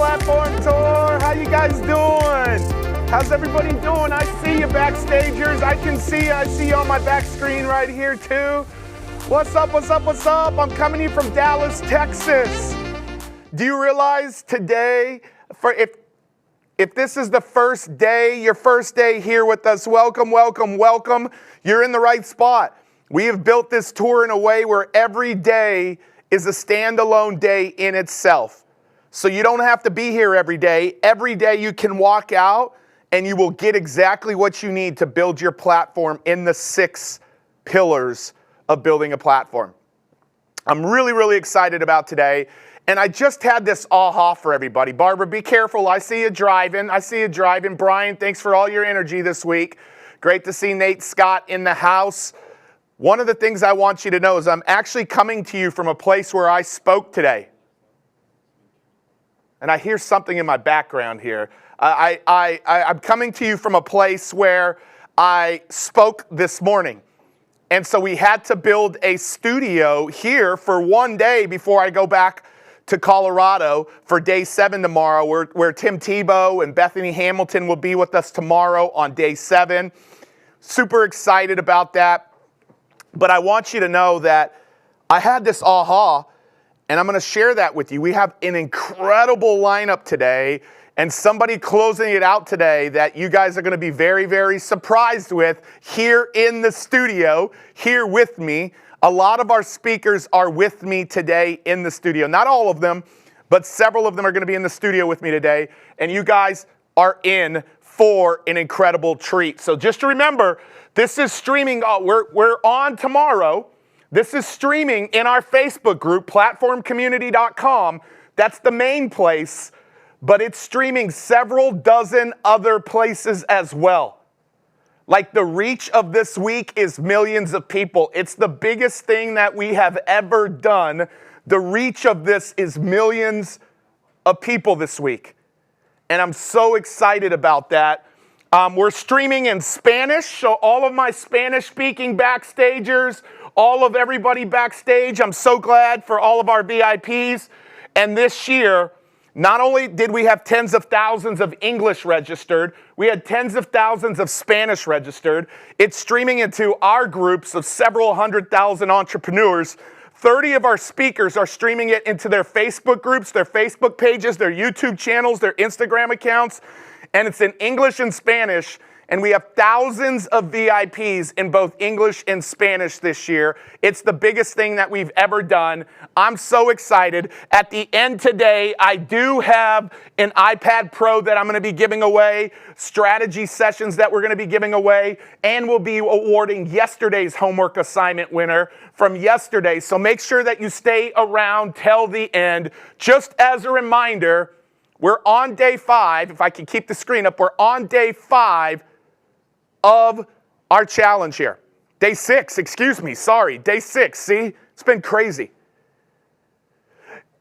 Platform Tour. How you guys doing? How's everybody doing? I see you backstagers. I see you on my back screen right here too. What's up, what's up, what's up? I'm coming to you from Dallas, Texas. Do you realize today, if this is the first day, your first day here with us, welcome, welcome, welcome. You're in the right spot. We have built this tour in a way where every day is a standalone day in itself. So you don't have to be here every day. Every day you can walk out and you will get exactly what you need to build your platform in the 6 pillars of building a platform. I'm really, really excited about today. And I just had this aha for everybody. Barbara, be careful. I see you driving. Brian, thanks for all your energy this week. Great to see Nate Scott in the house. One of the things I want you to know is I'm actually coming to you from a place where I spoke today. And I hear something in my background here. I'm coming to you from a place where I spoke this morning. And so we had to build a studio here for one day before I go back to Colorado for day 7 tomorrow, where Tim Tebow and Bethany Hamilton will be with us tomorrow on day 7. Super excited about that. But I want you to know that I had this aha, and I'm going to share that with you. We have an incredible lineup today, and somebody closing it out today that you guys are going to be very, very surprised with here in the studio, here with me. A lot of our speakers are with me today in the studio. Not all of them, but several of them are going to be in the studio with me today, and you guys are in for an incredible treat. So just to remember, this is streaming. We're on tomorrow. This is streaming in our Facebook group, platformcommunity.com. That's the main place, but it's streaming several dozen other places as well. Like the reach of this week is millions of people. It's the biggest thing that we have ever done. The reach of this is millions of people this week. And I'm so excited about that. We're streaming in Spanish, so all of my Spanish-speaking backstagers, all of everybody backstage, I'm so glad for all of our VIPs. And this year, not only did we have tens of thousands of English registered, we had tens of thousands of Spanish registered. It's streaming into our groups of several 100,000 entrepreneurs. 30 of our speakers are streaming it into their Facebook groups, their Facebook pages, their YouTube channels, their Instagram accounts. And it's in English and Spanish, and we have thousands of VIPs in both English and Spanish this year. It's the biggest thing that we've ever done. I'm so excited. At the end today, I do have an iPad Pro that I'm going to be giving away, strategy sessions that we're going to be giving away, and we'll be awarding yesterday's homework assignment winner from yesterday. So make sure that you stay around till the end. Just as a reminder, we're on day 5, if I can keep the screen up, we're on day 5 of our challenge here. Day 6, day 6, see? It's been crazy.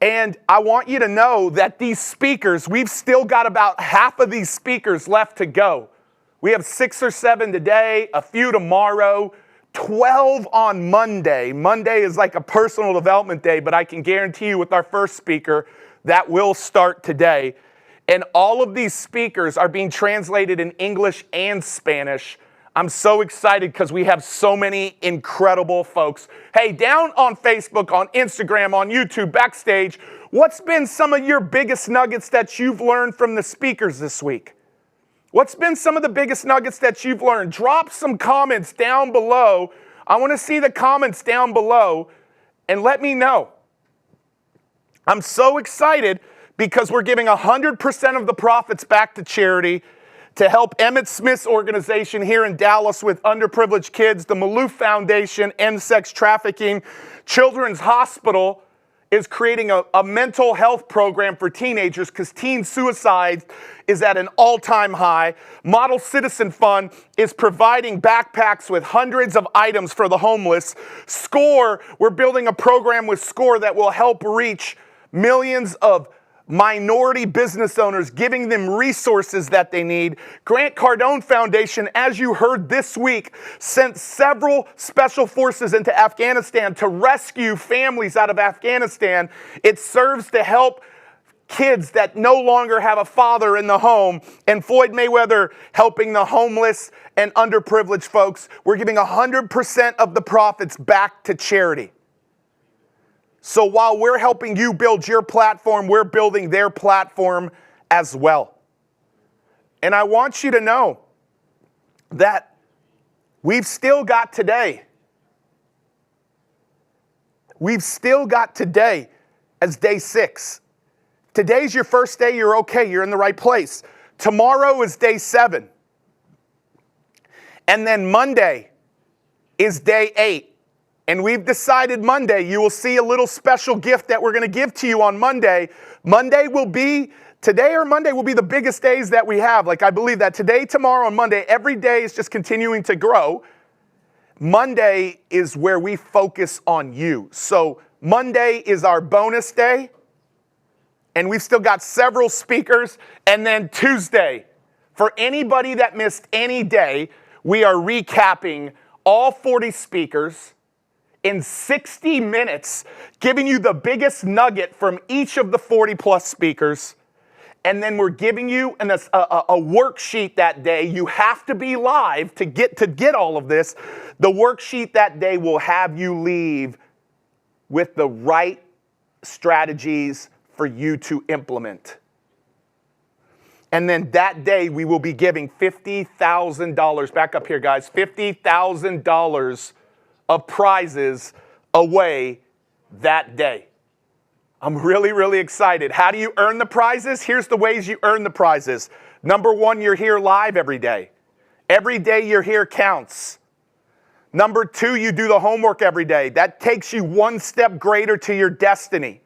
And I want you to know that these speakers, we've still got about half of these speakers left to go. We have 6 or 7 today, a few tomorrow, 12 on Monday. Monday is like a personal development day, but I can guarantee you with our first speaker, that will start today. And all of these speakers are being translated in English and Spanish. I'm so excited because we have so many incredible folks. Hey, down on Facebook, on Instagram, on YouTube, backstage, what's been some of your biggest nuggets that you've learned from the speakers this week? What's been some of the biggest nuggets that you've learned? Drop some comments down below. I want to see the comments down below and let me know. I'm so excited because we're giving 100% of the profits back to charity to help Emmett Smith's organization here in Dallas with underprivileged kids. The Maloof Foundation, End Sex Trafficking. Children's Hospital is creating a mental health program for teenagers because teen suicide is at an all-time high. Model Citizen Fund is providing backpacks with hundreds of items for the homeless. SCORE, we're building a program with SCORE that will help reach millions of minority business owners, giving them resources that they need. Cardone Foundation, as you heard this week, sent several special forces into Afghanistan to rescue families out of Afghanistan. It serves to help kids that no longer have a father in the home, and Floyd Mayweather helping the homeless and underprivileged folks. We're giving 100% of the profits back to charity. So while we're helping you build your platform, we're building their platform as well. And I want you to know that we've still got today. We've still got today as day 6. Today's your first day, you're okay, you're in the right place. Tomorrow is day 7. And then Monday is day 8. And we've decided Monday, you will see a little special gift that we're going to give to you on Monday. Today or Monday will be the biggest days that we have. Like I believe that today, tomorrow, and Monday, every day is just continuing to grow. Monday is where we focus on you. So Monday is our bonus day. And we've still got several speakers. And then Tuesday, for anybody that missed any day, we are recapping all 40 speakers in 60 minutes, giving you the biggest nugget from each of the 40 plus speakers. And then we're giving you a worksheet that day. You have to be live to get all of this. The worksheet that day will have you leave with the right strategies for you to implement. And then that day we will be giving $50,000, back up here guys, $50,000 of prizes away that day. I'm really, really excited. How do you earn the prizes? Here's the ways you earn the prizes. Number 1, you're here live every day. Every day you're here counts. Number 2, you do the homework every day. That takes you one step greater to your destiny.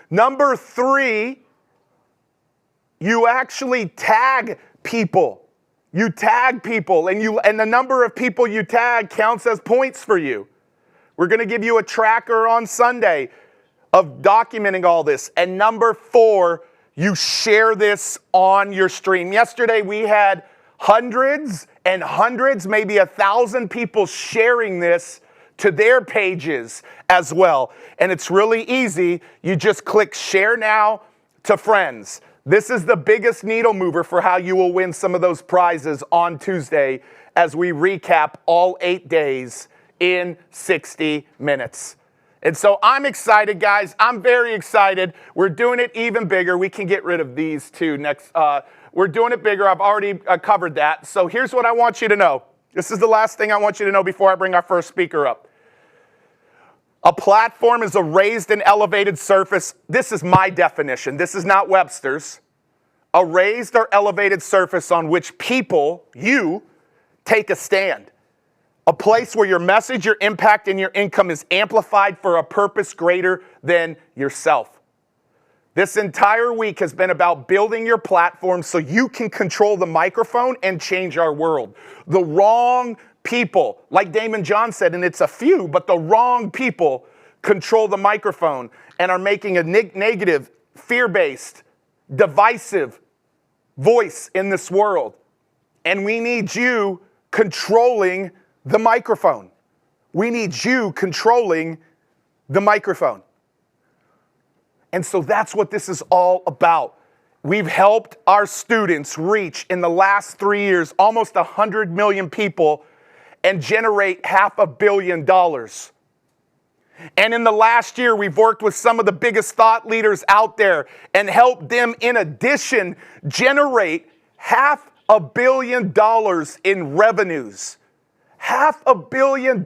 Number 3, you actually tag people. You tag people, and the number of people you tag counts as points for you. We're going to give you a tracker on Sunday of documenting all this. And number 4, you share this on your stream. Yesterday we had hundreds and hundreds, maybe 1,000 people sharing this to their pages as well. And it's really easy. You just click share now to friends. This is the biggest needle mover for how you will win some of those prizes on Tuesday as we recap all 8 days in 60 minutes. And so I'm excited, guys. I'm very excited. We're doing it even bigger. We can get rid of these two next. We're doing it bigger. I've already covered that. So here's what I want you to know. This is the last thing I want you to know before I bring our first speaker up. A platform is a raised and elevated surface. This is my definition. This is not Webster's. A raised or elevated surface on which people, you, take a stand. A place where your message, your impact, and your income is amplified for a purpose greater than yourself. This entire week has been about building your platform so you can control the microphone and change our world. The wrong people, like Damon John said, and it's a few, but the wrong people control the microphone and are making a negative, fear-based, divisive voice in this world. And we need you controlling the microphone. We need you controlling the microphone. And so that's what this is all about. We've helped our students reach, in the last 3 years, almost 100 million people and generate $500 million. And in the last year, we've worked with some of the biggest thought leaders out there and helped them, in addition, generate $500 million in revenues. $500 million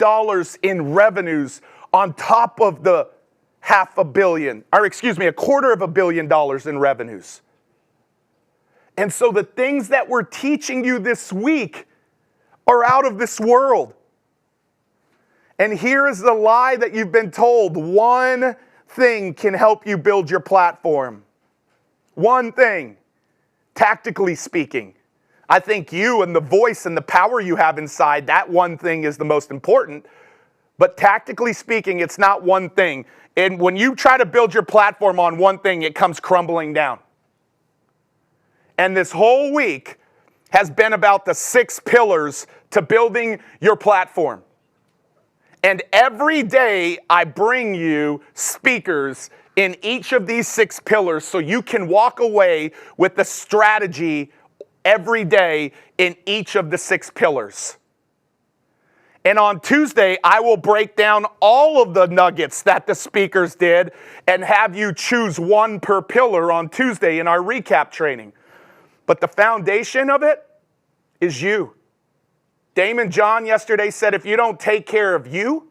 in revenues on top of the $500 million, or excuse me, $250 million in revenues. And so the things that we're teaching you this week are out of this world. And here is the lie that you've been told. One thing can help you build your platform. One thing, tactically speaking. I think you and the voice and the power you have inside, that one thing is the most important. But tactically speaking, it's not one thing. And when you try to build your platform on one thing, it comes crumbling down. And this whole week has been about the 6 pillars to building your platform. And every day I bring you speakers in each of these 6 pillars so you can walk away with the strategy every day in each of the 6 pillars. And on Tuesday, I will break down all of the nuggets that the speakers did and have you choose one per pillar on Tuesday in our recap training. But the foundation of it is you. Damon John yesterday said, if you don't take care of you,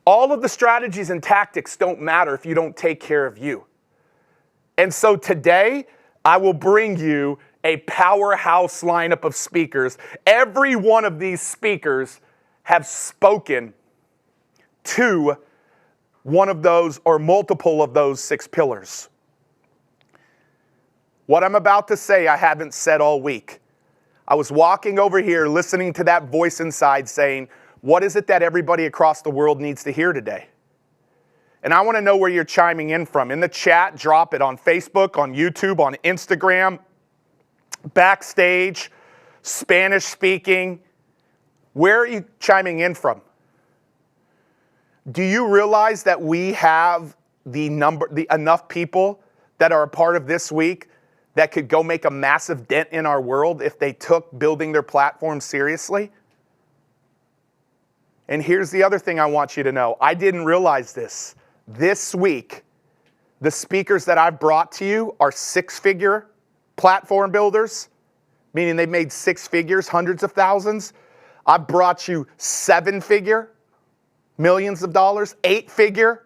all of the strategies and tactics don't matter if you don't take care of you. And so today, I will bring you a powerhouse lineup of speakers. Every one of these speakers have spoken to one of those or multiple of those 6 pillars. What I'm about to say, I haven't said all week. I was walking over here listening to that voice inside saying, what is it that everybody across the world needs to hear today? And I want to know where you're chiming in from. In the chat, drop it on Facebook, on YouTube, on Instagram, backstage, Spanish speaking. Where are you chiming in from? Do you realize that we have enough people that are a part of this week that could go make a massive dent in our world if they took building their platform seriously? And here's the other thing I want you to know. I didn't realize this. This week, the speakers that I've brought to you are 6-figure platform builders, meaning they've made 6 figures, hundreds of thousands. I've brought you 7-figure, millions of dollars, 8-figure,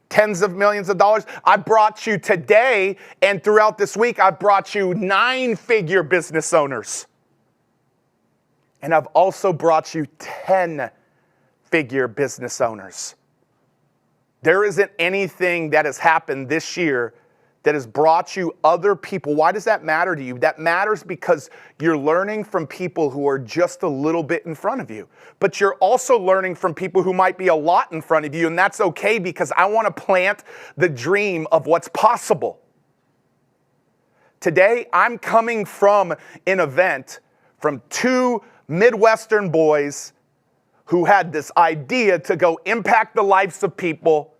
tens of millions of dollars. I brought you today and throughout this week, I've brought you 9-figure business owners. And I've also brought you 10-figure business owners. There isn't anything that has happened this year that has brought you other people. Why does that matter to you? That matters because you're learning from people who are just a little bit in front of you. But you're also learning from people who might be a lot in front of you, and that's okay because I want to plant the dream of what's possible. Today, I'm coming from an event from 2 Midwestern boys who had this idea to go impact the lives of people,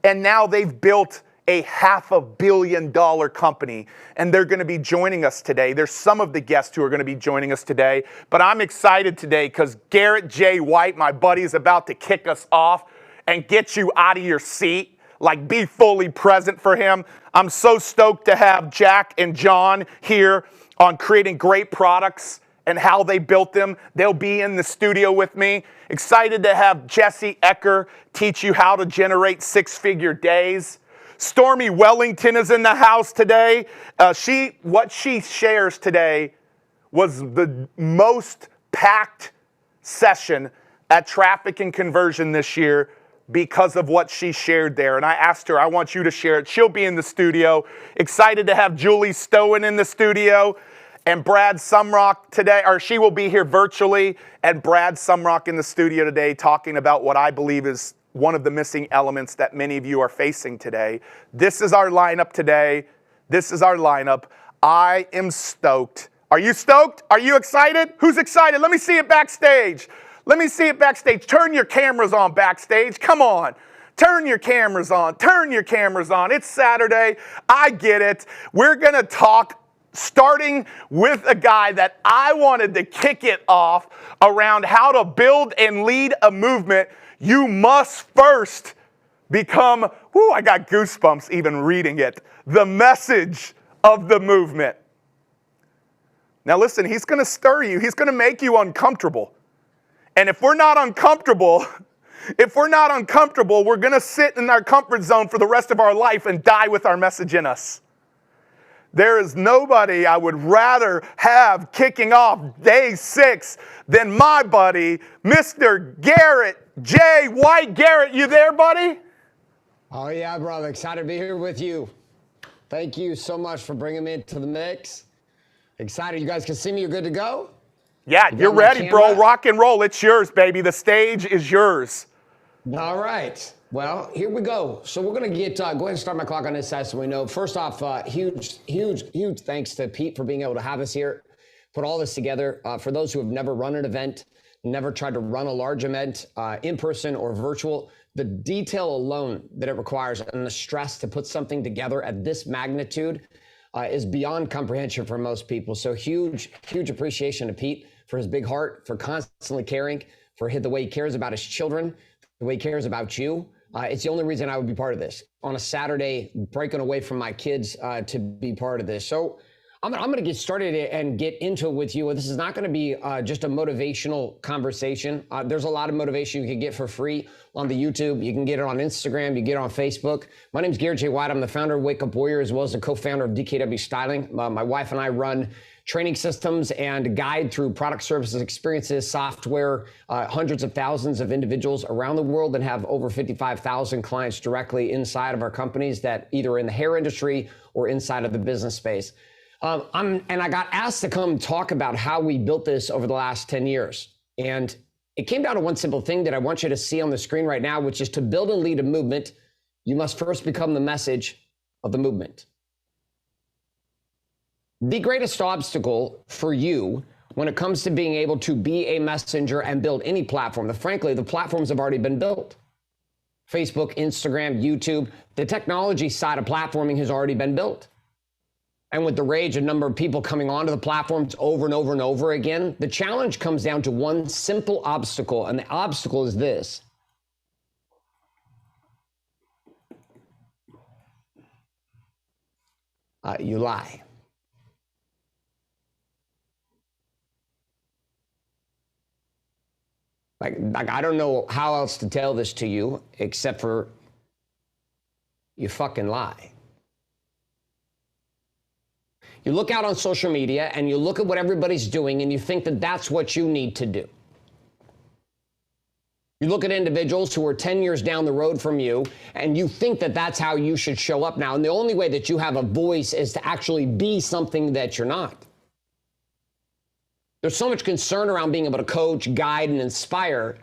and now they've built a $500 million company, and they're going to be joining us today. There's some of the guests who are going to be joining us today, but I'm excited today because Garrett J. White, my buddy, is about to kick us off and get you out of your seat, like be fully present for him. I'm so stoked to have Jack and John here on creating great products and how they built them. They'll be in the studio with me. Excited to have Jesse Eker teach you how to generate 6-figure days. Stormy Wellington is in the house today. What she shares today was the most packed session at Traffic and Conversion this year because of what she shared there. And I asked her, I want you to share it. She'll be in the studio. Excited to have Julie Stowen in the studio. And Brad Sumrock today, or she will be here virtually, and Brad Sumrock in the studio today talking about what I believe is one of the missing elements that many of you are facing today. This is our lineup today. This is our lineup. I am stoked. Are you stoked? Are you excited? Who's excited? Let me see it backstage. Let me see it backstage. Turn your cameras on backstage. Come on. Turn your cameras on. Turn your cameras on. It's Saturday. I get it. We're going to talk starting with a guy that I wanted to kick it off around how to build and lead a movement. You must first become, I got goosebumps even reading it, the message of the movement. Now listen, he's going to stir you. He's going to make you uncomfortable. And if we're not uncomfortable, we're going to sit in our comfort zone for the rest of our life and die with our message in us. There is nobody I would rather have kicking off day 6 than my buddy, Mr. Garrett J. White. Garrett, you there, buddy? Oh, yeah, brother. Excited to be here with you. Thank you so much for bringing me into the mix. Excited. You guys can see me. You're good to go? Yeah, you're ready, bro. Rock and roll. It's yours, baby. The stage is yours. All right. Well, here we go. So we're going to go ahead and start my clock on this side so we know. First off, huge thanks to Pete for being able to have us here, put all this together. For those who have never run an event, never tried to run a large event, in person or virtual, the detail alone that it requires and the stress to put something together at this magnitude is beyond comprehension for most people. So huge appreciation to Pete for his big heart, for constantly caring, for the way he cares about his children, the way he cares about you. It's the only reason I would be part of this. On a Saturday, breaking away from my kids to be part of this. So I'm going to get started and get into it with you. This is not going to be just a motivational conversation. There's a lot of motivation you can get for free on the YouTube. You can get it on Instagram. You can get it on Facebook. My name is Garrett J. White. I'm the founder of Wake Up Warrior, as well as the co-founder of DKW Styling. My wife and I run training systems and guide through product, services, experiences, software, hundreds of thousands of individuals around the world, and have over 55,000 clients directly inside of our companies that either in the hair industry or inside of the business space. And I got asked to come talk about how we built this over the last 10 years. And it came down to one simple thing that I want you to see on the screen right now, which is to build and lead a movement, you must first become the message of the movement. The greatest obstacle for you when it comes to being able to be a messenger and build any platform, frankly, the platforms have already been built. Facebook, Instagram, YouTube, the technology side of platforming has already been built. And with the rage and number of people coming onto the platforms over and over and over again, the challenge comes down to one simple obstacle, and the obstacle is this. You lie. Like I don't know how else to tell this to you except for you fucking lie. You look out on social media and you look at what everybody's doing and you think that that's what you need to do. You look at individuals who are 10 years down the road from you and you think that that's how you should show up now. And the only way that you have a voice is to actually be something that you're not. There's so much concern around being able to coach, guide, and inspire.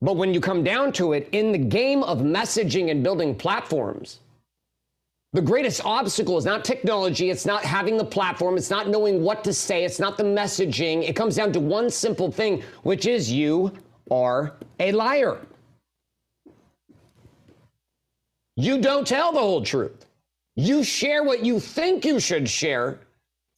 But when you come down to it, in the game of messaging and building platforms, the greatest obstacle is not technology, it's not having the platform, it's not knowing what to say, it's not the messaging. It comes down to one simple thing, which is you are a liar. You don't tell the whole truth. You share what you think you should share.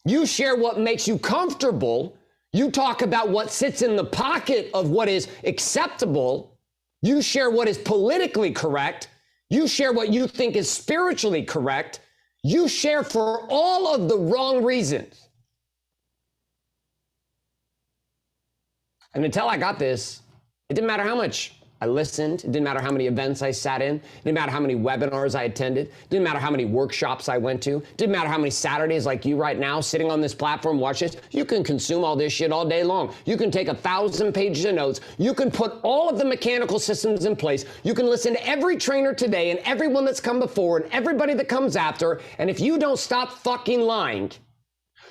You share what makes you comfortable. You talk about what sits in the pocket of what is acceptable. You share what is politically correct. You share what you think is spiritually correct. You share for all of the wrong reasons. And until I got this, it didn't matter how much I listened. It didn't matter how many events I sat in. It didn't matter how many webinars I attended. It didn't matter how many workshops I went to. It didn't matter how many Saturdays like you right now sitting on this platform watching this. You can consume all this shit all day long. You can take 1,000 pages of notes. You can put all of the mechanical systems in place. You can listen to every trainer today and everyone that's come before and everybody that comes after. And if you don't stop fucking lying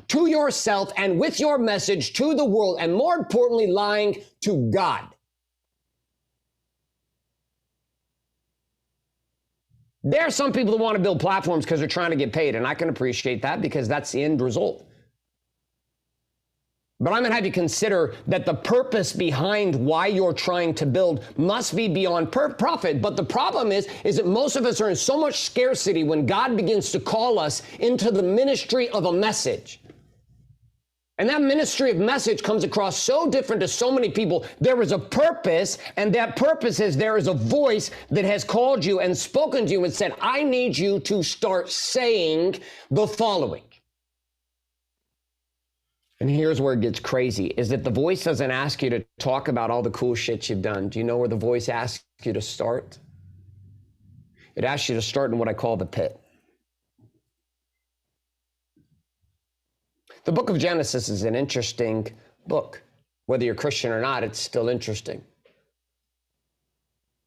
to yourself and with your message to the world, and more importantly, lying to God, there are some people that want to build platforms because they're trying to get paid, and I can appreciate that because that's the end result. But I'm going to have you consider that the purpose behind why you're trying to build must be beyond profit. But the problem is that most of us are in so much scarcity when God begins to call us into the ministry of a message. And that ministry of message comes across so different to so many people. There is a purpose, and that purpose is there is a voice that has called you and spoken to you and said, I need you to start saying the following. And here's where it gets crazy, is that the voice doesn't ask you to talk about all the cool shit you've done. Do you know where the voice asks you to start? It asks you to start in what I call the pit. The book of Genesis is an interesting book. Whether you're Christian or not, it's still interesting.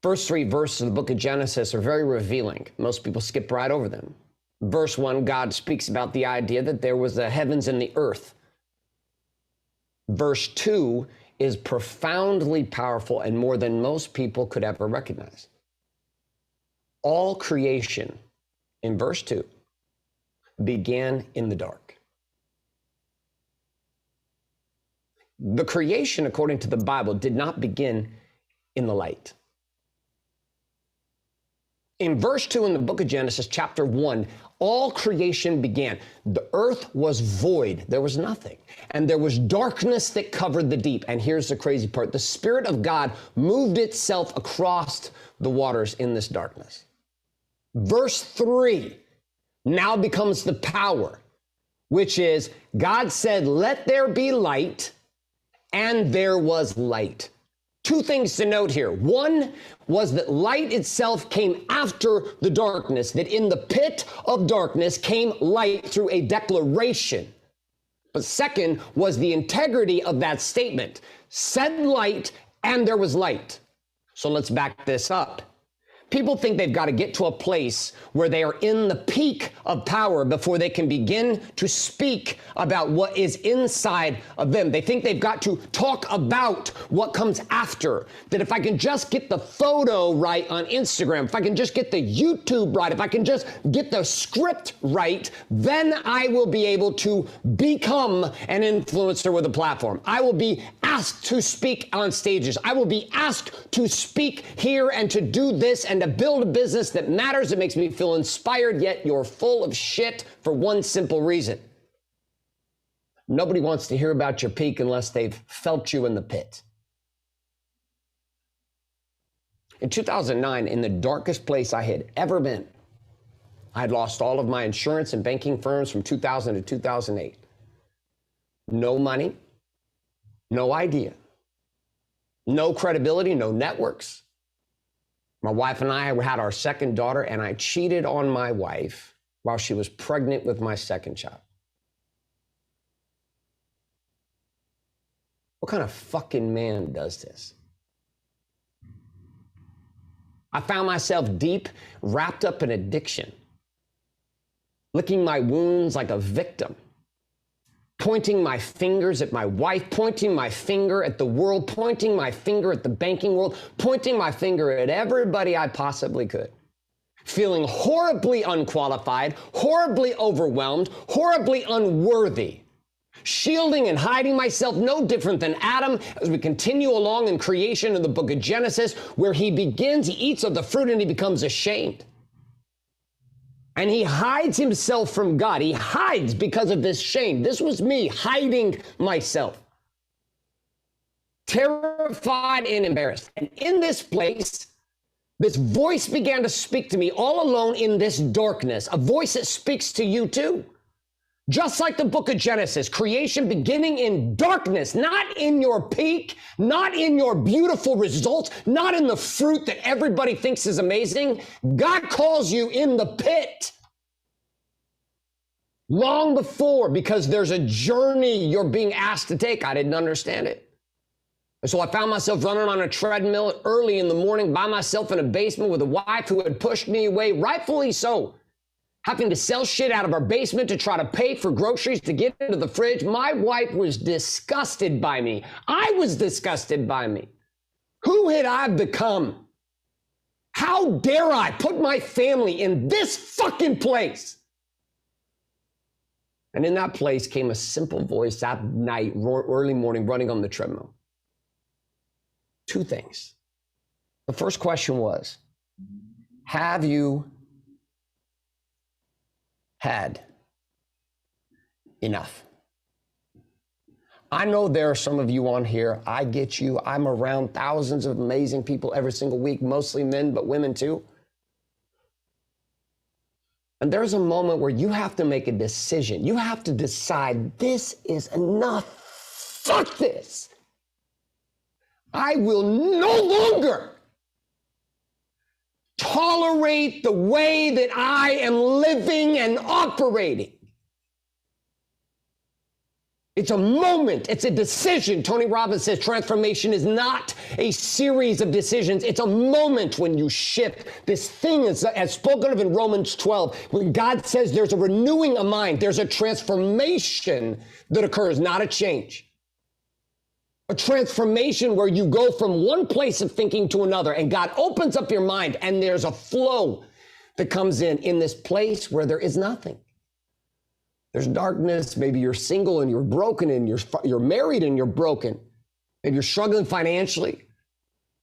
First 3 verses of the book of Genesis are very revealing. Most people skip right over them. Verse 1, God speaks about the idea that there was the heavens and the earth. Verse 2 is profoundly powerful and more than most people could ever recognize. All creation, in verse 2, began in the dark. The creation, according to the Bible, did not begin in the light. In verse 2 in the book of Genesis, chapter 1, all creation began. The earth was void. There was nothing. And there was darkness that covered the deep. And here's the crazy part. The Spirit of God moved itself across the waters in this darkness. Verse 3 now becomes the power, which is God said, let there be light, and there was light. Two things to note here. One was that light itself came after the darkness, that in the pit of darkness came light through a declaration. But second was the integrity of that statement. Said light, and there was light. So let's back this up. People think they've got to get to a place where they are in the peak of power before they can begin to speak about what is inside of them. They think they've got to talk about what comes after. That if I can just get the photo right on Instagram, if I can just get the YouTube right, if I can just get the script right, then I will be able to become an influencer with a platform. I will be asked to speak on stages. I will be asked to speak here and to do this and to build a business that matters. It makes me feel inspired, yet you're full of shit for one simple reason. Nobody wants to hear about your peak unless they've felt you in the pit. In 2009, in the darkest place I had ever been, I had lost all of my insurance and banking firms from 2000 to 2008. No money, no idea, no credibility, no networks. My wife and I had our second daughter, and I cheated on my wife while she was pregnant with my second child. What kind of fucking man does this? I found myself deep, wrapped up in addiction, licking my wounds like a victim, pointing my fingers at my wife, pointing my finger at the world, pointing my finger at the banking world, pointing my finger at everybody I possibly could. Feeling horribly unqualified, horribly overwhelmed, horribly unworthy. Shielding and hiding myself, no different than Adam as we continue along in creation in the book of Genesis, where he begins, he eats of the fruit and he becomes ashamed. And he hides himself from God. He hides because of this shame. This was me hiding myself. Terrified and embarrassed. And in this place, this voice began to speak to me all alone in this darkness. A voice that speaks to you too. Just like the book of Genesis, creation beginning in darkness, not in your peak, not in your beautiful results, not in the fruit that everybody thinks is amazing. God calls you in the pit. Long before, because there's a journey you're being asked to take. I didn't understand it. And so I found myself running on a treadmill early in the morning by myself in a basement with a wife who had pushed me away, rightfully so. Having to sell shit out of our basement to try to pay for groceries to get into the fridge. My wife was disgusted by me. I was disgusted by me. Who had I become? How dare I put my family in this fucking place? And in that place came a simple voice that night, early morning, running on the treadmill. Two things. The first question was, have you had enough? I know there are some of you on here. I get you. I'm around thousands of amazing people every single week, mostly men, but women too. And there's a moment where you have to make a decision. You have to decide, this is enough. Fuck this. I will no longer tolerate the way that I am living and operating. It's a moment. It's a decision. Tony Robbins says transformation is not a series of decisions. It's a moment when you shift. This thing is, as spoken of in Romans 12, when God says there's a renewing of mind, there's a transformation that occurs, not a change. A transformation where you go from one place of thinking to another, and God opens up your mind, and there's a flow that comes in this place where there is nothing. There's darkness. Maybe you're single and you're broken, and you're married and you're broken. Maybe you're struggling financially.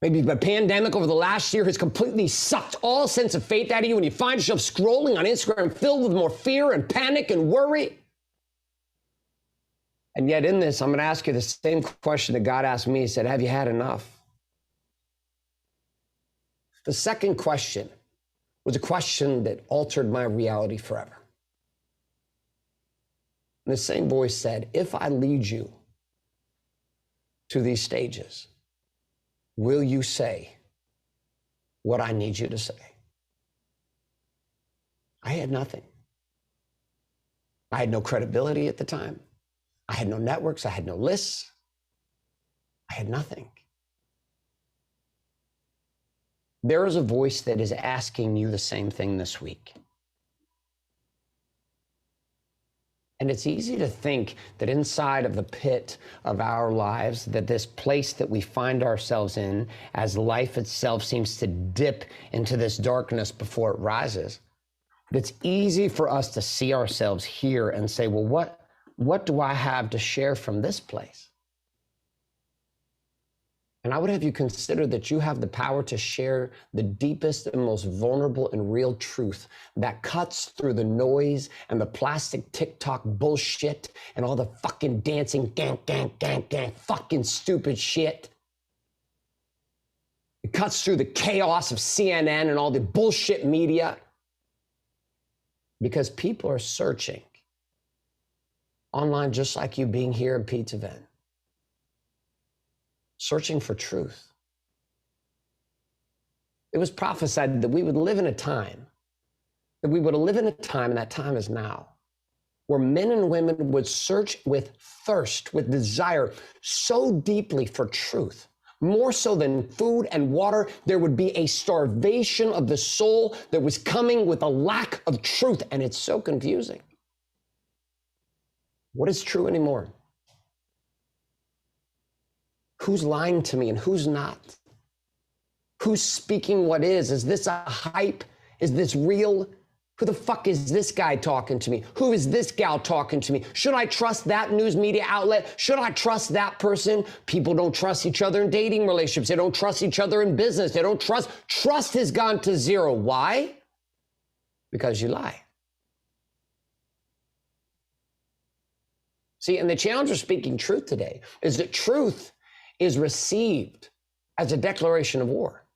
Maybe the pandemic over the last year has completely sucked all sense of faith out of you, and you find yourself scrolling on Instagram filled with more fear and panic and worry. And yet in this, I'm going to ask you the same question that God asked me. He said, have you had enough? The second question was a question that altered my reality forever. And the same voice said, if I lead you to these stages, will you say what I need you to say? I had nothing. I had no credibility at the time. I had no networks. I had no lists. I had nothing. There is a voice that is asking you the same thing this week. And it's easy to think that inside of the pit of our lives, that this place that we find ourselves in, as life itself seems to dip into this darkness before it rises, it's easy for us to see ourselves here and say, well, what do I have to share from this place? And I would have you consider that you have the power to share the deepest and most vulnerable and real truth that cuts through the noise and the plastic TikTok bullshit and all the fucking dancing, gang, fucking stupid shit. It cuts through the chaos of CNN and all the bullshit media, because people are searching online, just like you being here at Pete's event, searching for truth. It was prophesied that we would live in a time, and that time is now, where men and women would search with thirst, with desire, so deeply for truth, more so than food and water. There would be a starvation of the soul that was coming with a lack of truth, and it's so confusing. What is true anymore? Who's lying to me and who's not? Who's speaking what is? Is this a hype? Is this real? Who the fuck is this guy talking to me? Who is this gal talking to me? Should I trust that news media outlet? Should I trust that person? People don't trust each other in dating relationships. They don't trust each other in business. They don't trust. Trust has gone to zero. Why? Because you lie. See, and the challenge of speaking truth today is that truth is received as a declaration of war.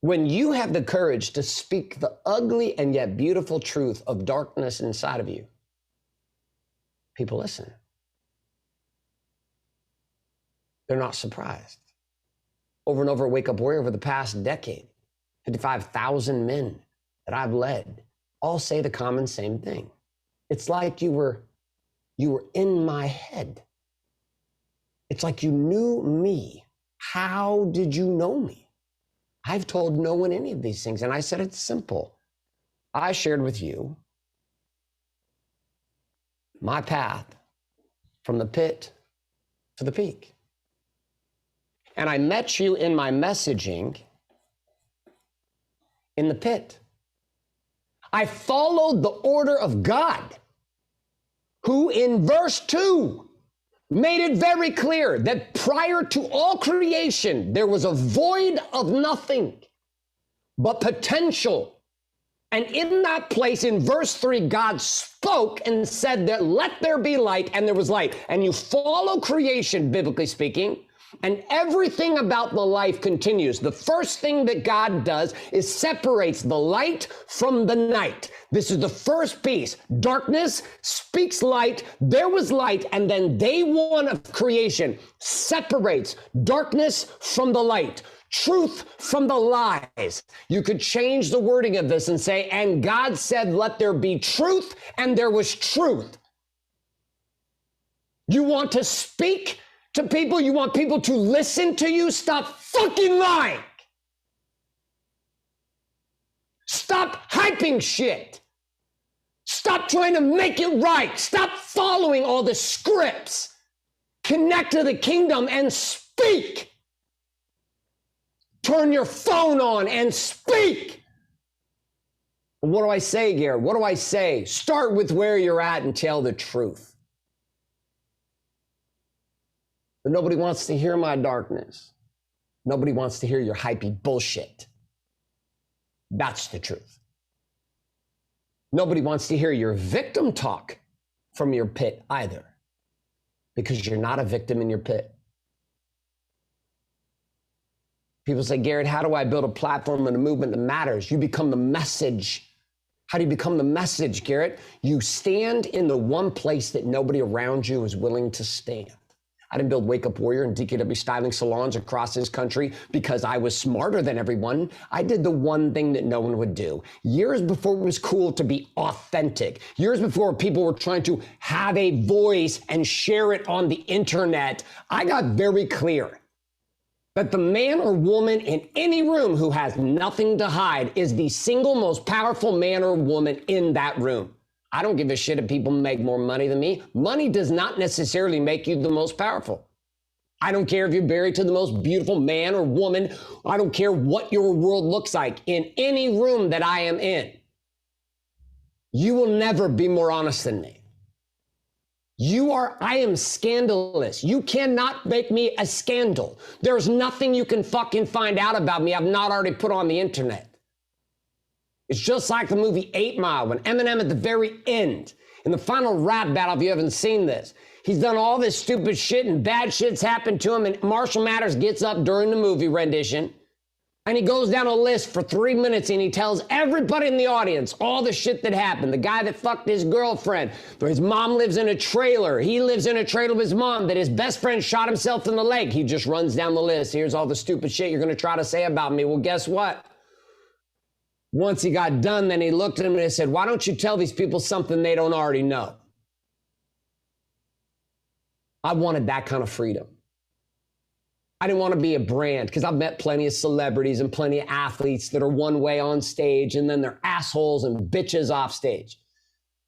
When you have the courage to speak the ugly and yet beautiful truth of darkness inside of you, people listen. They're not surprised. Over and over, Wake Up Warrior over the past decade, 55,000 men that I've led all say the common same thing. It's like you were in my head. It's like you knew me. How did you know me? I've told no one any of these things. And I said, it's simple. I shared with you my path from the pit to the peak. And I met you in my messaging in the pit. I followed the order of God, who in verse 2 made it very clear that prior to all creation, there was a void of nothing but potential. And in that place, in verse 3, God spoke and said that let there be light, and there was light. And you follow creation, biblically speaking, and everything about the life continues. The first thing that God does is separates the light from the night. This is the first piece. Darkness speaks light. There was light. And then day one of creation separates darkness from the light, truth from the lies. You could change the wording of this and say, and God said, let there be truth, and there was truth. You want to speak to people? You want people to listen to you? Stop fucking lying. Stop hyping shit. Stop trying to make it right. Stop following all the scripts. Connect to the kingdom and speak. Turn your phone on and speak. What do I say, Garrett? What do I say? Start with where you're at and tell the truth. But nobody wants to hear my darkness. Nobody wants to hear your hypey bullshit. That's the truth. Nobody wants to hear your victim talk from your pit either, because you're not a victim in your pit. People say, Garrett, how do I build a platform and a movement that matters? You become the message. How do you become the message, Garrett? You stand in the one place that nobody around you is willing to stand. I didn't build Wake Up Warrior and DKW styling salons across this country because I was smarter than everyone. I did the one thing that no one would do. Years before it was cool to be authentic. Years before people were trying to have a voice and share it on the internet, I got very clear that the man or woman in any room who has nothing to hide is the single most powerful man or woman in that room. I don't give a shit if people make more money than me. Money does not necessarily make you the most powerful. I don't care if you're married to the most beautiful man or woman. I don't care what your world looks like. In any room that I am in, you will never be more honest than me. I am scandalous. You cannot make me a scandal. There's nothing you can fucking find out about me I've not already put on the internet. It's just like the movie 8 Mile when Eminem at the very end, in the final rap battle, if you haven't seen this, he's done all this stupid shit and bad shit's happened to him, and Marshall Mathers gets up during the movie rendition and he goes down a list for 3 minutes and he tells everybody in the audience all the shit that happened. The guy that fucked his girlfriend, his mom lives in a trailer, he lives in a trailer with his mom, that his best friend shot himself in the leg. He just runs down the list. Here's all the stupid shit you're gonna try to say about me. Well, guess what? Once he got done, then he looked at him and he said, why don't you tell these people something they don't already know? I wanted that kind of freedom. I didn't want to be a brand, because I've met plenty of celebrities and plenty of athletes that are one way on stage and then they're assholes and bitches off stage.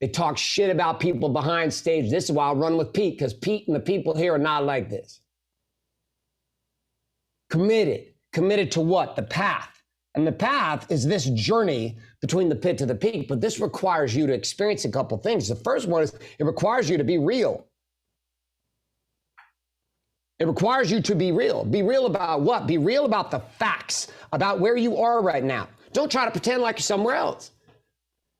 They talk shit about people behind stage. This is why I run with Pete, because Pete and the people here are not like this. Committed to what? The path. And the path is this journey between the pit to the peak, but this requires you to experience a couple things. The first one is it requires you to be real. It requires you to be real. Be real about what? Be real about the facts, about where you are right now. Don't try to pretend like you're somewhere else.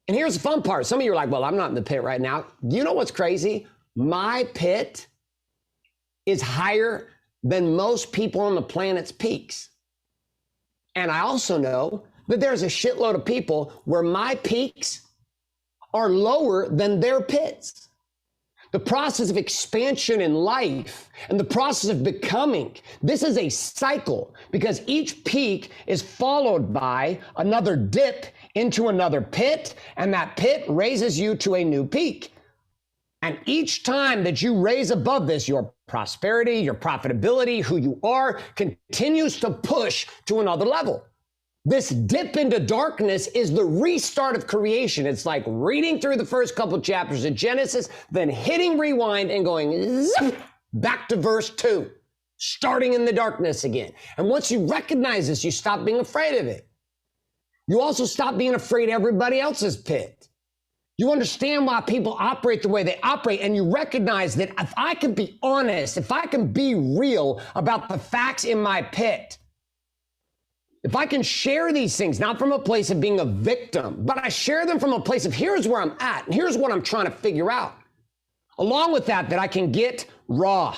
And here's the fun part. Some of you are like, well, I'm not in the pit right now. You know what's crazy? My pit is higher than most people on the planet's peaks. And I also know that there's a shitload of people where my peaks are lower than their pits. The process of expansion in life and the process of becoming, this is a cycle, because each peak is followed by another dip into another pit, and that pit raises you to a new peak. And each time that you raise above this, your prosperity, your profitability, who you are, continues to push to another level. This dip into darkness is the restart of creation. It's like reading through the first couple chapters of Genesis, then hitting rewind and going zip, back to verse 2, starting in the darkness again. And once you recognize this, you stop being afraid of it. You also stop being afraid of everybody else's pit. You understand why people operate the way they operate, and you recognize that if I can be honest, if I can be real about the facts in my pit, if I can share these things, not from a place of being a victim, but I share them from a place of here's where I'm at, and here's what I'm trying to figure out. Along with that I can get raw,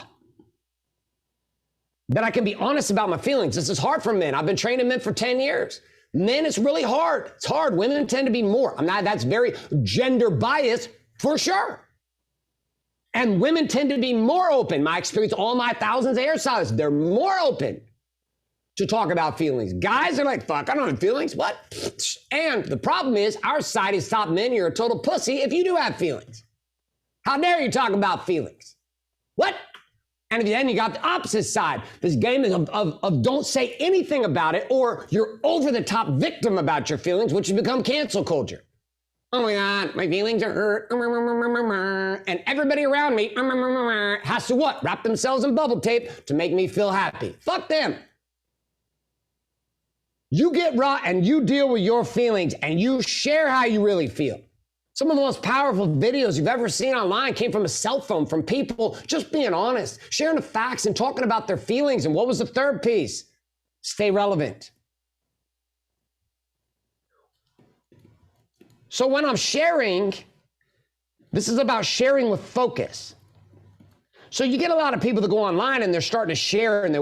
that I can be honest about my feelings. This is hard for men. I've been training men for 10 years. Men, it's really hard. It's hard. Women tend to be more. That's very gender biased for sure. And women tend to be more open. My experience, all my thousands of hairstylists, they're more open to talk about feelings. Guys are like, fuck, I don't have feelings. What? And the problem is our society has taught men you're a total pussy if you do have feelings. How dare you talk about feelings? What? And then you got the opposite side. This game of don't say anything about it, or you're over the top victim about your feelings, which has become cancel culture. Oh my God, my feelings are hurt. And everybody around me has to what? Wrap themselves in bubble tape to make me feel happy. Fuck them. You get raw and you deal with your feelings and you share how you really feel. Some of the most powerful videos you've ever seen online came from a cell phone, from people just being honest, sharing the facts and talking about their feelings. And what was the third piece? Stay relevant. So when I'm sharing, this is about sharing with focus. So you get a lot of people that go online and they're starting to share and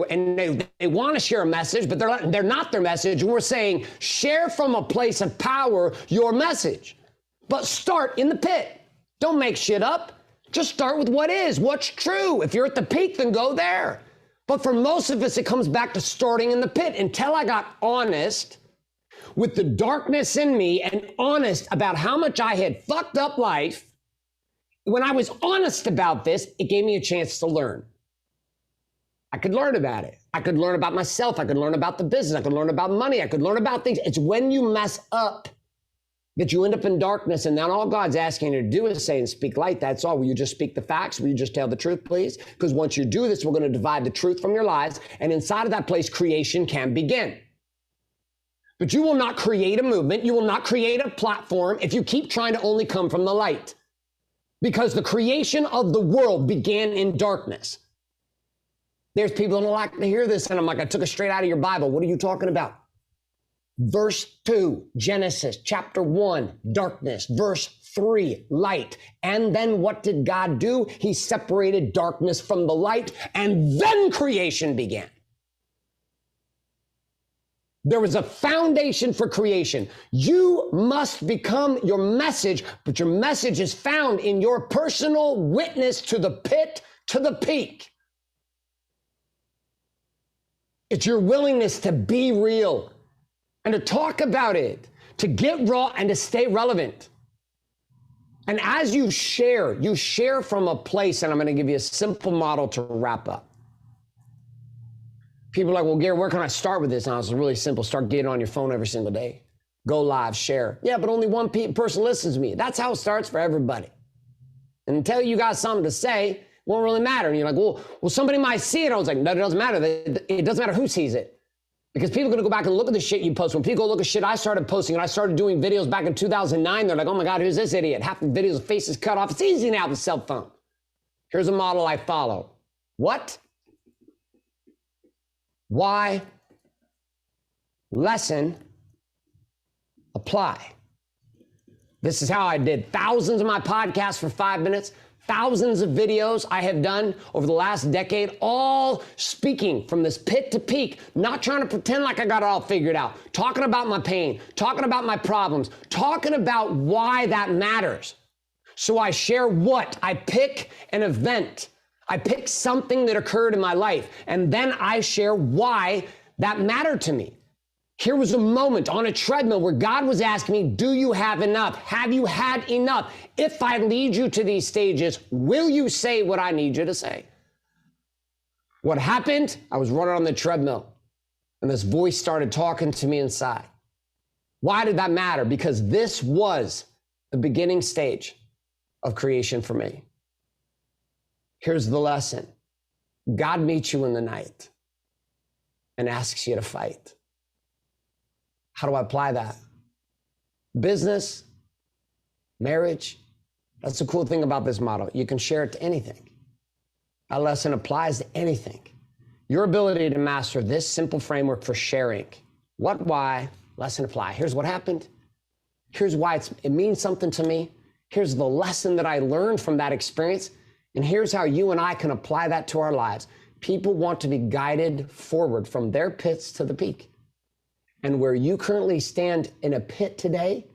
they want to share a message, but they're not their message. And we're saying, share from a place of power your message, but start in the pit. Don't make shit up. Just start with what is, what's true. If you're at the peak, then go there. But for most of us, it comes back to starting in the pit. Until I got honest with the darkness in me and honest about how much I had fucked up life. When I was honest about this, it gave me a chance to learn. I could learn about it. I could learn about myself. I could learn about the business. I could learn about money. I could learn about things. It's when you mess up that you end up in darkness, and then all God's asking you to do is say and speak light. That's all. Will you just speak the facts? Will you just tell the truth, please? Because once you do this, we're going to divide the truth from your lies, and inside of that place, creation can begin. But you will not create a movement. You will not create a platform if you keep trying to only come from the light. Because the creation of the world began in darkness. There's people who don't like to hear this, and I'm like, I took it straight out of your Bible. What are you talking about? Verse 2, Genesis, chapter 1, darkness. Verse 3, light. And then what did God do? He separated darkness from the light, and then creation began. There was a foundation for creation. You must become your message, but your message is found in your personal witness to the pit, to the peak. It's your willingness to be real and to talk about it, to get raw and to stay relevant. And as you share from a place, and I'm going to give you a simple model to wrap up. People are like, well, Gary, where can I start with this? And it's really simple. Start getting on your phone every single day. Go live, share. Yeah, but only one person listens to me. That's how it starts for everybody. And until you got something to say, it won't really matter. And you're like, well, somebody might see it. I was like, no, it doesn't matter. It doesn't matter who sees it. Because people are going to go back and look at the shit you post. When people go look at shit I started posting, and I started doing videos back in 2009, they're like, oh my God, who's this idiot? Half the videos, faces cut off. It's easy now with a cell phone. Here's a model I follow. What? Why? Lesson? Apply. This is how I did thousands of my podcasts for 5 minutes, thousands of videos I have done over the last decade, all speaking from this pit to peak, not trying to pretend like I got it all figured out, talking about my pain, talking about my problems, talking about why that matters. So I share what? I pick an event. I pick something that occurred in my life, and then I share why that mattered to me. Here was a moment on a treadmill where God was asking me, do you have enough? Have you had enough? If I lead you to these stages, will you say what I need you to say? What happened? I was running on the treadmill, and this voice started talking to me inside. Why did that matter? Because this was the beginning stage of creation for me. Here's the lesson. God meets you in the night and asks you to fight. How do I apply that? Business, marriage. That's the cool thing about this model. You can share it to anything. That lesson applies to anything. Your ability to master this simple framework for sharing. What, why, lesson, apply. Here's what happened. Here's why it means something to me. Here's the lesson that I learned from that experience. And here's how you and I can apply that to our lives. People want to be guided forward from their pits to the peak. And where you currently stand in a pit today,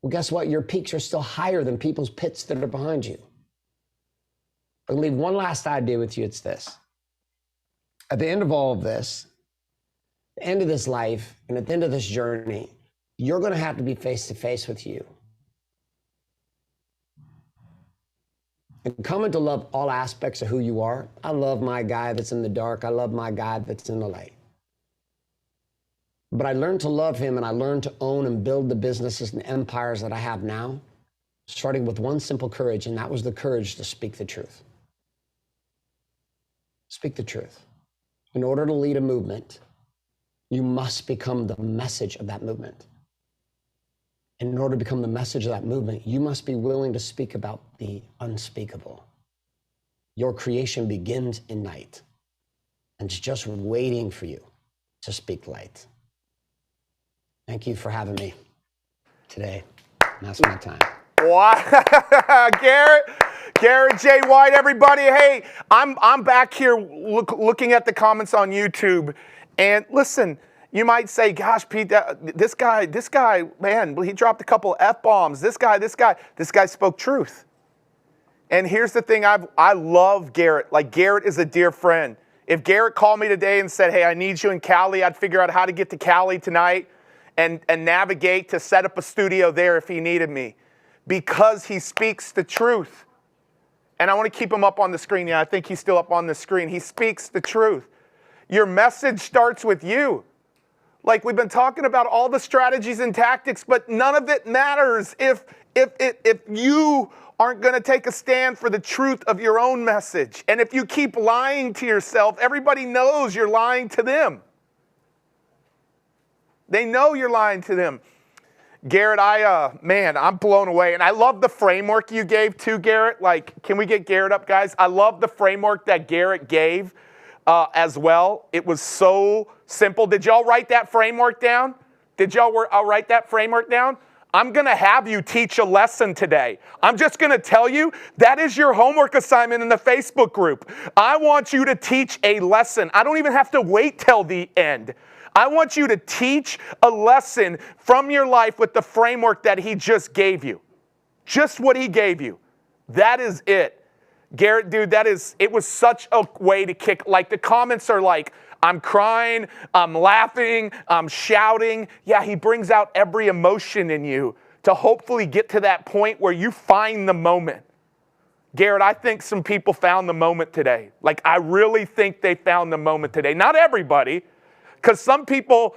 well, guess what? Your peaks are still higher than people's pits that are behind you. I'm going to leave one last idea with you. It's this. At the end of all of this, the end of this life, and at the end of this journey, you're going to have to be face to face with you. And coming to love all aspects of who you are. I love my guy that's in the dark. I love my guy that's in the light. But I learned to love him, and I learned to own and build the businesses and empires that I have now, starting with one simple courage, and that was the courage to speak the truth. Speak the truth. In order to lead a movement, you must become the message of that movement. And in order to become the message of that movement, you must be willing to speak about the unspeakable. Your creation begins in night, and it's just waiting for you to speak light. Thank you for having me today. That's my time. Wow. Garrett J. White, everybody. Hey, I'm back here looking at the comments on YouTube. And listen, you might say, gosh, Pete, this guy, man, he dropped a couple F-bombs. This guy spoke truth. And here's the thing, I love Garrett. Like, Garrett is a dear friend. If Garrett called me today and said, hey, I need you in Cali, I'd figure out how to get to Cali tonight and navigate to set up a studio there if he needed me, because he speaks the truth. And I want to keep him up on the screen. Yeah, I think he's still up on the screen. He speaks the truth. Your message starts with you. Like, we've been talking about all the strategies and tactics, but none of it matters if you aren't going to take a stand for the truth of your own message. And if you keep lying to yourself, everybody knows you're lying to them. They know you're lying to them. Garrett, I'm blown away. And I love the framework you gave too, Garrett. Like, can we get Garrett up, guys? I love the framework that Garrett gave as well. It was so simple. Did y'all write that framework down? Did y'all write that framework down? I'm going to have you teach a lesson today. I'm just going to tell you that is your homework assignment in the Facebook group. I want you to teach a lesson. I don't even have to wait till the end. I want you to teach a lesson from your life with the framework that he just gave you. Just what he gave you. That is it. Garrett, dude, it was such a way to kick. Like, the comments are like, I'm crying, I'm laughing, I'm shouting. Yeah, he brings out every emotion in you to hopefully get to that point where you find the moment. Garrett, I think some people found the moment today. Like, I really think they found the moment today. Not everybody, because some people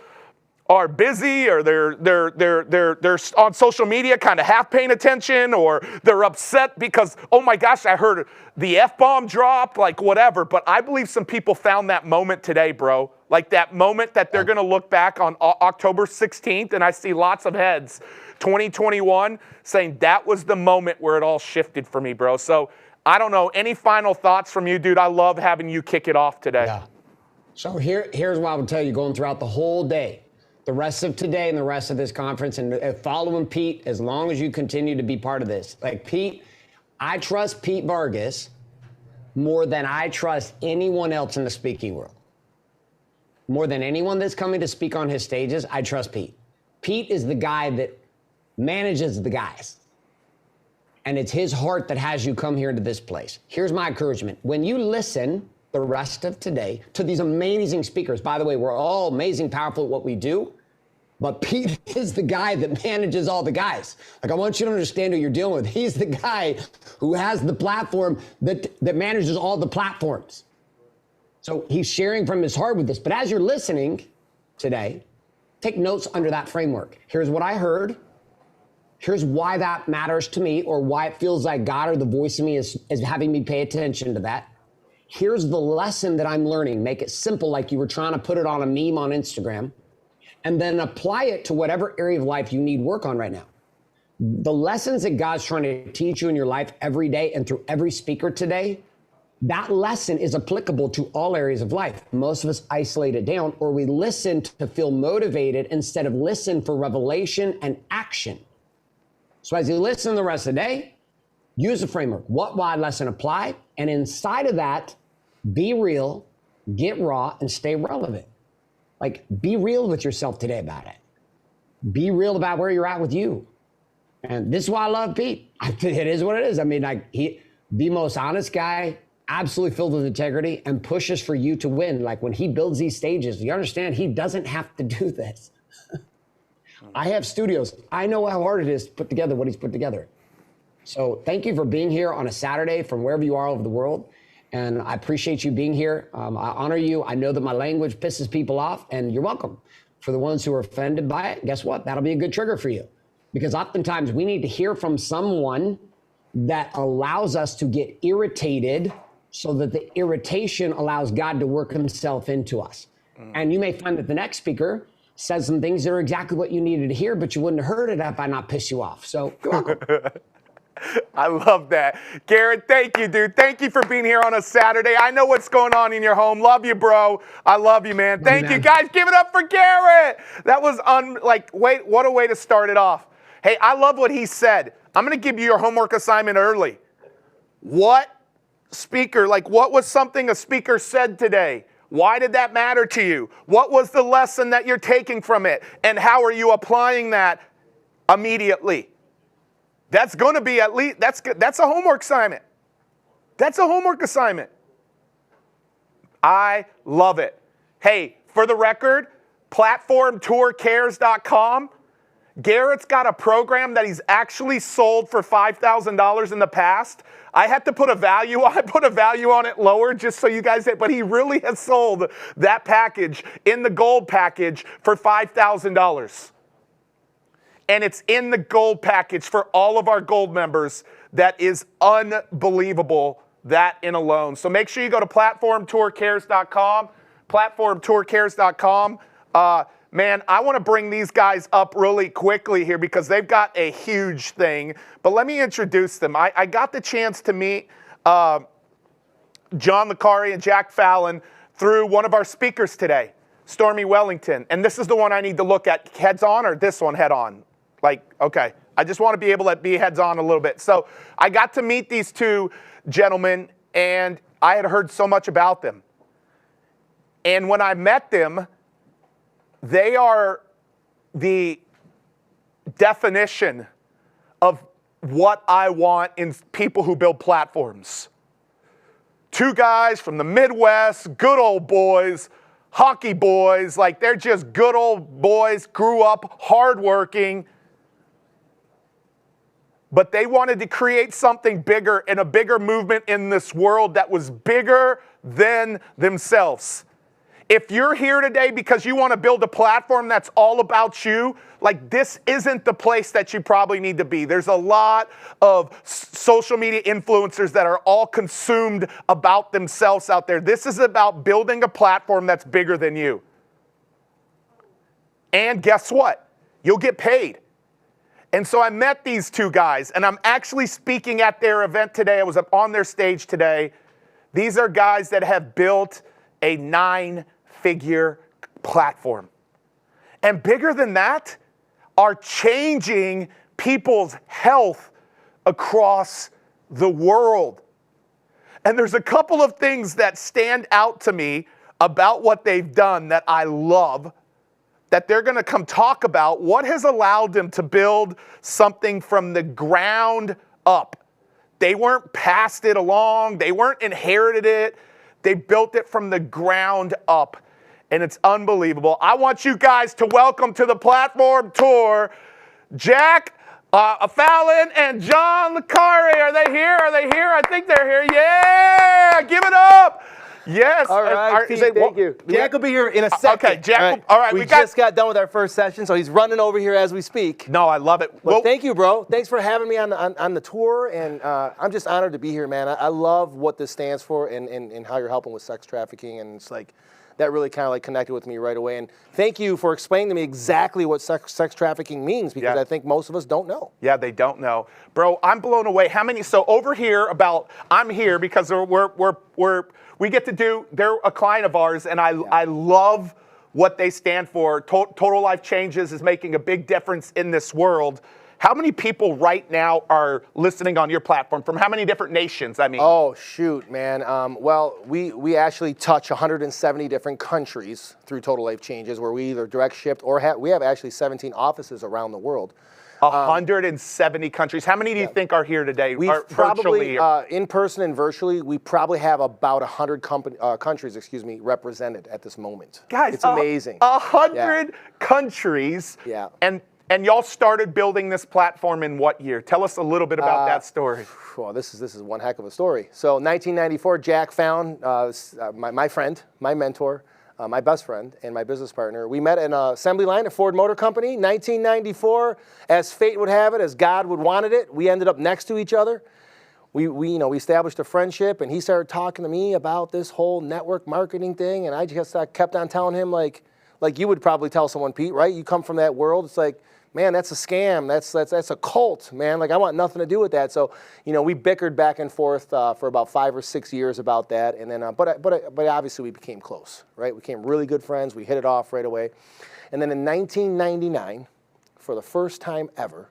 are busy, or they're on social media kind of half paying attention, or they're upset because, oh my gosh, I heard the F-bomb dropped, like whatever. But I believe some people found that moment today, bro. Like that moment that they're going to look back on October 16th, and I see lots of heads, 2021, saying that was the moment where it all shifted for me, bro. So I don't know, any final thoughts from you, dude? I love having you kick it off today. Yeah. So here's what I would tell you going throughout the whole day. The rest of today and the rest of this conference, and following Pete as long as you continue to be part of this. Like, Pete, I trust Pete Vargas more than I trust anyone else in the speaking world. More than anyone that's coming to speak on his stages, I trust Pete. Pete is the guy that manages the guys. And it's his heart that has you come here to this place. Here's my encouragement. When you listen the rest of today to these amazing speakers, by the way, we're all amazing, powerful at what we do, but Pete is the guy that manages all the guys. Like, I want you to understand who you're dealing with. He's the guy who has the platform that manages all the platforms. So he's sharing from his heart with this. But as you're listening today, take notes under that framework. Here's what I heard. Here's why that matters to me, or why it feels like God or the voice of me is having me pay attention to that. Here's the lesson that I'm learning. Make it simple, like you were trying to put it on a meme on Instagram, and then apply it to whatever area of life you need work on right now. The lessons that God's trying to teach you in your life every day and through every speaker today, that lesson is applicable to all areas of life. Most of us isolate it down, or we listen to feel motivated instead of listen for revelation and action. So as you listen the rest of the day, use the framework. What, why, lesson, apply. And inside of that, be real, get raw, and stay relevant. Like, be real with yourself today about it. Be real about where you're at with you. And this is why I love Pete. It is what it is. I mean, like, the most honest guy, absolutely filled with integrity, and pushes for you to win. Like, when he builds these stages, you understand he doesn't have to do this. I have studios. I know how hard it is to put together what he's put together. So thank you for being here on a Saturday from wherever you are over the world. And I appreciate you being here. I honor you. I know that my language pisses people off, and you're welcome. For the ones who are offended by it, guess what? That'll be a good trigger for you. Because oftentimes we need to hear from someone that allows us to get irritated, so that the irritation allows God to work himself into us. And you may find that the next speaker says some things that are exactly what you needed to hear, but you wouldn't have heard it if I not piss you off. So you're welcome. I love that. Garrett, thank you, dude. Thank you for being here on a Saturday. I know what's going on in your home. Love you, bro. I love you, man. Thank you, guys. Give it up for Garrett. That was wait, what a way to start it off. Hey, I love what he said. I'm going to give you your homework assignment early. What was something a speaker said today? Why did that matter to you? What was the lesson that you're taking from it? And how are you applying that immediately? That's going to be that's a homework assignment. That's a homework assignment. I love it. Hey, for the record, platformtourcares.com. Garrett's got a program that he's actually sold for $5,000 in the past. I had to put a value on it lower just so you guys, but he really has sold that package in the gold package for $5,000. And it's in the gold package for all of our gold members. That is unbelievable, that in alone. So make sure you go to platformtourcares.com, platformtourcares.com. Man, I want to bring these guys up really quickly here because they've got a huge thing. But let me introduce them. I got the chance to meet John Licari and Jack Fallon through one of our speakers today, Stormy Wellington. And this is the one I need to look at heads on, or this one head on? Okay. I just want to be able to be heads on a little bit. So I got to meet these two gentlemen, and I had heard so much about them. And when I met them, they are the definition of what I want in people who build platforms. Two guys from the Midwest, good old boys, hockey boys, they're just good old boys, grew up hardworking. But they wanted to create something bigger and a bigger movement in this world that was bigger than themselves. If you're here today because you want to build a platform that's all about you, this isn't the place that you probably need to be. There's a lot of social media influencers that are all consumed about themselves out there. This is about building a platform that's bigger than you. And guess what? You'll get paid. And so I met these two guys, and I'm actually speaking at their event today. I was up on their stage today. These are guys that have built a 9-figure platform. And bigger than that, are changing people's health across the world. And there's a couple of things that stand out to me about what they've done that I love, that they're going to come talk about what has allowed them to build something from the ground up. They weren't passed it along. They weren't inherited it. They built it from the ground up. And it's unbelievable. I want you guys to welcome to the platform tour, Jack Fallon and John Licari. Are they here? Are they here? I think they're here. Yeah! Give it up! Yes. All right, Pete, thank you. Jack will be here in a second. Okay, Jack. All right. We just got done with our first session, so he's running over here as we speak. No, I love it. Well, thank you, bro. Thanks for having me on the tour, and I'm just honored to be here, man. I love what this stands for and how you're helping with sex trafficking, and it's that really kind of connected with me right away. And thank you for explaining to me exactly what sex trafficking means, because I think most of us don't know. Yeah, they don't know. Bro, I'm blown away. How many? So over here I'm here because we get to do, they're a client of ours, and I love what they stand for. Total Life Changes is making a big difference in this world. How many people right now are listening on your platform from how many different nations? Oh, shoot, man. Well, we actually touch 170 different countries through Total Life Changes, where we either direct shipped or we have actually 17 offices around the world. 170 countries. How many do you think are here today? We probably, in person and virtually, we probably have about 100 countries, represented at this moment. Guys, it's amazing. 100 countries. Yeah. And y'all started building this platform in what year? Tell us a little bit about that story. Well, this is one heck of a story. So 1994, Jack found my friend, my mentor, my best friend, and my business partner. We met in an assembly line at Ford Motor Company, 1994. As fate would have it, as God would wanted it, we ended up next to each other. We established a friendship, and he started talking to me about this whole network marketing thing, and I just kept on telling him like you would probably tell someone, Pete, right? You come from that world. It's like, man, that's a scam. That's a cult, man. Like, I want nothing to do with that. So, we bickered back and forth for about 5 or 6 years about that. And then, but obviously we became close, right? We became really good friends. We hit it off right away. And then in 1999, for the first time ever,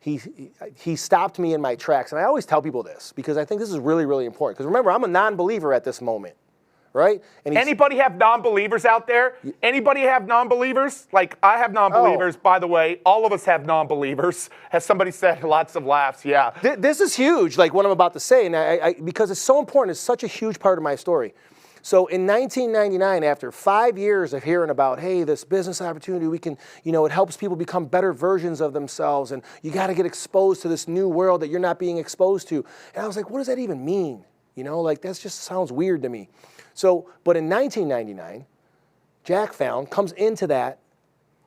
he stopped me in my tracks. And I always tell people this because I think this is really, really important. Because remember, I'm a non-believer at this moment. Right? And anybody have non-believers out there? Anybody have non-believers? Like, I have non-believers, by the way. All of us have non-believers. As somebody said, lots of laughs, yeah. This is huge, like what I'm about to say, and because it's so important. It's such a huge part of my story. So in 1999, after 5 years of hearing about, hey, this business opportunity, we can, it helps people become better versions of themselves, and you got to get exposed to this new world that you're not being exposed to. And I was like, what does that even mean? Like, that just sounds weird to me. So, but in 1999, Jack comes into that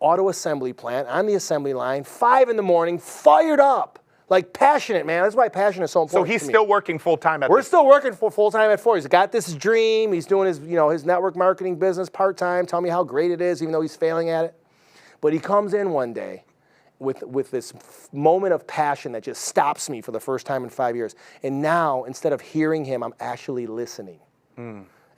auto assembly plant on the assembly line, 5 in the morning, fired up, like passionate, man. That's why passion is so important. So he's still working full time at We're still working full time at Ford. He's got this dream. He's doing his, his network marketing business part time. Tell me how great it is, even though he's failing at it. But he comes in one day with this moment of passion that just stops me for the first time in 5 years. And now, instead of hearing him, I'm actually listening.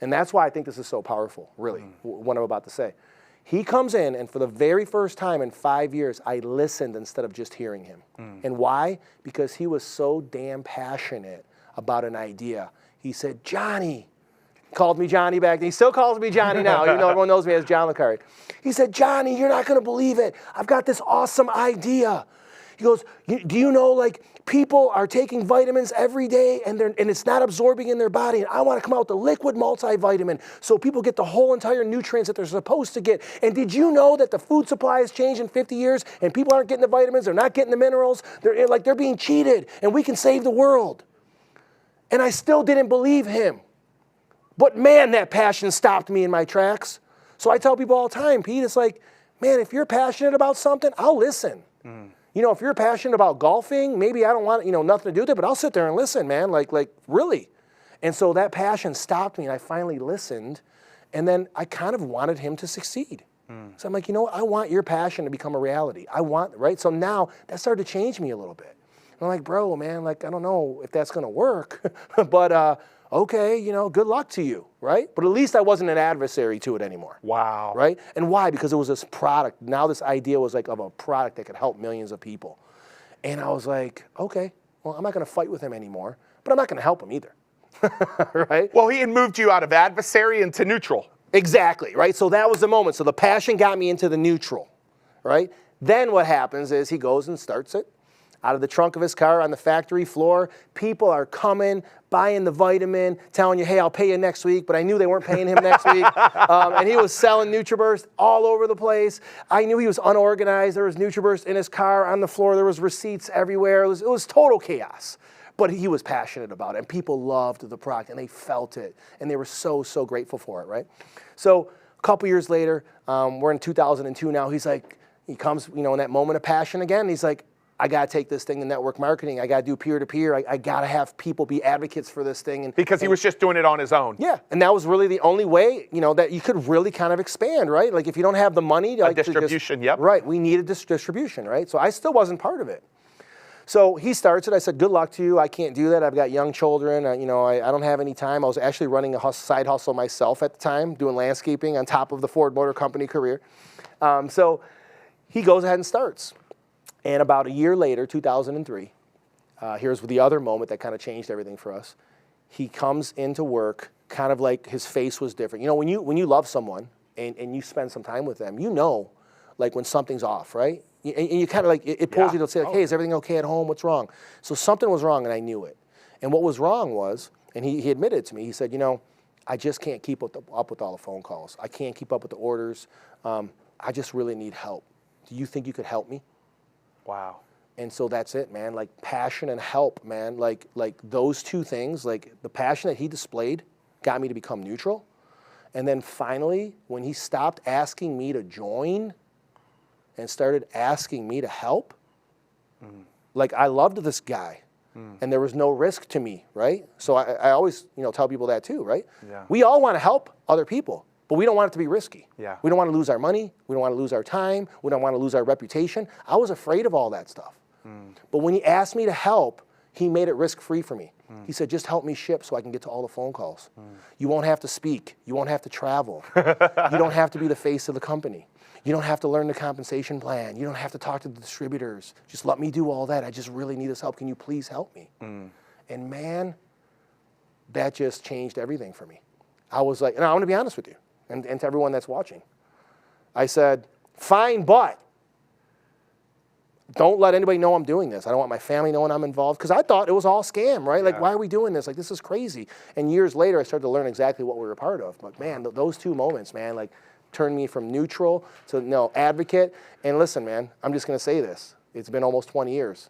And that's why I think this is so powerful, really, what I'm about to say. He comes in, and for the very first time in 5 years, I listened instead of just hearing him. And why? Because he was so damn passionate about an idea. He said, Johnny, called me Johnny back then. He still calls me Johnny now, even though everyone knows me as John LeCarry. He said, Johnny, you're not going to believe it. I've got this awesome idea. He goes, do you know, like, people are taking vitamins every day and it's not absorbing in their body. And I want to come out with the liquid multivitamin so people get the whole entire nutrients that they're supposed to get. And did you know that the food supply has changed in 50 years and people aren't getting the vitamins, they're not getting the minerals, they're being cheated, and we can save the world. And I still didn't believe him. But man, that passion stopped me in my tracks. So I tell people all the time, Pete, it's like, man, if you're passionate about something, I'll listen. If you're passionate about golfing, maybe I don't want, nothing to do with it, but I'll sit there and listen, man, like really. And so that passion stopped me, and I finally listened, and then I kind of wanted him to succeed. So I'm like, I want your passion to become a reality. Right? So now that started to change me a little bit. And I'm like, bro, man, like, I don't know if that's going to work, but okay, good luck to you, right? But at least I wasn't an adversary to it anymore. Wow. Right? And why? Because it was this product. Now this idea was like of a product that could help millions of people. And I was like, okay, well, I'm not going to fight with him anymore, but I'm not going to help him either. Right? Well, he had moved you out of adversary into neutral. Exactly, right? So that was the moment. So the passion got me into the neutral, right? Then what happens is he goes and starts it. Out of the trunk of his car on the factory floor, people are coming, buying the vitamin, telling you, hey, I'll pay you next week, but I knew they weren't paying him next week. And he was selling NutriBurst all over the place. I knew he was unorganized. There was NutriBurst in his car on the floor. There was receipts everywhere. It was total chaos. But he was passionate about it, and people loved the product, and they felt it, and they were so, so grateful for it, right? So a couple years later, we're in 2002 now. He comes, in that moment of passion again, and he's like, I got to take this thing to network marketing. I got to do peer-to-peer. I got to have people be advocates for this thing. Because he was just doing it on his own. Yeah, and that was really the only way, that you could really kind of expand, right? Like if you don't have the money. Distribution, yep. Right, we needed this distribution, right? So I still wasn't part of it. So he starts it. I said, good luck to you. I can't do that. I've got young children. I don't have any time. I was actually running a side hustle myself at the time, doing landscaping on top of the Ford Motor Company career. So he goes ahead and starts. And about a year later, 2003, here's the other moment that kind of changed everything for us. He comes into work, kind of like his face was different. When you love someone and you spend some time with them, like when something's off, right? And you kind of like, it pulls you to say, like, hey, is everything okay at home? What's wrong? So something was wrong, and I knew it. And what was wrong was, and he admitted it to me, he said, I just can't keep up with all the phone calls. I can't keep up with the orders. I just really need help. Do you think you could help me? Wow. And so that's it, man. Like passion and help, man. Like those two things, like the passion that he displayed got me to become neutral. And then finally, when he stopped asking me to join and started asking me to help, like I loved this guy. And there was no risk to me, right? So I always, tell people that too, right? Yeah. We all want to help other people. But we don't want it to be risky. Yeah. We don't want to lose our money. We don't want to lose our time. We don't want to lose our reputation. I was afraid of all that stuff. But when he asked me to help, he made it risk-free for me. He said, just help me ship so I can get to all the phone calls. You won't have to speak. You won't have to travel. You don't have to be the face of the company. You don't have to learn the compensation plan. You don't have to talk to the distributors. Just let me do all that. I just really need this help. Can you please help me? And man, that just changed everything for me. I was like, and I want to be honest with you and to everyone that's watching. I said, fine, but don't let anybody know I'm doing this. I don't want my family knowing I'm involved because I thought it was all scam, right? Like, why are we doing this? Like, this is crazy. And years later, I started to learn exactly what we were a part of. But man, those 2 moments, man, like turned me from neutral to advocate. And listen, man, I'm just going to say this. It's been almost 20 years.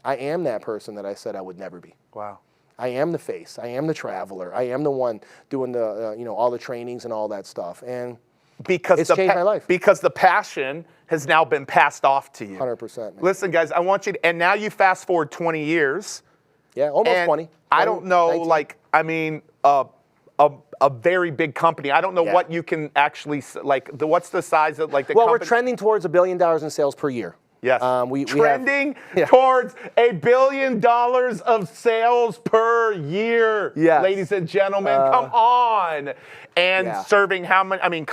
I am that person that I said I would never be. Wow. I am the face. I am the traveler. I am the one doing the, all the trainings and all that stuff. And because it's changed my life. Because the passion has now been passed off to you. 100%. Man. Listen, guys, I want you to, and now you fast forward 20 years. Yeah, almost 20. I don't know, 19. like, I mean, a very big company. I don't know what you can actually, like, what's the size of, like, the company? Well, we're trending towards $1 billion in sales per year. Yes. Trending towards $1 billion of sales per year. Yes. Ladies and gentlemen, come on. And serving how many,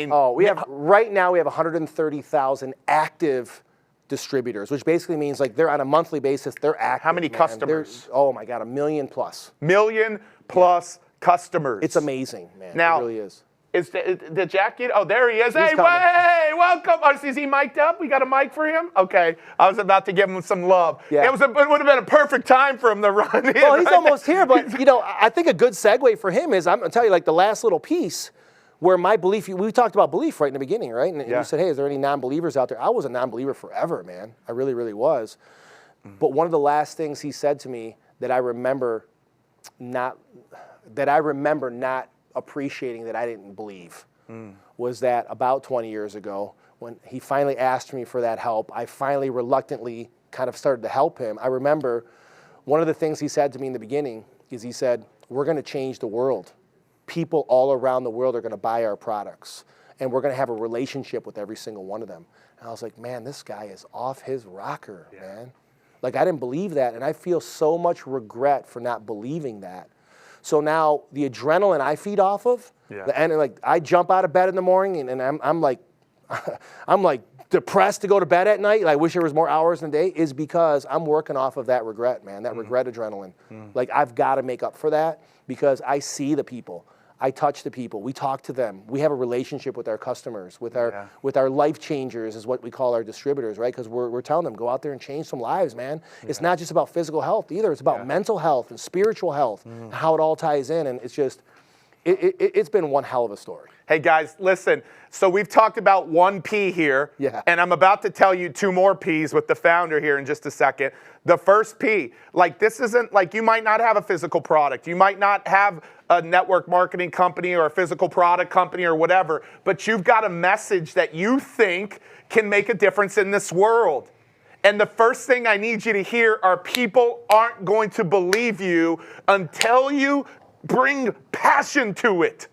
right now we have 130,000 active distributors, which basically means like they're on a monthly basis, they're active. How many customers? Oh my God, 1 million plus. Million plus customers. It's amazing, man. Now, it really is. Did Jack get? Oh, there he is. Hey, welcome. Oh, is he mic'd up? We got a mic for him? Okay. I was about to give him some love. Yeah. It would have been a perfect time for him to run in. Well, he's almost here, but I think a good segue for him is, I'm going to tell you, like the last little piece where my belief, we talked about belief right in the beginning, right? And you said, hey, is there any non-believers out there? I was a non-believer forever, man. I really, really was. But one of the last things he said to me that I remember not appreciating that I didn't believe was that about 20 years ago, when he finally asked me for that help, I finally reluctantly kind of started to help him. I remember one of the things he said to me in the beginning is he said, we're going to change the world. People all around the world are going to buy our products, and we're going to have a relationship with every single one of them. And I was like, man, this guy is off his rocker, man. Like, I didn't believe that, and I feel so much regret for not believing that. So now the adrenaline I feed off of, and like I jump out of bed in the morning and I'm like, I'm like depressed to go to bed at night. Like, I wish there was more hours in the day, is because I'm working off of that regret, man, that regret adrenaline. Like, I've got to make up for that because I see the people. I touch the people. We talk to them. We have a relationship with our customers, with our life changers is what we call our distributors, right? Because we're telling them, go out there and change some lives, man. It's not just about physical health either. It's about mental health and spiritual health and how it all ties in. And it's just, it's been one hell of a story. Hey guys, listen. So we've talked about 1 P here, and I'm about to tell you 2 more P's with the founder here in just a second. The first P, like, this isn't like, you might not have a physical product. You might not have a network marketing company or a physical product company or whatever, but you've got a message that you think can make a difference in this world. And the first thing I need you to hear are people aren't going to believe you until you bring passion to it.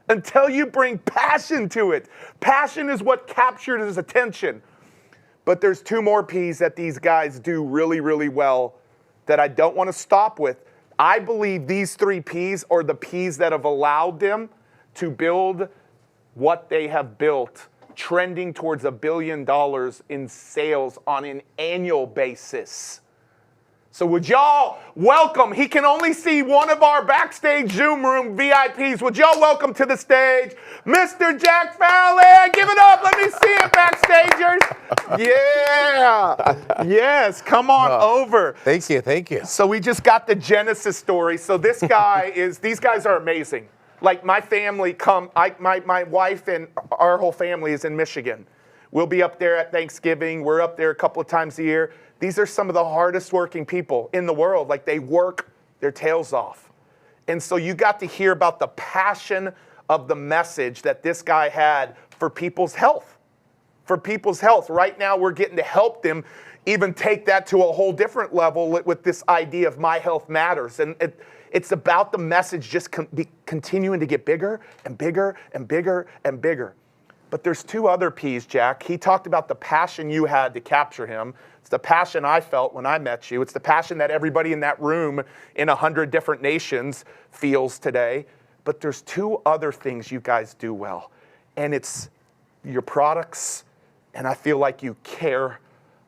Until you bring passion to it. Passion is what captured his attention. But there's 2 more P's that these guys do really, really well that I don't want to stop with. I believe these 3 P's are the P's that have allowed them to build what they have built, trending towards $1 billion in sales on an annual basis. So would y'all welcome, he can only see one of our backstage Zoom room VIPs. Would y'all welcome to the stage, Mr. Jack Fowler? Give it up, let me see it, backstagers. Yeah, yes, come on over. Thank you, thank you. So we just got the Genesis story. So this guy these guys are amazing. Like, my family my wife and our whole family is in Michigan. We'll be up there at Thanksgiving. We're up there a couple of times a year. These are some of the hardest working people in the world. Like, they work their tails off. And so you got to hear about the passion of the message that this guy had for people's health. For people's health. Right now, we're getting to help them even take that to a whole different level with this idea of My Health Matters. And It's about the message just continuing to get bigger and bigger and bigger and bigger. But there's two other P's, Jack. He talked about the passion you had to capture him. It's the passion I felt when I met you. It's the passion that everybody in that room in 100 different nations feels today. But there's two other things you guys do well. And it's your products, and I feel like you care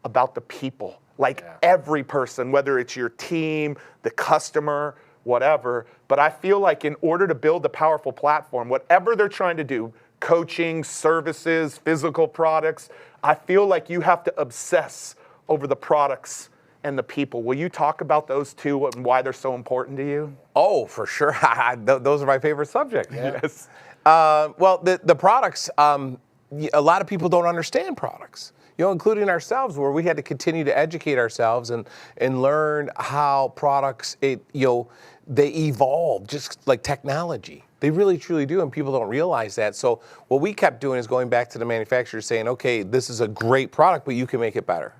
about the people. Like every person, whether it's your team, the customer, whatever. But I feel like in order to build a powerful platform, whatever they're trying to do, coaching, services, physical products, I feel like you have to obsess over the products and the people. Will you talk about those two and why they're so important to you? Oh, for sure. Those are my favorite subjects. Yeah. Yes. Well, the products, a lot of people don't understand products, including ourselves, where we had to continue to educate ourselves and learn how products, they evolve just like technology. They really, truly do, and people don't realize that. So what we kept doing is going back to the manufacturers saying, okay, this is a great product, but you can make it better,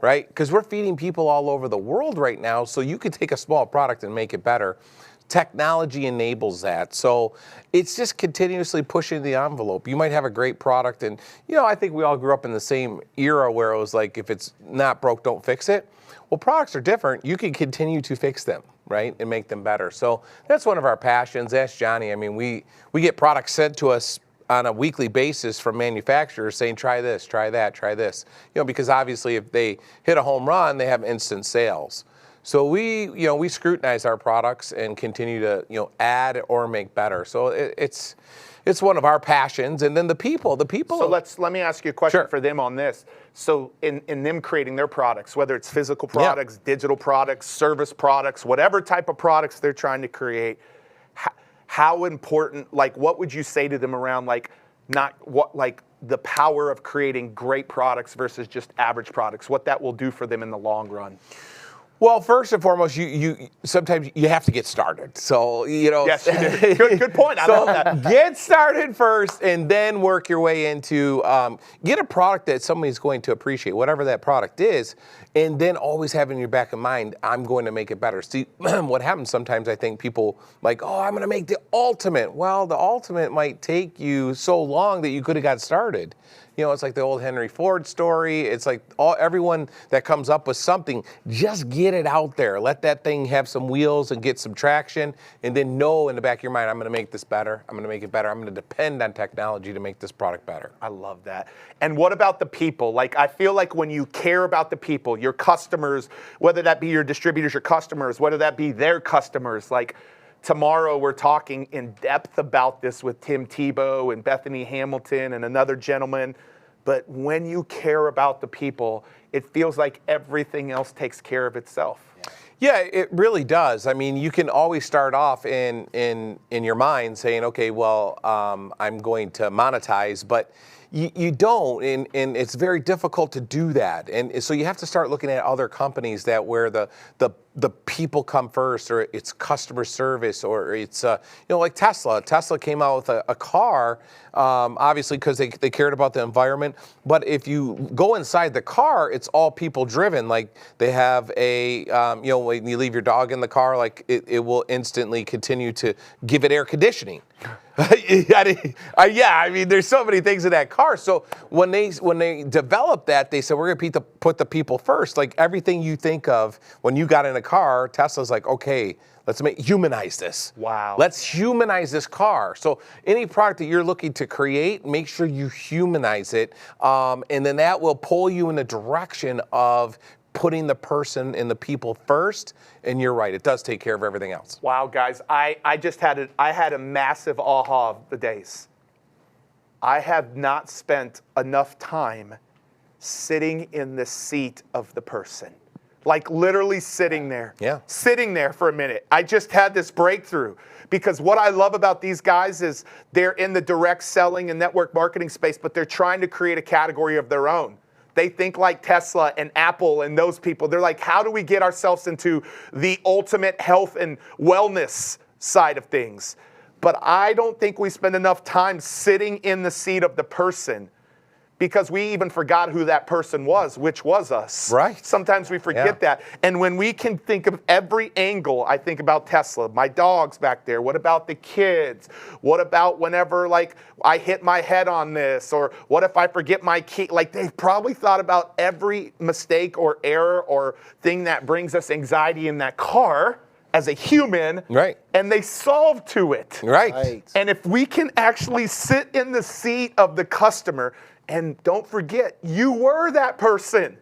right? Because we're feeding people all over the world right now, so you could take a small product and make it better. Technology enables that. So it's just continuously pushing the envelope. You might have a great product, and I think we all grew up in the same era where it was like, if it's not broke, don't fix it. Well, products are different. You can continue to fix them, right, and make them better. So that's one of our passions. Ask Johnny. I mean, we get products sent to us on a weekly basis from manufacturers saying, try this, try that, try this. Because obviously if they hit a home run, they have instant sales. So we scrutinize our products and continue to add or make better. So it's one of our passions. And then the people. So let me ask you a question Sure. for them on this. So in them creating their products, whether it's physical products, digital products, service products, whatever type of products they're trying to create, how important, like what would you say to them around the power of creating great products versus just average products, what that will do for them in the long run? Well, first and foremost, you sometimes you have to get started. So Yes, you do. Good point. I love that. Get started first, and then work your way into get a product that somebody's going to appreciate, whatever that product is, and then always have in your back of mind, I'm going to make it better. See, what happens sometimes, I think people like, oh, I'm going to make the ultimate. Well, the ultimate might take you so long that you could have got started. It's like the old Henry Ford story. It's like everyone that comes up with something, just get it out there. Let that thing have some wheels and get some traction, and then know in the back of your mind, I'm going to make this better. I'm going to make it better. I'm going to depend on technology to make this product better. I love that. And what about the people? Like, I feel like when you care about the people, your customers, whether that be your distributors, your customers, whether that be their customers, like, tomorrow we're talking in depth about this with Tim Tebow and Bethany Hamilton and another gentleman. But when you care about the people, it feels like everything else takes care of itself. Yeah, it really does. I mean, you can always start off in your mind saying, okay, well, I'm going to monetize, but you don't, and it's very difficult to do that. And so you have to start looking at other companies where the people come first, or it's customer service, or it's like Tesla. Tesla came out with a car, obviously because they cared about the environment. But if you go inside the car, it's all people driven. Like they have when you leave your dog in the car, like it will instantly continue to give it air conditioning. Yeah, I mean, there's so many things in that car. So when they developed that, they said, we're going to put the people first. Like everything you think of when you got in a car, Tesla's like, okay, let's humanize this. Wow. Let's humanize this car. So any product that you're looking to create, make sure you humanize it. And then that will pull you in the direction of putting the person and the people first. And you're right, it does take care of everything else. Wow, guys, I had a massive aha of the days. I have not spent enough time sitting in the seat of the person. Like literally sitting there. Yeah. Sitting there for a minute. I just had this breakthrough. Because what I love about these guys is they're in the direct selling and network marketing space, but they're trying to create a category of their own. They think like Tesla and Apple and those people. They're like, how do we get ourselves into the ultimate health and wellness side of things? But I don't think we spend enough time sitting in the seat of the person because we even forgot who that person was, which was us. Right. Sometimes we forget that. And when we can think of every angle, I think about Tesla, my dog's back there. What about the kids? What about whenever like I hit my head on this? Or what if I forget my key? Like they've probably thought about every mistake or error or thing that brings us anxiety in that car as a human. Right. And they solve to it. Right. And if we can actually sit in the seat of the customer, and don't forget, you were that person,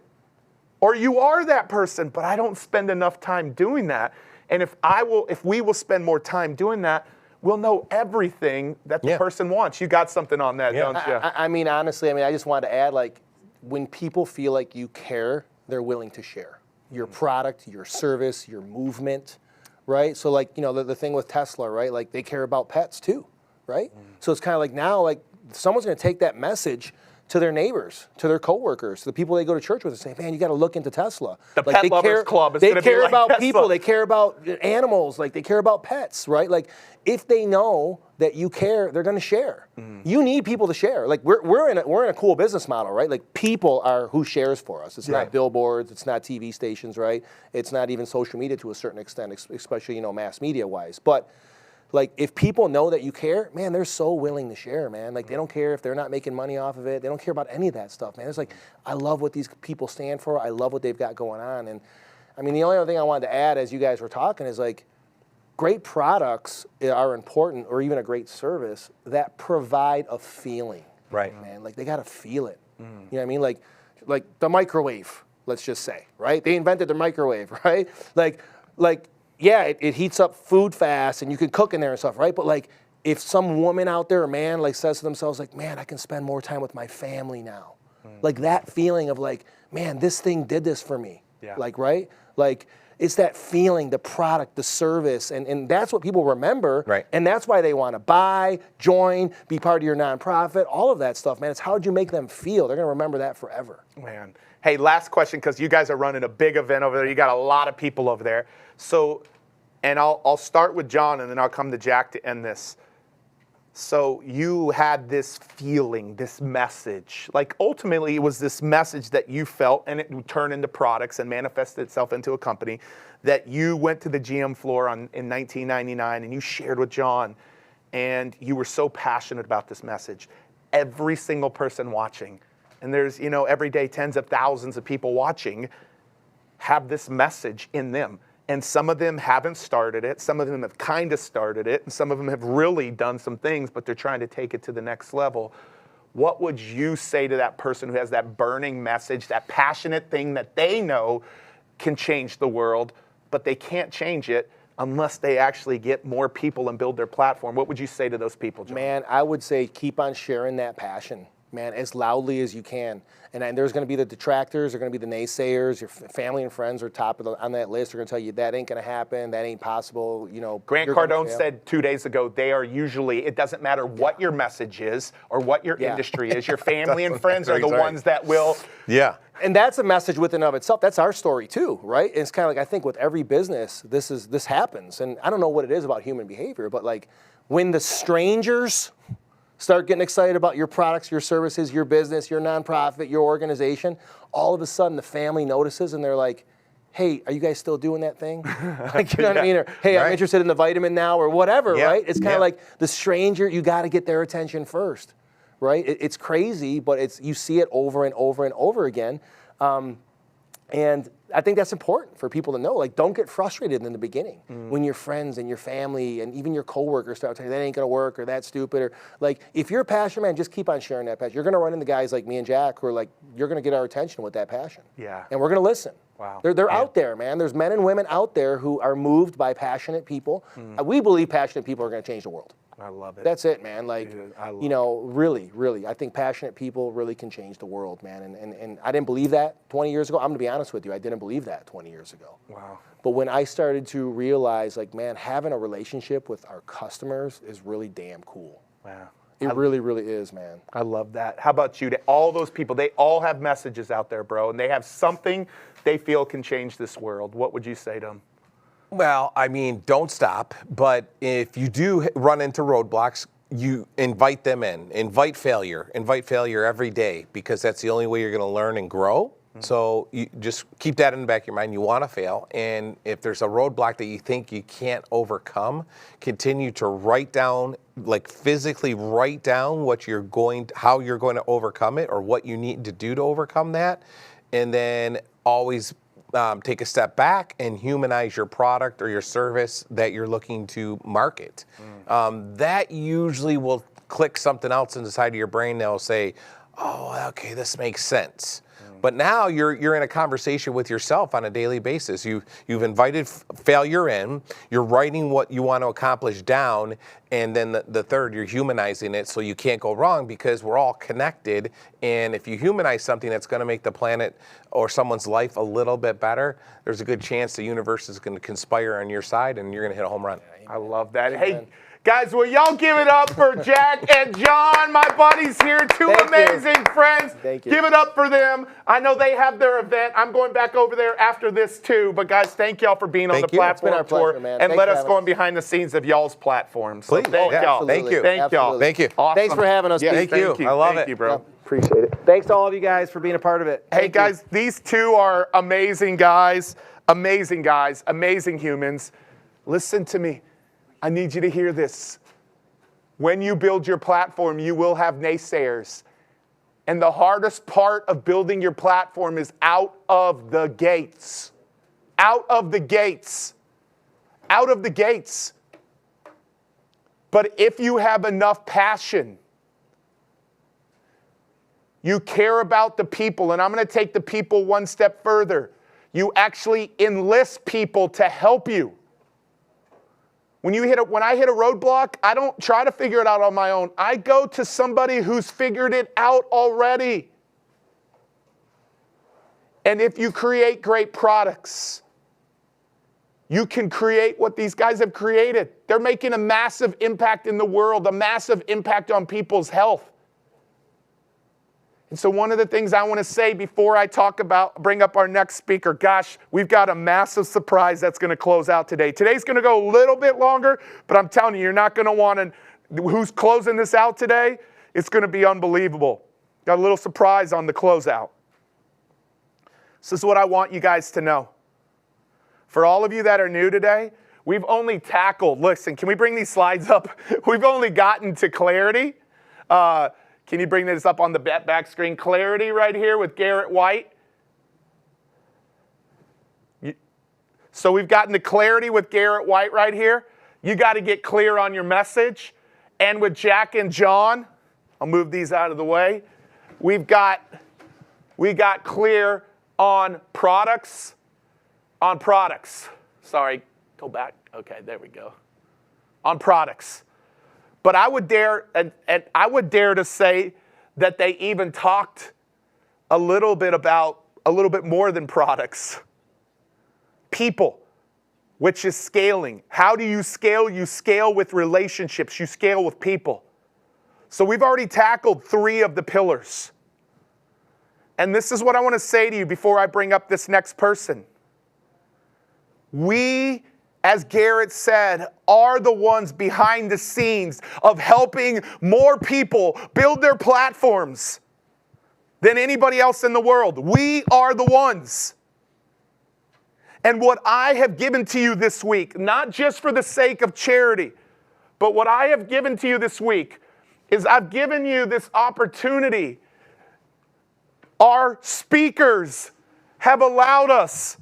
or you are that person, but I don't spend enough time doing that. And if we will spend more time doing that, we'll know everything that the person wants. You got something on that, don't you? I mean, honestly, I just wanted to add, like, when people feel like you care, they're willing to share your product, your service, your movement, right? So, like, the thing with Tesla, right? Like, they care about pets too, right? So it's kind of like now, like, someone's going to take that message to their neighbors, to their coworkers, to the people they go to church with, and say, "Man, you got to look into Tesla." The Pet Lovers Club is They going to be care like about Tesla. people. They care about animals. Like they care about pets, right? Like if they know that you care, they're going to share. You need people to share. Like we're in a cool business model, right? Like people are who shares for us. It's not billboards. It's not TV stations, right? It's not even social media to a certain extent, especially mass media wise, but. Like, if people know that you care, man, they're so willing to share, man. Like, they don't care if they're not making money off of it. They don't care about any of that stuff, man. It's like, I love what these people stand for. I love what they've got going on. And, I mean, the only other thing I wanted to add as you guys were talking is, like, great products are important, or even a great service, that provide a feeling. Right. Man, like, they got to feel it. You know what I mean? Like the microwave, let's just say, right? They invented the microwave, right? Like, yeah, it heats up food fast and you can cook in there and stuff, right? But like if some woman out there or man like says to themselves like, man, I can spend more time with my family now. Like that feeling of like, man, this thing did this for me. Yeah. Like, right? Like it's that feeling, the product, the service, and that's what people remember. Right. And that's why they want to buy, join, be part of your nonprofit, all of that stuff, man. It's how'd you make them feel? They're going to remember that forever. Man. Hey, last question, because you guys are running a big event over there. You got a lot of people over there. So, and I'll start with John, and then I'll come to Jack to end this. So you had this feeling, this message. Like ultimately, it was this message that you felt, and it would turn into products and manifested itself into a company, that you went to the GM floor in 1999, and you shared with John, and you were so passionate about this message. Every single person watching, and there's, every day tens of thousands of people watching, have this message in them. And some of them haven't started it. Some of them have kind of started it. And some of them have really done some things, but they're trying to take it to the next level. What would you say to that person who has that burning message, that passionate thing that they know can change the world, but they can't change it unless they actually get more people and build their platform? What would you say to those people, John? Man, I would say keep on sharing that passion, man, as loudly as you can. And there's going to be the detractors, there's going to be the naysayers. Your family and friends are on that list. They're going to tell you that ain't going to happen, that ain't possible. Grant Cardone said 2 days ago, they are usually, it doesn't matter what your message is or what your industry is. Your family and friends are the ones that will. Yeah. And that's a message within and of itself. That's our story too, right? And it's kind of like, I think with every business, this happens. And I don't know what it is about human behavior, but like when the strangers start getting excited about your products, your services, your business, your nonprofit, your organization, all of a sudden the family notices and they're like, hey, are you guys still doing that thing? Like, you know what I mean? Or, hey, I'm interested in the vitamin now or whatever, right? It's kind of like the stranger, you got to get their attention first, right? It's crazy, but you see it over and over and over again. And I think that's important for people to know. Like, don't get frustrated in the beginning when your friends and your family and even your coworkers start telling you that ain't gonna work or that's stupid. Or like, if you're passionate, man, just keep on sharing that passion. You're gonna run into guys like me and Jack who are like, you're gonna get our attention with that passion. Yeah. And we're gonna listen. Wow. They're out there, man. There's men and women out there who are moved by passionate people. We believe passionate people are gonna change the world. I love it. That's it, man. Like, Dude, I love really, really, I think passionate people really can change the world, man. And I didn't believe that 20 years ago. I'm going to be honest with you. I didn't believe that 20 years ago. Wow. But when I started to realize, like, man, having a relationship with our customers is really damn cool. Wow. It really, really is, man. I love that. How about you? All those people, they all have messages out there, bro, and they have something they feel can change this world. What would you say to them? Well, I mean, don't stop. But if you do run into roadblocks, you invite them in, invite failure every day, because that's the only way you're going to learn and grow. So you just keep that in the back of your mind. You want to fail, and if there's a roadblock that you think you can't overcome, continue to write down, like physically write down how you're going to overcome it, or what you need to do to overcome that, and then always take a step back and humanize your product or your service that you're looking to market. That usually will click something else in the side of your brain that will say, oh, okay, this makes sense. But now you're in a conversation with yourself on a daily basis. You've invited failure in, you're writing what you want to accomplish down, and then the third, you're humanizing it so you can't go wrong, because we're all connected. And if you humanize something that's going to make the planet or someone's life a little bit better, there's a good chance the universe is going to conspire on your side and you're going to hit a home run. I love that. Hey, guys, will y'all give it up for Jack and John, my buddies here, two amazing friends. Thank you. Give it up for them. I know they have their event. I'm going back over there after this too. But guys, thank y'all for being on the platform It's been our tour, pleasure, man. and Thanks let for us having go us. on behind the scenes of y'all's platforms. So Please. thank y'all. Thank you. Thank y'all. Thank you. Awesome. Thanks for having us. Yes, Pete. Thank you. I love Thank it. you, bro. Appreciate it. Thanks to all of you guys for being a part of it. Hey, Thank you. guys, these two are amazing guys, amazing humans. Listen to me. I need you to hear this. When you build your platform, you will have naysayers. And the hardest part of building your platform is out of the gates. Out of the gates. Out of the gates. But if you have enough passion, you care about the people, and I'm going to take the people one step further. You actually enlist people to help you. When I hit a roadblock, I don't try to figure it out on my own. I go to somebody who's figured it out already. And if you create great products, you can create what these guys have created. They're making a massive impact in the world, a massive impact on people's health. And so one of the things I want to say before I bring up our next speaker, gosh, we've got a massive surprise that's going to close out today. Today's going to go a little bit longer, but I'm telling you, you're not going to want to, who's closing this out today, it's going to be unbelievable. Got a little surprise on the closeout. This is what I want you guys to know. For all of you that are new today, we've only tackled, listen, can we bring these slides up? We've only gotten to clarity. Can you bring this up on the back screen? Clarity right here with Garrett White. So we've gotten to clarity with Garrett White right here. You got to get clear on your message. And with Jack and John, I'll move these out of the way. We got clear on products. Sorry, go back. Okay, there we go. On products. But I would dare, and I would dare to say that they even talked a little bit more than products. People, which is scaling. How do you scale? You scale with relationships. You scale with people. So we've already tackled 3 of the pillars. And this is what I want to say to you before I bring up this next person. We, as Garrett said, are the ones behind the scenes of helping more people build their platforms than anybody else in the world. We are the ones. And what I have given to you this week, not just for the sake of charity, but what I have given to you this week is I've given you this opportunity. Our speakers have allowed us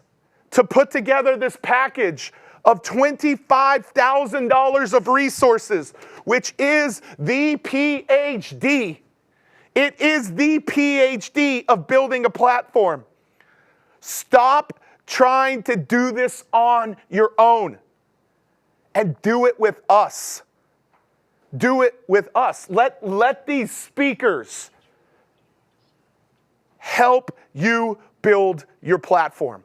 to put together this package of $25,000 of resources, which is the PhD. It is the PhD of building a platform. Stop trying to do this on your own and do it with us. Do it with us. Let these speakers help you build your platform.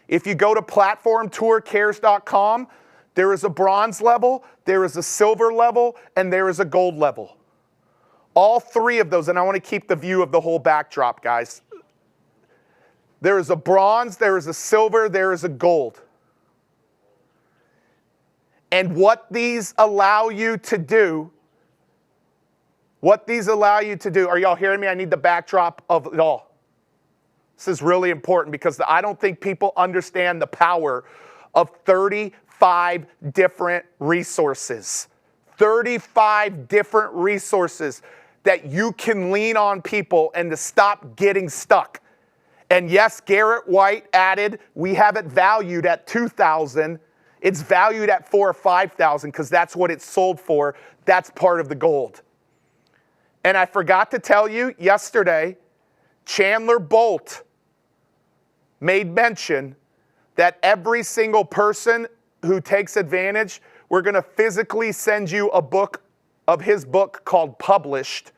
If you go to platformtourcares.com, there is a bronze level, there is a silver level, and there is a gold level. All 3 of those, and I want to keep the view of the whole backdrop, guys. There is a bronze, there is a silver, there is a gold. And what these allow you to do, are y'all hearing me? I need the backdrop of it all. This is really important because I don't think people understand the power of 35 different resources. 35 different resources that you can lean on people and to stop getting stuck. And yes, Garrett White added, we have it valued at $2,000. It's valued at $4,000 or $5,000 because that's what it's sold for. That's part of the gold. And I forgot to tell you yesterday, Chandler Bolt made mention that every single person who takes advantage, we're going to physically send you a book of his book called Published,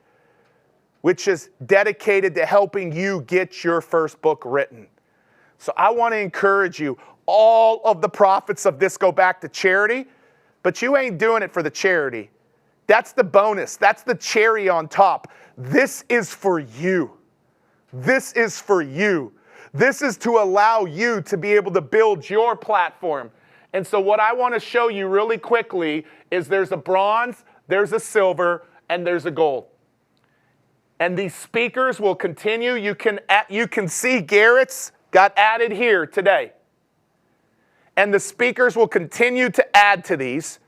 which is dedicated to helping you get your first book written. So I want to encourage you, all of the profits of this go back to charity, but you ain't doing it for the charity. That's the bonus. That's the cherry on top. This is for you. This is for you. This is to allow you to be able to build your platform. And so what I want to show you really quickly is there's a bronze, there's a silver, and there's a gold. And these speakers will continue. You can see Garrett's got added here today. And the speakers will continue to add to these.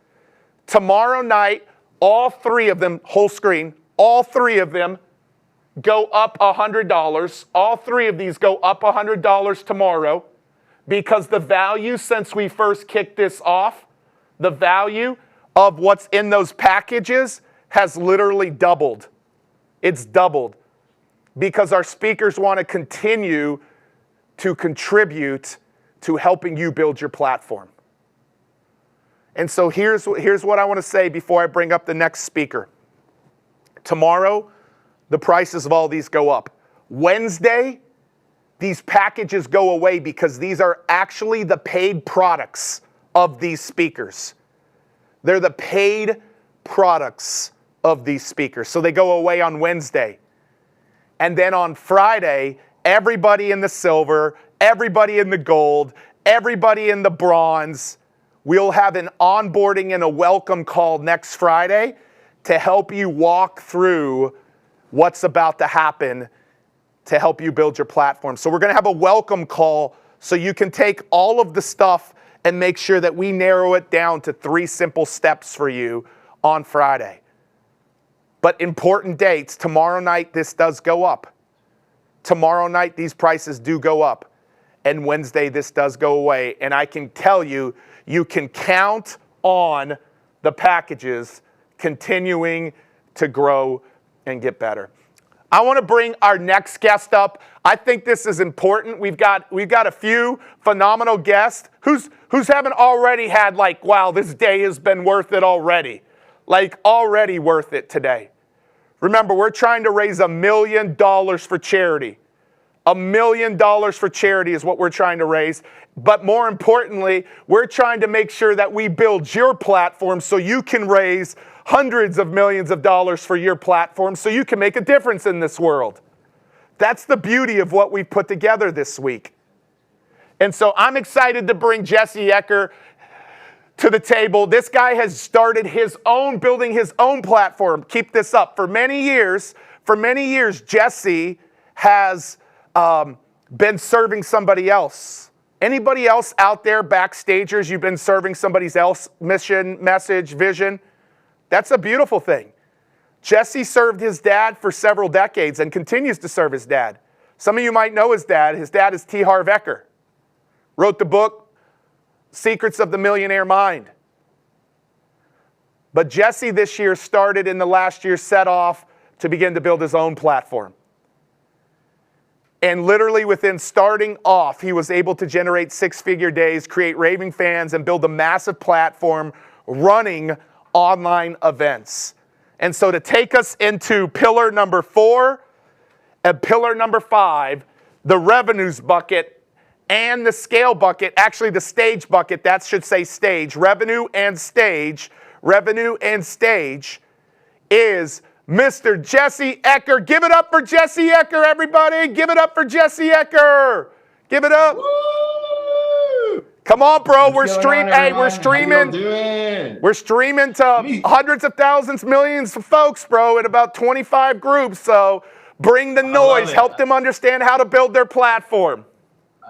Tomorrow night, all three of them, whole screen, all three of them go up $100. All three of these go up $100 tomorrow because the value since we first kicked this off, the value of what's in those packages has literally doubled. It's doubled because our speakers want to continue to contribute to helping you build your platform. And so here's what I want to say before I bring up the next speaker. Tomorrow, the prices of all these go up. Wednesday, these packages go away because these are actually the paid products of these speakers. They're the paid products of these speakers. So they go away on Wednesday. And then on Friday, everybody in the silver, everybody in the gold, everybody in the bronze, we'll have an onboarding and a welcome call next Friday to help you walk through what's about to happen to help you build your platform. So we're going to have a welcome call so you can take all of the stuff and make sure that we narrow it down to 3 simple steps for you on Friday. But important dates, tomorrow night this does go up. Tomorrow night these prices do go up. And Wednesday this does go away. And I can tell you, you can count on the packages continuing to grow and get better. I want to bring our next guest up. I think this is important. We've got a few phenomenal guests. Who's haven't already had like, wow, this day has been worth it already. Like already worth it today. Remember, we're trying to raise $1 million for charity. $1 million for charity is what we're trying to raise. But more importantly, we're trying to make sure that we build your platform so you can raise hundreds of millions of dollars for your platform so you can make a difference in this world. That's the beauty of what we've put together this week. And so I'm excited to bring Jesse Eker to the table. This guy has started building his own platform. Keep this up. For many years, Jesse has been serving somebody else. Anybody else out there, backstagers, you've been serving somebody else's mission, message, vision? That's a beautiful thing. Jesse served his dad for several decades and continues to serve his dad. Some of you might know his dad. His dad is T. Harv Eker. Wrote the book, Secrets of the Millionaire Mind. But Jesse this year started in the last year, set off to begin to build his own platform. And literally within starting off, he was able to generate 6-figure days, create raving fans, and build a massive platform running online events. And so to take us into pillar number 4 and pillar number 5, the revenues bucket and the scale bucket, actually the stage bucket, that should say stage, revenue and stage is Mr. Jesse Eker. Give it up for Jesse Eker, everybody. Give it up for Jesse Eker. Give it up. Woo! Come on, bro. We're What's going streaming. on, Hey, we're everyone? How you all streaming. doing? We're streaming to hundreds of thousands, millions of folks, bro, in about 25 groups. So bring the I love noise. it. Help them understand how to build their platform.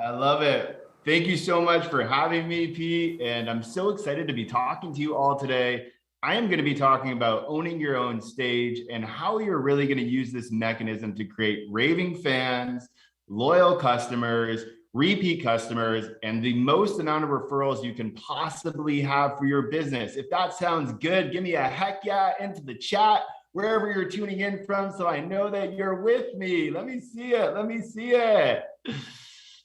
I love it. Thank you so much for having me, Pete. And I'm so excited to be talking to you all today. I am going to be talking about owning your own stage and how you're really going to use this mechanism to create raving fans, loyal customers, repeat customers, and the most amount of referrals you can possibly have for your business. If that sounds good, give me a heck yeah into the chat, wherever you're tuning in from, so I know that you're with me. Let me see it. Let me see it.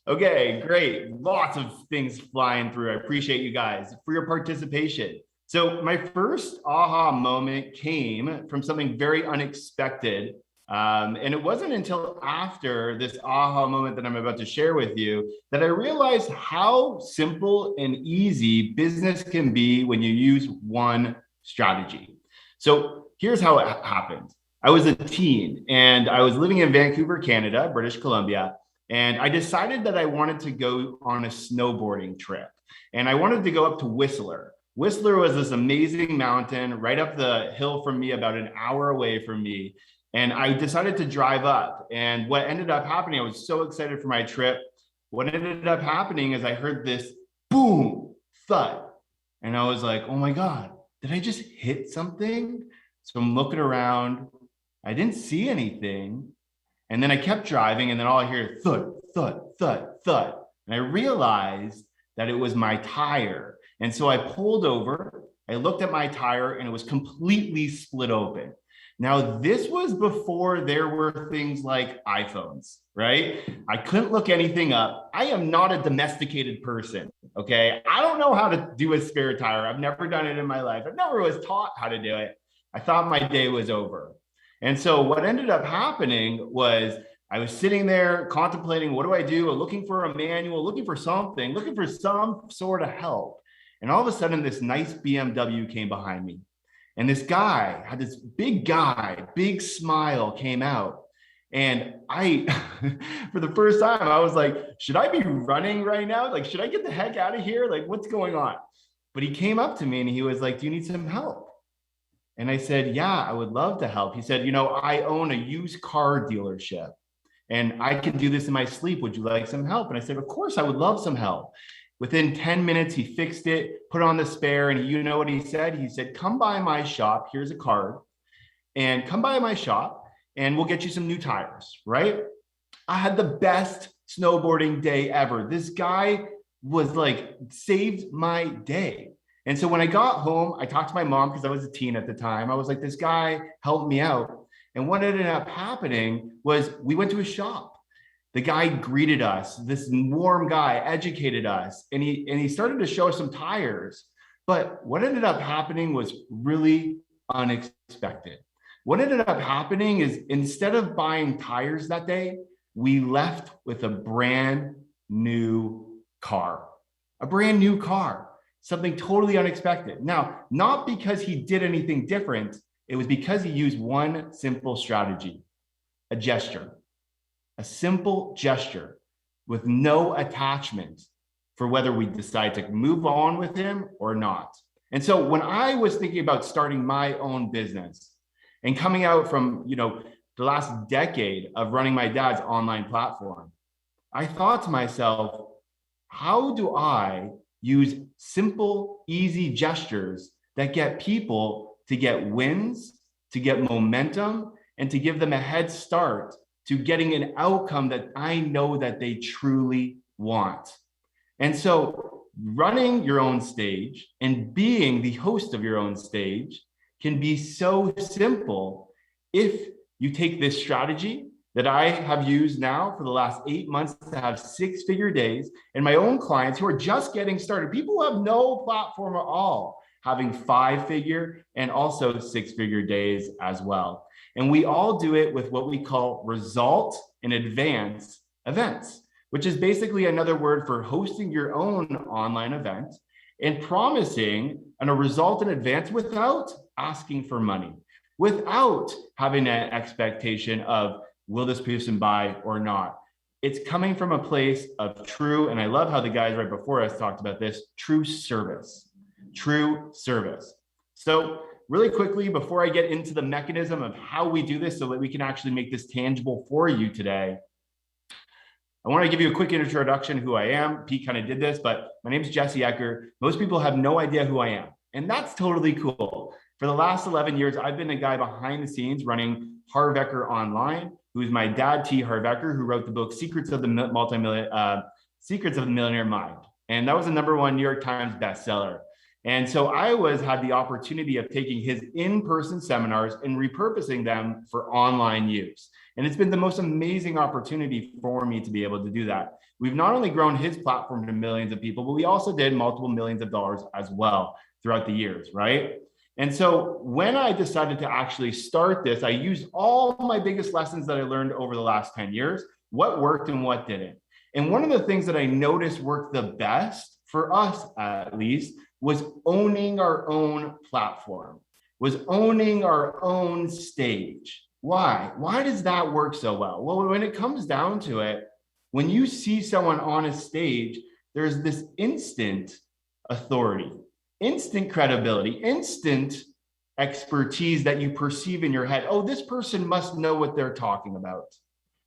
Okay, great. Lots of things flying through. I appreciate you guys for your participation. So my first aha moment came from something very unexpected. And it wasn't until after this aha moment that I'm about to share with you that I realized how simple and easy business can be when you use one strategy. So here's how it happened. I was a teen and I was living in Vancouver, Canada, British Columbia, and I decided that I wanted to go on a snowboarding trip. And I wanted to go up to Whistler. Whistler was this amazing mountain right up the hill from me, about an hour away from me. And I decided to drive up. And what ended up happening, I was so excited for my trip. What ended up happening is I heard this boom, thud. And I was like, oh my God, did I just hit something? So I'm looking around. I didn't see anything. And then I kept driving, and then all I hear is thud, thud, thud, thud. And I realized that it was my tire. And so I pulled over, I looked at my tire, and it was completely split open. Now, this was before there were things like iPhones, right? I couldn't look anything up. I am not a domesticated person, okay? I don't know how to do a spare tire. I've never done it in my life. I never was taught how to do it. I thought my day was over. And so what ended up happening was I was sitting there contemplating, what do I do? Looking for a manual, looking for something, looking for some sort of help. And all of a sudden, this nice BMW came behind me. And this guy had this big smile came out. And I, for the first time, I was like, should I be running right now? Like, should I get the heck out of here? Like, what's going on? But he came up to me and he was like, do you need some help? And I said, yeah, I would love to help. He said, you know, I own a used car dealership and I can do this in my sleep. Would you like some help? And I said, of course, I would love some help. Within 10 minutes, he fixed it, put on the spare, and you know what he said? He said, come by my shop. Here's a card. And come by my shop and we'll get you some new tires, right? I had the best snowboarding day ever. This guy was like, saved my day. And so when I got home, I talked to my mom because I was a teen at the time. I was like, this guy helped me out. And what ended up happening was we went to his shop. The guy greeted us, this warm guy, educated us, and he started to show us some tires. But what ended up happening was really unexpected. What ended up happening is instead of buying tires that day, we left with a brand new car, something totally unexpected. Now, not because he did anything different, it was because he used one simple strategy, a gesture. A simple gesture with no attachment for whether we decide to move on with him or not. And so when I was thinking about starting my own business and coming out from, the last decade of running my dad's online platform, I thought to myself, how do I use simple, easy gestures that get people to get wins, to get momentum, and to give them a head start to getting an outcome that I know that they truly want. And so running your own stage and being the host of your own stage can be so simple if you take this strategy that I have used now for the last 8 months to have 6-figure days, and my own clients who are just getting started, people who have no platform at all, having 5-figure and also 6-figure days as well. And we all do it with what we call result in advance events, which is basically another word for hosting your own online event and promising a result in advance without asking for money, without having an expectation of, will this person buy or not? it's coming from a place of true, and I love how the guys right before us talked about this, true service. True service. So really quickly, before I get into the mechanism of how we do this so that we can actually make this tangible for you today, I want to give you a quick introduction who I am. Pete kind of did this, but my name is Jesse Eker. Most people have no idea who I am, and that's totally cool. For the last 11 years, I've been a guy behind the scenes running Harv Eker Online, who is my dad, T. Harv Eker, who wrote the book Secrets of the Millionaire Mind. And that was a #1 New York Times bestseller. And so I had the opportunity of taking his in-person seminars and repurposing them for online use. And it's been the most amazing opportunity for me to be able to do that. We've not only grown his platform to millions of people, but we also did multiple millions of dollars as well throughout the years, right? And so when I decided to actually start this, I used all my biggest lessons that I learned over the last 10 years, what worked and what didn't. And one of the things that I noticed worked the best, for us at least, was owning our own platform, was owning our own stage. Why? Why does that work so well? Well, when it comes down to it, when you see someone on a stage, there's this instant authority, instant credibility, instant expertise that you perceive in your head. Oh, this person must know what they're talking about,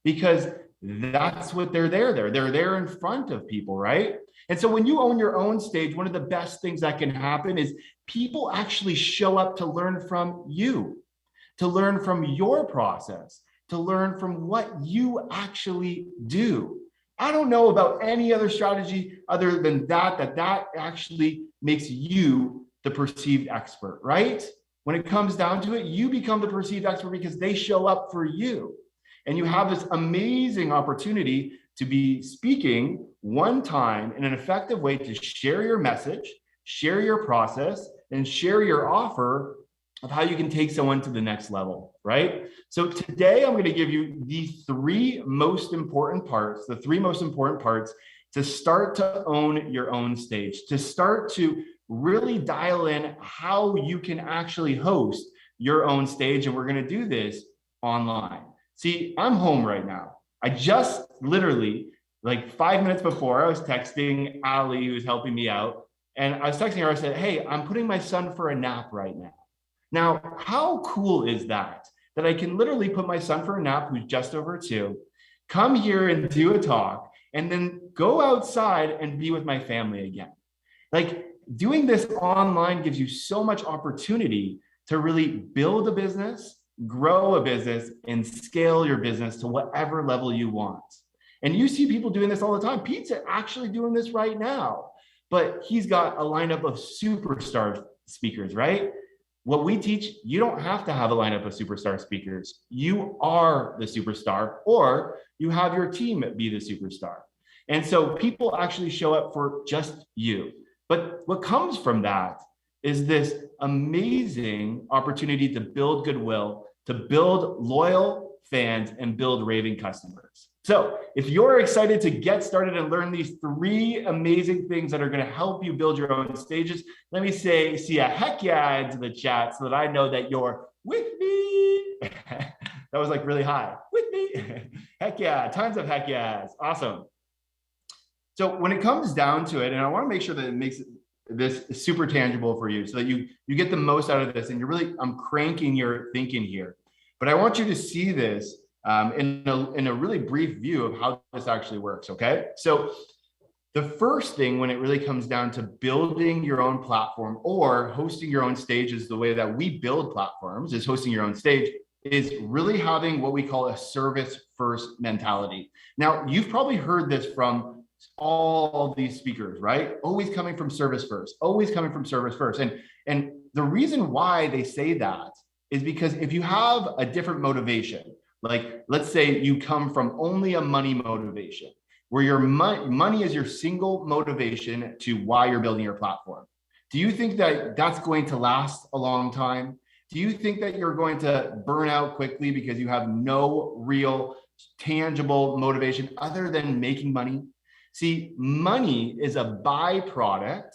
because that's what they're there. They're there in front of people, right? And so when you own your own stage, one of the best things that can happen is people actually show up to learn from you, to learn from your process, to learn from what you actually do. I don't know about any other strategy other than that actually makes you the perceived expert, right? When it comes down to it, you become the perceived expert because they show up for you. And you have this amazing opportunity to be speaking one time in an effective way to share your message, share your process, and share your offer of how you can take someone to the next level, right? So today I'm going to give you the three most important parts to start to own your own stage, to start to really dial in how you can actually host your own stage. And we're going to do this online. See, I'm home right now. I just literally, like 5 minutes before, I was texting Ali, who's helping me out. And I was texting her, I said, hey, I'm putting my son for a nap right now. Now, how cool is that? That I can literally put my son for a nap, who's just over 2, come here and do a talk, and then go outside and be with my family again. Like, doing this online gives you so much opportunity to really build a business, grow a business, and scale your business to whatever level you want. And you see people doing this all the time. Pete's actually doing this right now, but he's got a lineup of superstar speakers, right? What we teach, you don't have to have a lineup of superstar speakers. You are the superstar, or you have your team be the superstar. And so people actually show up for just you. But what comes from that is this amazing opportunity to build goodwill, to build loyal fans, and build raving customers. So if you're excited to get started and learn these 3 amazing things that are going to help you build your own stages, let me see a heck yeah into the chat so that I know that you're with me. That was like really high. With me. Heck yeah. Tons of heck yeahs. Awesome. So when it comes down to it, and I want to make sure that it makes this super tangible for you so that you get the most out of this, and I'm cranking your thinking here. But I want you to see this in a really brief view of how this actually works, okay? So the first thing when it really comes down to building your own platform or hosting your own stage, is the way that we build platforms, is hosting your own stage, is really having what we call a service first mentality. Now, you've probably heard this from all these speakers, right? Always coming from service first, always coming from service first. And the reason why they say that is because if you have a different motivation, like let's say you come from only a money motivation, where your money is your single motivation to why you're building your platform. Do you think that that's going to last a long time? Do you think that you're going to burn out quickly because you have no real tangible motivation other than making money? See, money is a byproduct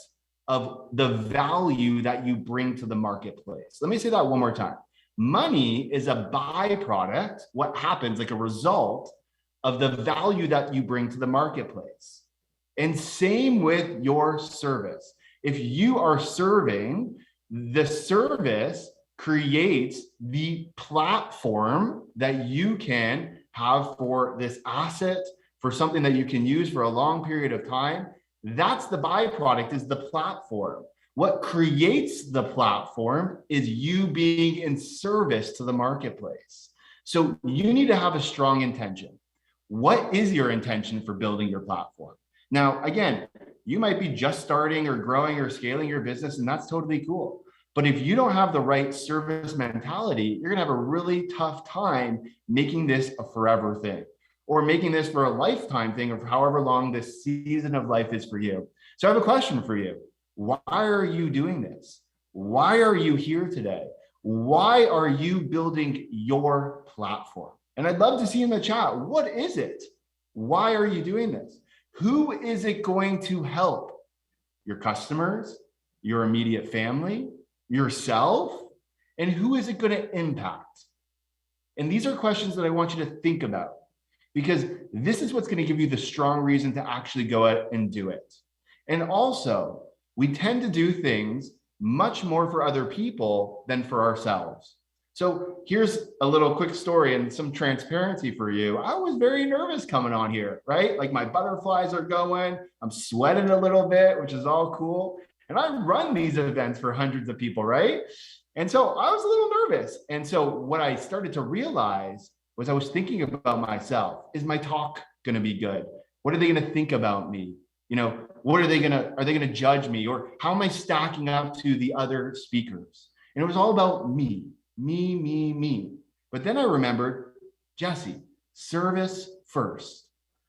of the value that you bring to the marketplace. Let me say that one more time. Money is a byproduct, what happens, like a result of the value that you bring to the marketplace. And same with your service. If you are serving, the service creates the platform that you can have for this asset, for something that you can use for a long period of time. That's the byproduct, is the platform. What creates the platform is you being in service to the marketplace. So you need to have a strong intention. What is your intention for building your platform? Now, again, you might be just starting or growing or scaling your business, and that's totally cool. But if you don't have the right service mentality, you're gonna have a really tough time making this a forever thing, or making this for a lifetime thing of however long this season of life is for you. So I have a question for you. Why are you doing this? Why are you here today? Why are you building your platform? And I'd love to see in the chat, what is it? Why are you doing this? Who is it going to help? Your customers, your immediate family, yourself, and who is it going to impact? And these are questions that I want you to think about, because this is what's going to give you the strong reason to actually go out and do it. And also, we tend to do things much more for other people than for ourselves. So here's a little quick story and some transparency for you. I was very nervous coming on here, right? Like my butterflies are going, I'm sweating a little bit, which is all cool. And I run these events for hundreds of people, right? And so I was a little nervous. And so what I started to realize was I was thinking about myself. Is my talk going to be good? What are they going to think about me? You know, are they going to judge me? Or how am I stacking up to the other speakers? And it was all about me. But then I remembered, Jesse, service first.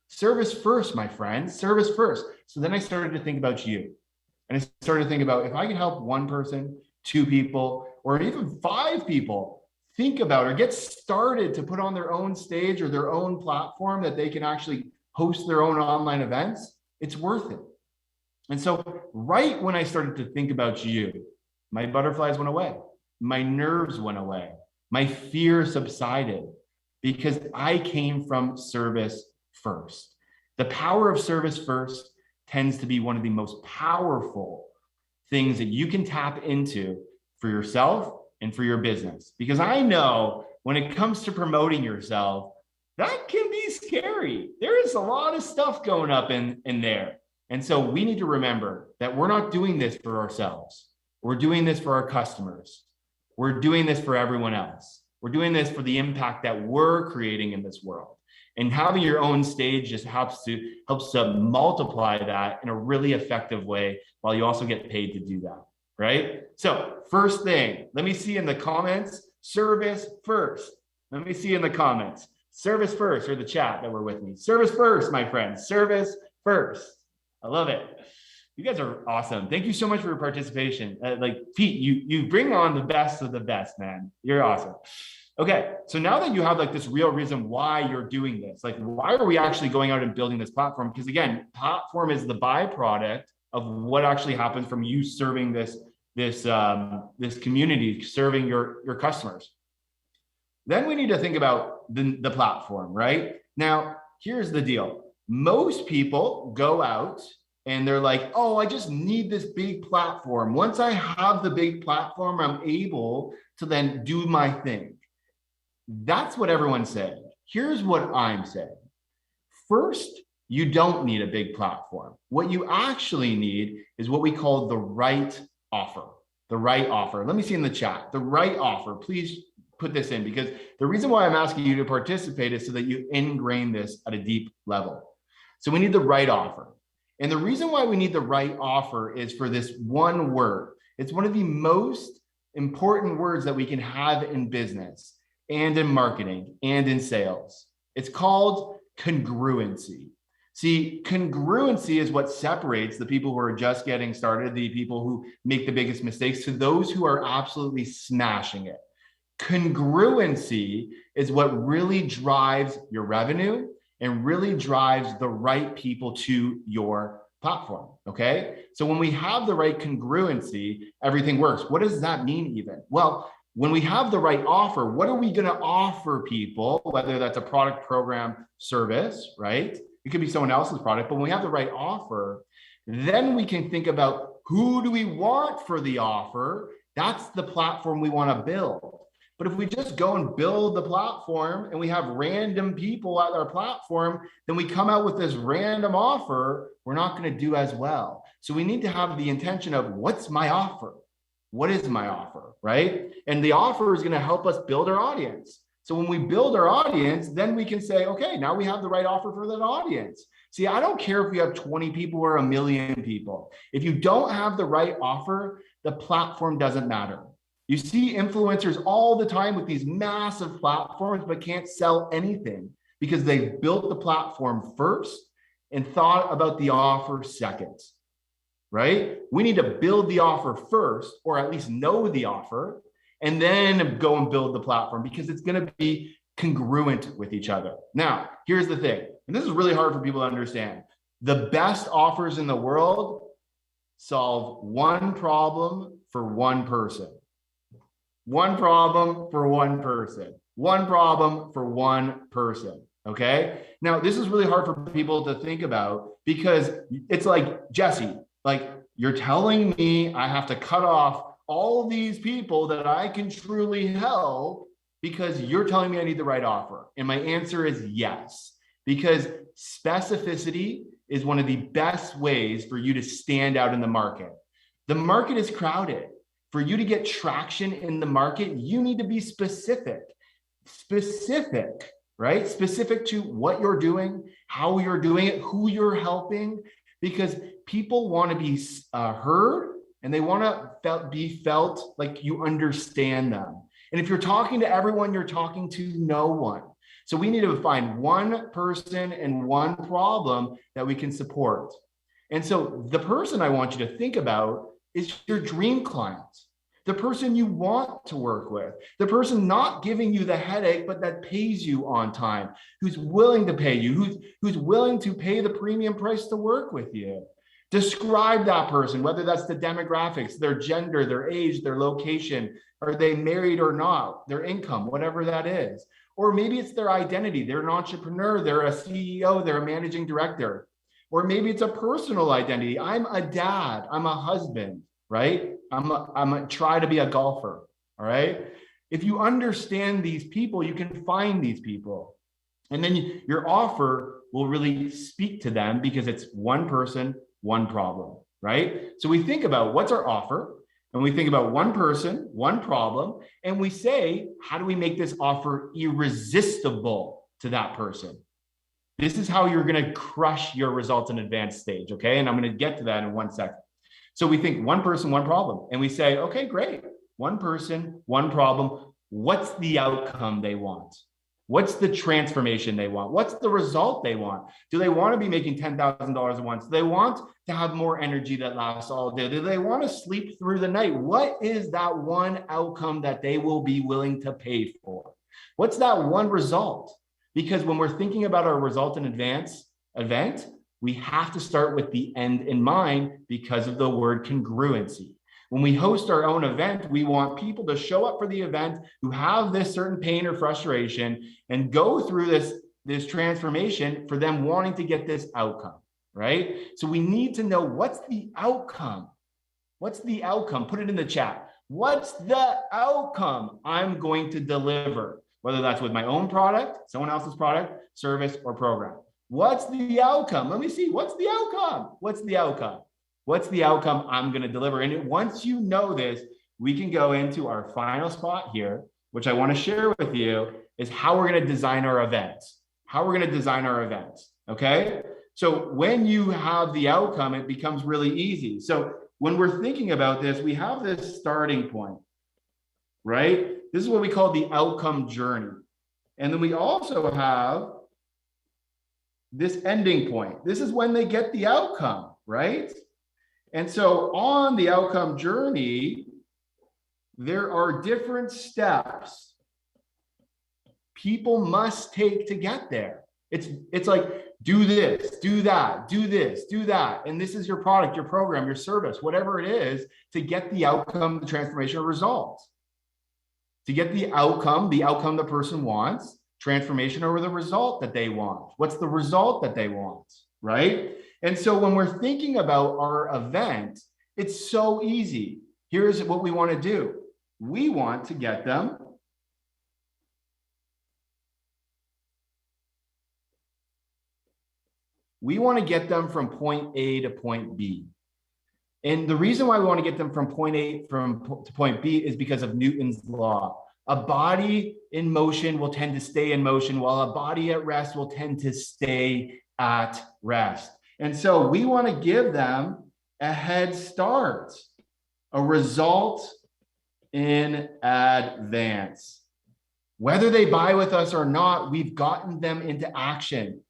Service first, my friend, service first. So then I started to think about you. And I started to think about, if I could help one person, 2 people, or even 5 people think about or get started to put on their own stage or their own platform that they can actually host their own online events, it's worth it. And so right when I started to think about you, my butterflies went away. My nerves went away. My fear subsided because I came from service first. The power of service first tends to be one of the most powerful things that you can tap into for yourself and for your business. Because I know when it comes to promoting yourself, that can be scary. There is a lot of stuff going up in there. And so we need to remember that we're not doing this for ourselves. We're doing this for our customers. We're doing this for everyone else. We're doing this for the impact that we're creating in this world. And having your own stage just helps to multiply that in a really effective way, while you also get paid to do that, right? So first thing, let me see in the comments, service first. Let me see in the comments, service first, or the chat that were with me. Service first, my friends, service first. I love it. You guys are awesome. Thank you so much for your participation. Like Pete, you bring on the best of the best, man. You're awesome. Okay, so now that you have like this real reason why you're doing this, like why are we actually going out and building this platform? Because again, platform is the byproduct of what actually happens from you serving this community, serving your customers. Then we need to think about the platform, right? Now, here's the deal. Most people go out and they're like, oh, I just need this big platform. Once I have the big platform, I'm able to then do my thing. That's what everyone's saying. Here's what I'm saying. First, you don't need a big platform. What you actually need is what we call the right offer. The right offer. Let me see in the chat. The right offer. Please put this in, because the reason why I'm asking you to participate is so that you ingrain this at a deep level. So we need the right offer. And the reason why we need the right offer is for this one word. It's one of the most important words that we can have in business and in marketing and in sales. It's called congruency. See, congruency is what separates the people who are just getting started, the people who make the biggest mistakes, to those who are absolutely smashing it. Congruency is what really drives your revenue and really drives the right people to your platform, okay? So when we have the right congruency, everything works. What does that mean even? Well, when we have the right offer, what are we going to offer people, whether that's a product, program, service, right? It could be someone else's product, but when we have the right offer, then we can think about who do we want for the offer? That's the platform we want to build. But if we just go and build the platform and we have random people at our platform, then we come out with this random offer, we're not going to do as well. So we need to have the intention of what's my offer? What is my offer, right? And the offer is going to help us build our audience. So when we build our audience, then we can say, okay, now we have the right offer for that audience. See, I don't care if you have 20 people or 1 million people. If you don't have the right offer, the platform doesn't matter. You see influencers all the time with these massive platforms, but can't sell anything because they built the platform first and thought about the offer second, right? We need to build the offer first, or at least know the offer, and then go and build the platform because it's going to be congruent with each other. Now, here's the thing, and this is really hard for people to understand. The best offers in the world solve one problem for one person. One problem for one person. One problem for one person. Okay. Now, this is really hard for people to think about because it's like, Jesse, like you're telling me I have to cut off all these people that I can truly help because you're telling me I need the right offer. And my answer is yes, because specificity is one of the best ways for you to stand out in the market. The market is crowded. For you to get traction in the market, you need to be specific, right? Specific to what you're doing, how you're doing it, who you're helping, because people want to be heard and they want to be felt like you understand them. And if you're talking to everyone, you're talking to no one. So we need to find one person and one problem that we can support. And so the person I want you to think about is your dream client, the person you want to work with, the person not giving you the headache, but that pays you on time, who's willing to pay you, who's willing to pay the premium price to work with you. Describe that person, whether that's the demographics, their gender, their age, their location, are they married or not, their income, whatever that is. Or maybe it's their identity. They're an entrepreneur, they're a CEO, they're a managing director. Or maybe it's a personal identity. I'm a dad, I'm a husband, right? I'm try to be a golfer, all right? If you understand these people, you can find these people. And then your offer will really speak to them because it's one person, one problem, right? So we think about what's our offer, and we think about one person, one problem, and we say, how do we make this offer irresistible to that person? This is how you're going to crush your results in advanced stage, okay? And I'm going to get to that in 1 second. So we think one person, one problem, and we say, okay, great. One person, one problem. What's the outcome they want? What's the transformation they want? What's the result they want? Do they want to be making $10,000 at once? Do they want to have more energy that lasts all day? Do they want to sleep through the night? What is that one outcome that they will be willing to pay for? What's that one result? Because when we're thinking about our result in advance event, we have to start with the end in mind because of the word congruency. When we host our own event, we want people to show up for the event who have this certain pain or frustration and go through this transformation for them wanting to get this outcome, right? So we need to know what's the outcome. What's the outcome? Put it in the chat. What's the outcome I'm going to deliver? Whether that's with my own product, someone else's product, service, or program. What's the outcome? Let me see. What's the outcome? What's the outcome? What's the outcome I'm going to deliver? And once you know this, we can go into our final spot here, which I want to share with you, is how we're going to design our events. How we're going to design our events. Okay. So when you have the outcome, it becomes really easy. So when we're thinking about this, we have this starting point, right? This is what we call the outcome journey. And then we also have this ending point. This is when they get the outcome, right? And so on the outcome journey, there are different steps people must take to get there. It's like, do this, do that, do this, do that. And this is your product, your program, your service, whatever it is, to get the outcome, the transformation, or result. to get the outcome the person wants, transformation over the result that they want. What's the result that they want, right? And so when we're thinking about our event, it's so easy. Here's what we want to do. We want to get them from point A to point B. And the reason why we want to get them from point A to point B is because of Newton's law. A body in motion will tend to stay in motion, while a body at rest will tend to stay at rest. And so we want to give them a head start, a result in advance. Whether they buy with us or not, we've gotten them into action.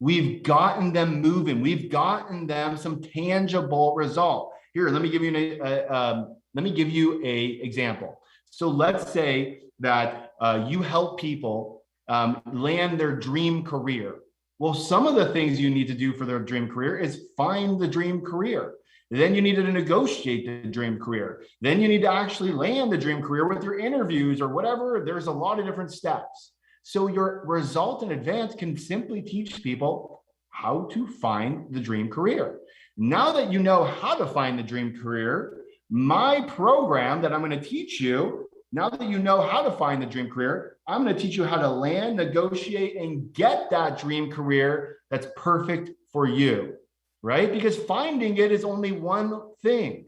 We've gotten them moving. We've gotten them some tangible result. Here, let me give you an example. So let's say that you help people land their dream career. Well, some of the things you need to do for their dream career is find the dream career. Then you need to negotiate the dream career. Then you need to actually land the dream career with your interviews or whatever. There's a lot of different steps. So your result in advance can simply teach people how to find the dream career. Now that you know how to find the dream career, my program that I'm going to teach you, now that you know how to find the dream career, I'm going to teach you how to land, negotiate, and get that dream career that's perfect for you, right? Because finding it is only one thing.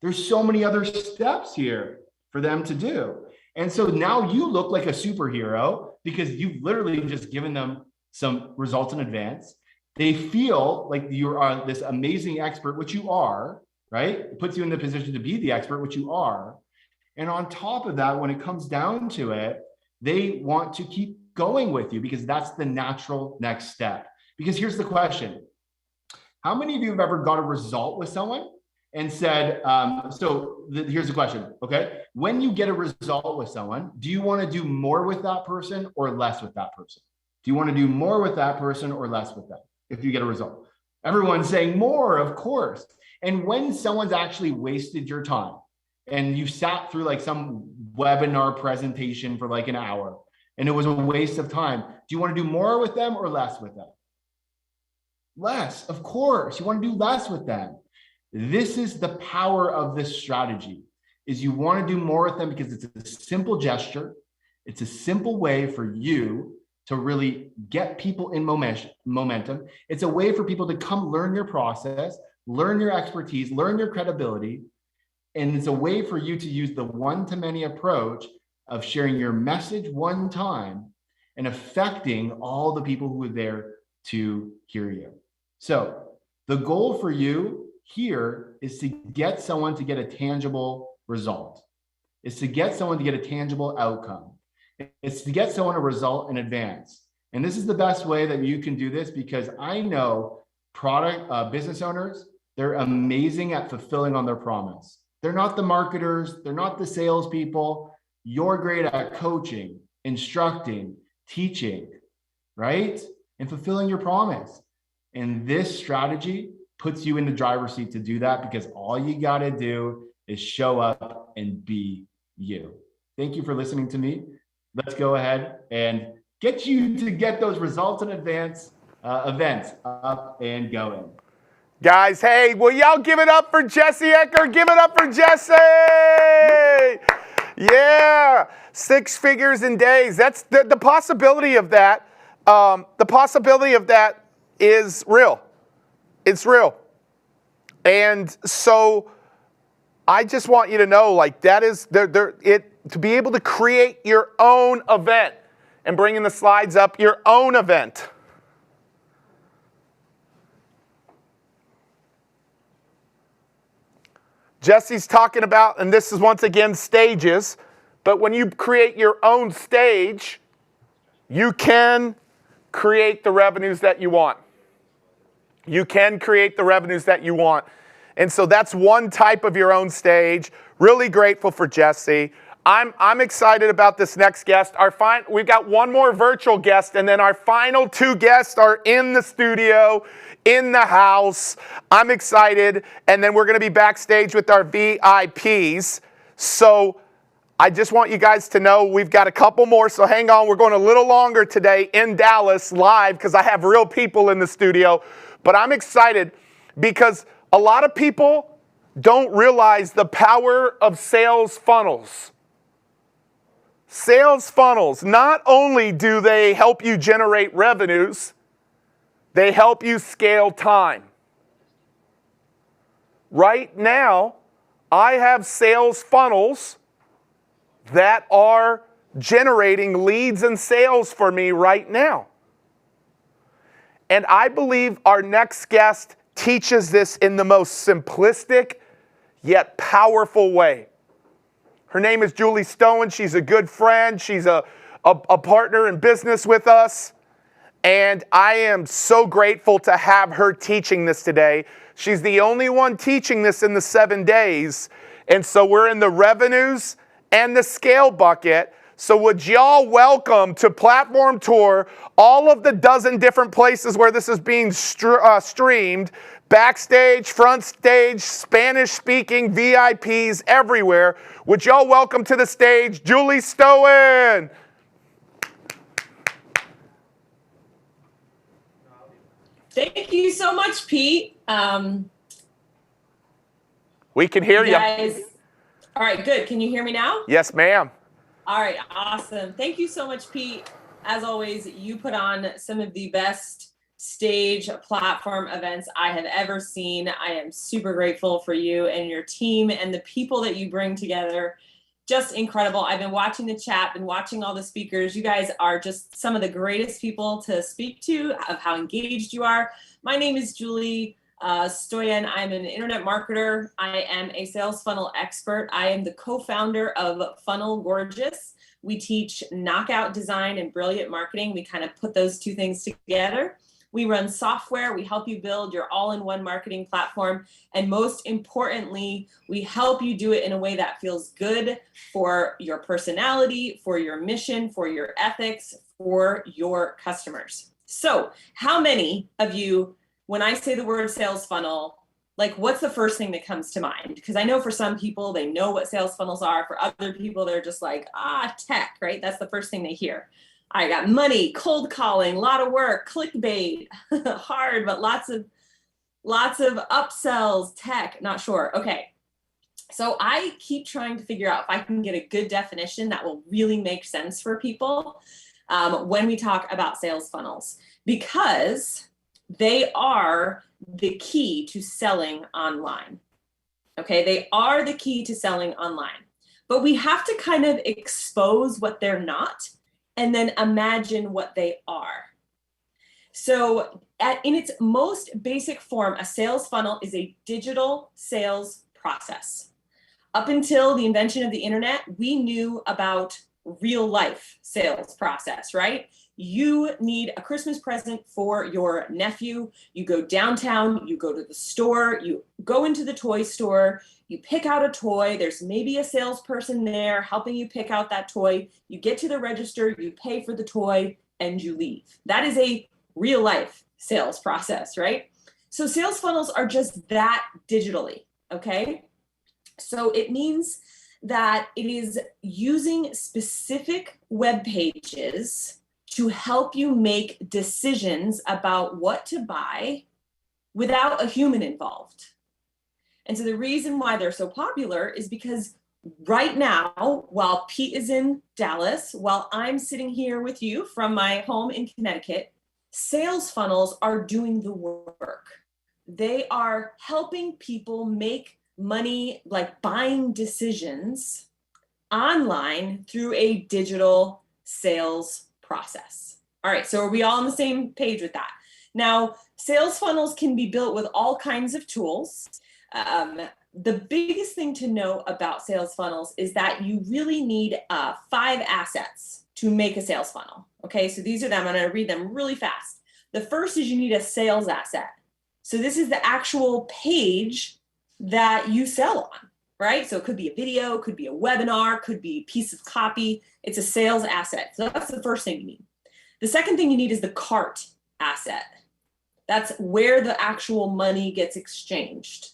There's so many other steps here for them to do. And so now you look like a superhero because you've literally just given them some results in advance. They feel like you are this amazing expert, which you are, right? It puts you in the position to be the expert, which you are. And on top of that, when it comes down to it, they want to keep going with you because that's the natural next step. Because here's the question. How many of you have ever got a result with someone and said, here's the question, okay? When you get a result with someone, do you want to do more with that person or less with that person? Do you want to do more with that person or less with them if you get a result? Everyone's saying more, of course. And when someone's actually wasted your time and you sat through like some webinar presentation for like an hour and it was a waste of time, do you want to do more with them or less with them? Less, of course. You want to do less with them. This is the power of this strategy, is you want to do more with them because it's a simple gesture. It's a simple way for you to really get people in momentum. It's a way for people to come learn your process, learn your expertise, learn your credibility. And it's a way for you to use the one-to-many approach of sharing your message one time and affecting all the people who are there to hear you. So the goal for you here is to get someone to get a tangible result. It's to get someone to get a tangible outcome. It's to get someone a result in advance. And this is the best way that you can do this because I know business owners, they're amazing at fulfilling on their promise. They're not the marketers. They're not the salespeople. You're great at coaching, instructing, teaching, right? And fulfilling your promise. And this strategy puts you in the driver's seat to do that because all you got to do is show up and be you. Thank you for listening to me. Let's go ahead and get you to get those results in advance events up and going. Guys, hey, will y'all give it up for Jesse Eker? Give it up for Jesse! Yeah, 6 figures in days. That's the possibility of that. The possibility of that is real. It's real. And so I just want you to know, like, that is to be able to create your own event and bringing the slides up, your own event. Jesse's talking about, and this is once again stages, but when you create your own stage, you can create the revenues that you want. You can create the revenues that you want. And so that's one type of your own stage. Really grateful for Jesse. I'm excited about this next guest. We've got one more virtual guest, and then our final 2 guests are in the studio, in the house. I'm excited. And then we're going to be backstage with our VIPs. So I just want you guys to know we've got a couple more, so hang on. We're going a little longer today in Dallas live because I have real people in the studio. But I'm excited because a lot of people don't realize the power of sales funnels. Sales funnels, not only do they help you generate revenues, they help you scale time. Right now, I have sales funnels that are generating leads and sales for me right now. And I believe our next guest teaches this in the most simplistic yet powerful way. Her name is Julie Stone. She's a good friend. She's a partner in business with us. And I am so grateful to have her teaching this today. She's the only one teaching this in the 7 days. And so we're in the revenues and the scale bucket. So would y'all welcome to Platform Tour all of the dozen different places where this is being streamed, backstage, front stage, Spanish-speaking VIPs everywhere. Would y'all welcome to the stage Julie Stone? Thank you so much, Pete. We can hear you. Guys, all right, good. Can you hear me now? Yes, ma'am. All right, awesome. Thank you so much, Pete. As always, you put on some of the best stage platform events I have ever seen. I am super grateful for you and your team and the people that you bring together. Just incredible. I've been watching the chat, been watching all the speakers. You guys are just some of the greatest people to speak to, of how engaged you are. My name is Julie Stoyan. I'm an internet marketer. I am a sales funnel expert. I am the co-founder of Funnel Gorgeous. We teach knockout design and brilliant marketing. We kind of put those two things together. We run software. We help you build your all-in-one marketing platform. And most importantly, we help you do it in a way that feels good for your personality, for your mission, for your ethics, for your customers. So how many of you, when I say the word sales funnel, like what's the first thing that comes to mind? Because I know for some people, they know what sales funnels are. For other people, they're just like, tech, right? That's the first thing they hear. I got money, cold calling, a lot of work, clickbait, hard, but lots of upsells, tech, not sure. Okay. So I keep trying to figure out if I can get a good definition that will really make sense for people when we talk about sales funnels, because they are the key to selling online. Okay. They are the key to selling online, but we have to kind of expose what they're not and then imagine what they are. So in its most basic form, a sales funnel is a digital sales process. Up until the invention of the internet, we knew about real life sales process, right? You need a Christmas present for your nephew. You go downtown, you go to the store, you go into the toy store, you pick out a toy. There's maybe a salesperson there helping you pick out that toy. You get to the register, you pay for the toy, and you leave. That is a real life sales process, right? So sales funnels are just that digitally, okay? So it means that it is using specific web pages to help you make decisions about what to buy without a human involved. And so the reason why they're so popular is because right now, while Pete is in Dallas, while I'm sitting here with you from my home in Connecticut, sales funnels are doing the work. They are helping people make money, like buying decisions online through a digital sales process. All right, so are we all on the same page with that? Now, sales funnels can be built with all kinds of tools. The biggest thing to know about sales funnels is that you really need 5 assets to make a sales funnel. Okay, so these are them. I'm going to read them really fast. The first is you need a sales asset. So this is the actual page that you sell on, right? So it could be a video, could be a webinar, could be a piece of copy. It's a sales asset. So that's the first thing you need. The second thing you need is the cart asset. That's where the actual money gets exchanged.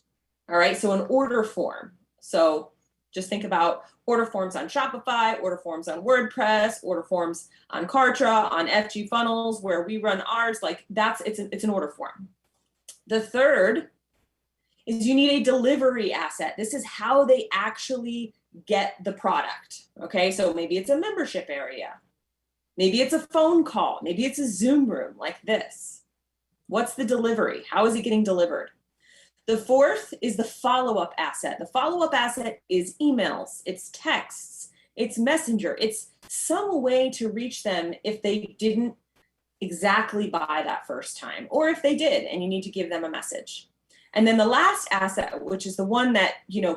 All right, so an order form. So Just think about order forms on Shopify, order forms on WordPress, order forms on Kartra, on FG Funnels, where we run ours. Like it's an order form. The third is you need a delivery asset. This is how they actually get the product. Okay, so maybe it's a membership area. Maybe it's a phone call. Maybe it's a Zoom room like this. What's the delivery? How is it getting delivered? The fourth is the follow-up asset. The follow-up asset is emails, it's texts, it's messenger, it's some way to reach them if they didn't exactly buy that first time, or if they did and you need to give them a message. And then the last asset, which is the one that,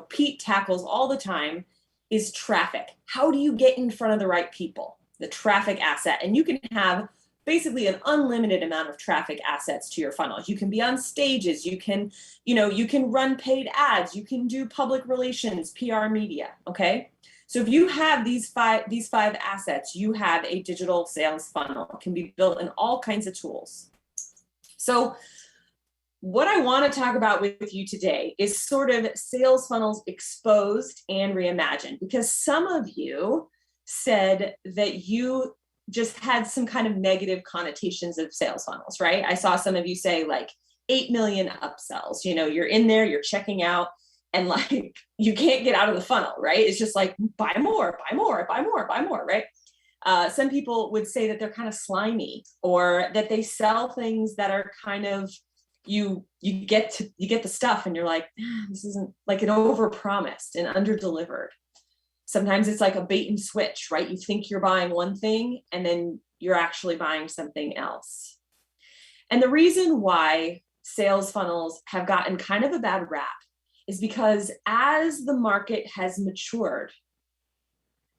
Pete tackles all the time, is traffic. How do you get in front of the right people? The traffic asset. And you can have basically an unlimited amount of traffic assets to your funnels. You can be on stages, you can run paid ads, you can do public relations, PR media, okay? So if you have these five assets, you have a digital sales funnel. It can be built in all kinds of tools. So what I want to talk about with you today is sort of sales funnels exposed and reimagined, because some of you said that you just had some kind of negative connotations of sales funnels, right? I saw some of you say like 8 million upsells, you're in there, you're checking out, and like, you can't get out of the funnel, right? It's just like, buy more, buy more, buy more, buy more, right? Some people would say that they're kind of slimy, or that they sell things that are kind of, you get the stuff and you're like, this isn't, like, it overpromised and underdelivered. Sometimes it's like a bait and switch, right? You think you're buying one thing and then you're actually buying something else. And the reason why sales funnels have gotten kind of a bad rap is because as the market has matured,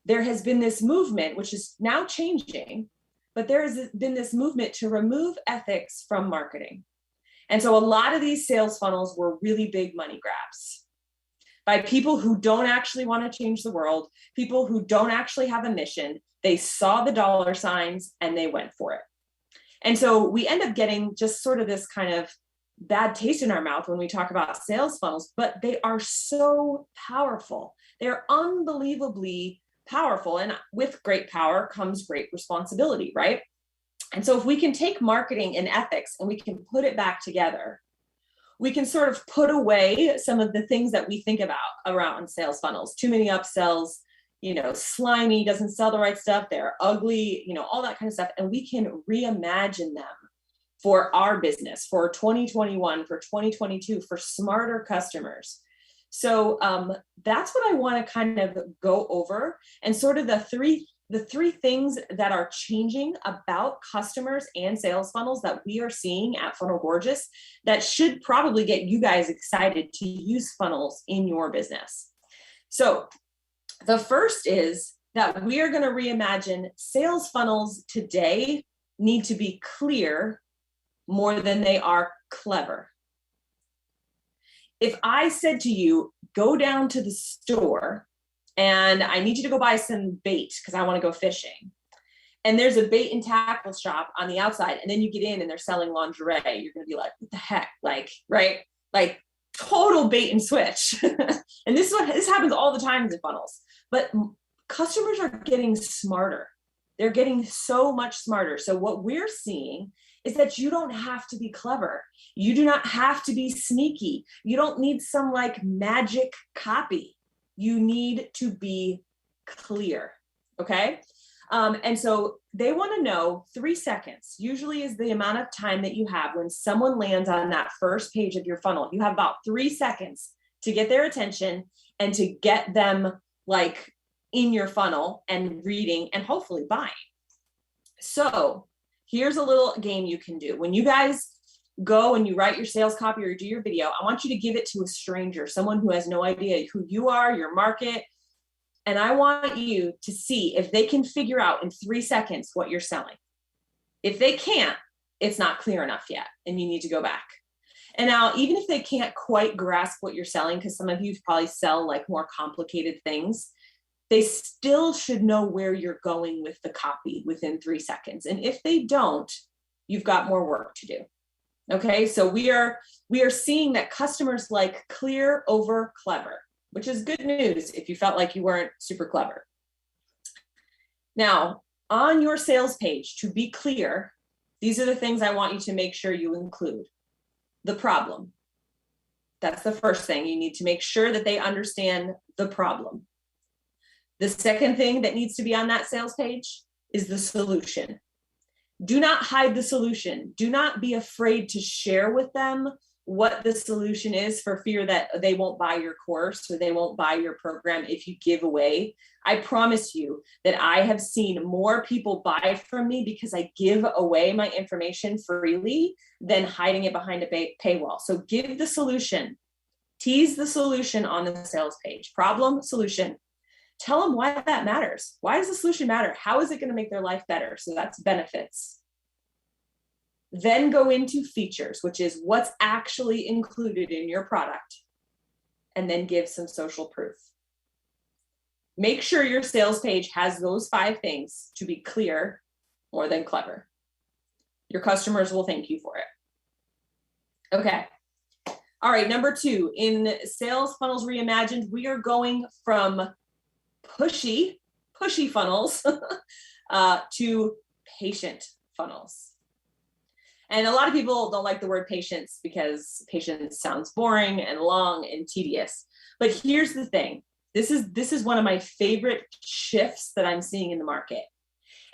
there has been this movement, which is now changing, but there has been this movement to remove ethics from marketing. And so a lot of these sales funnels were really big money grabs by people who don't actually want to change the world, people who don't actually have a mission. They saw the dollar signs and they went for it. And so we end up getting just sort of this kind of bad taste in our mouth when we talk about sales funnels, but they are so powerful. They're unbelievably powerful. And with great power comes great responsibility, right? And so if we can take marketing and ethics and we can put it back together, we can sort of put away some of the things that we think about around sales funnels. Too many upsells, slimy, doesn't sell the right stuff, they're ugly, all that kind of stuff. And we can reimagine them for our business, for 2021, for 2022, for smarter customers. So that's what I want to kind of go over, and sort of the three things that are changing about customers and sales funnels that we are seeing at Funnel Gorgeous that should probably get you guys excited to use funnels in your business. So the first is that we are going to reimagine sales funnels today need to be clear more than they are clever. If I said to you, go down to the store and I need you to go buy some bait because I want to go fishing, and there's a bait and tackle shop on the outside, and then you get in and they're selling lingerie, you're going to be like, what the heck? Like, right? Like, total bait and switch. And this happens all the time in funnels, but customers are getting smarter. They're getting so much smarter. So what we're seeing is that you don't have to be clever. You do not have to be sneaky. You don't need some like magic copy. You need to be clear, okay? And so they want to know 3 seconds, usually is the amount of time that you have when someone lands on that first page of your funnel. You have about 3 seconds to get their attention and to get them like in your funnel and reading and hopefully buying. So here's a little game you can do. When you guys go and you write your sales copy or do your video, I want you to give it to a stranger, someone who has no idea who you are, your market. And I want you to see if they can figure out in 3 seconds what you're selling. If they can't, it's not clear enough yet, and you need to go back. And now, even if they can't quite grasp what you're selling, because some of you probably sell like more complicated things, they still should know where you're going with the copy within 3 seconds. And if they don't, you've got more work to do. Okay, so we are seeing that customers like clear over clever. which is good news if you felt like you weren't super clever. Now, on your sales page, to be clear, these are the things I want you to make sure you include. The problem. That's the first thing. You need to make sure that they understand the problem. The second thing that needs to be on that sales page is the solution. Do not hide the solution. Do not be afraid to share with them what the solution is for fear that they won't buy your course or they won't buy your program if you give away. I promise you that I have seen more people buy from me because I give away my information freely than hiding it behind a paywall. So give the solution. Tease the solution on the sales page. Problem, solution. Tell them why that matters. Why does the solution matter? How is it going to make their life better? So that's benefits. Then go into features, which is what's actually included in your product, and then give some social proof. Make sure your sales page has those 5 things to be clear more than clever. Your customers will thank you for it. Okay. All right, number 2, in Sales Funnels Reimagined, we are going from pushy funnels to patient funnels. And a lot of people don't like the word patience because patience sounds boring and long and tedious. But here's the thing. This is one of my favorite shifts that I'm seeing in the market.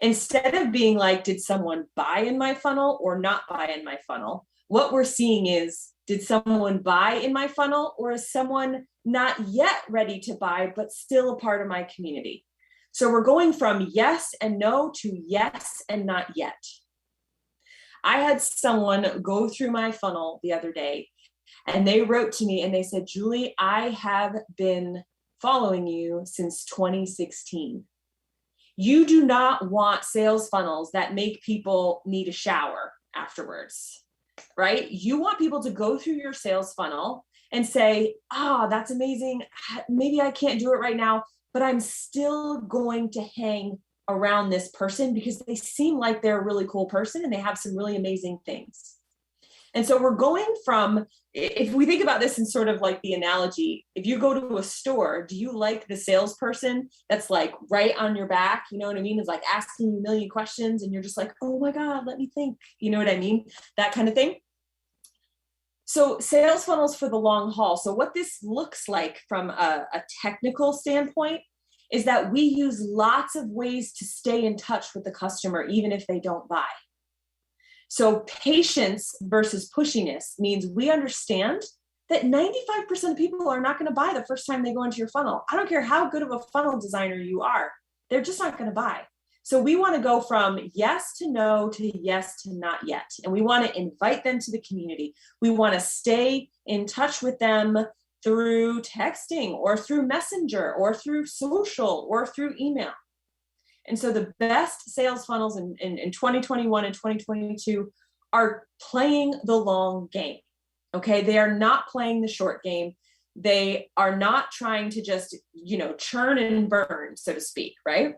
Instead of being like, did someone buy in my funnel or not buy in my funnel? What we're seeing is, did someone buy in my funnel, or is someone not yet ready to buy, but still a part of my community? So we're going from yes and no to yes and not yet. I had someone go through my funnel the other day and they wrote to me and they said, Julie, I have been following you since 2016. You do not want sales funnels that make people need a shower afterwards, right? You want people to go through your sales funnel and say, that's amazing. Maybe I can't do it right now, but I'm still going to hang around this person because they seem like they're a really cool person and they have some really amazing things. And so we're going from, if we think about this in sort of like the analogy, if you go to a store, do you like the salesperson that's like right on your back? You know what I mean? It's like asking you a million questions and you're just like, oh my God, let me think. You know what I mean? That kind of thing. So sales funnels for the long haul. So what this looks like from a technical standpoint is that we use lots of ways to stay in touch with the customer, even if they don't buy. So patience versus pushiness means we understand that 95% of people are not going to buy the first time they go into your funnel. I don't care how good of a funnel designer you are, they're just not going to buy. So we want to go from yes to no to yes to not yet. And we want to invite them to the community. We want to stay in touch with them through texting or through Messenger or through social or through email. And so the best sales funnels in 2021 and 2022 are playing the long game. Okay. They are not playing the short game. They are not trying to just, churn and burn, so to speak. Right.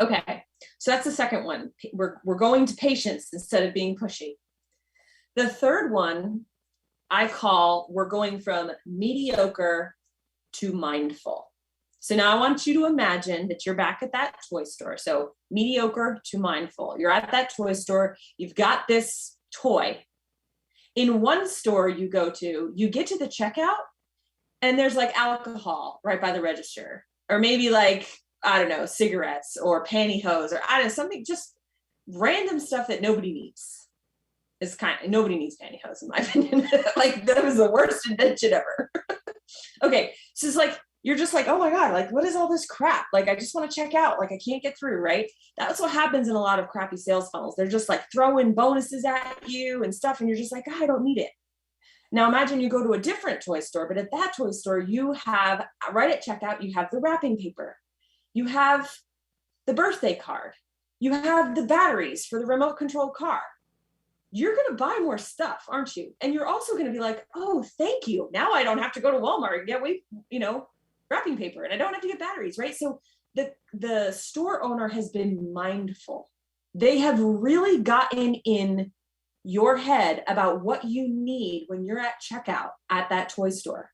Okay. So that's the second one. We're going to patience instead of being pushy. The third one I call, we're going from mediocre to mindful. So now I want you to imagine that you're back at that toy store. So mediocre to mindful. You're at that toy store. You've got this toy. In one store you go to, you get to the checkout and there's like alcohol right by the register, or maybe like, I don't know, cigarettes or pantyhose, or I don't know, something, just random stuff that nobody needs. Nobody needs pantyhose in my opinion. Like that was the worst invention ever. Okay. So it's like, you're just like, oh my God, like what is all this crap? Like, I just want to check out. Like I can't get through, right? That's what happens in a lot of crappy sales funnels. They're just like throwing bonuses at you and stuff. And you're just like, I don't need it. Now imagine you go to a different toy store, but at that toy store, you have right at checkout, you have the wrapping paper. You have the birthday card. You have the batteries for the remote control car. You're going to buy more stuff, aren't you? And you're also going to be like, oh, thank you. Now I don't have to go to Walmart and get wrapping paper, and I don't have to get batteries, right? So the store owner has been mindful. They have really gotten in your head about what you need when you're at checkout at that toy store.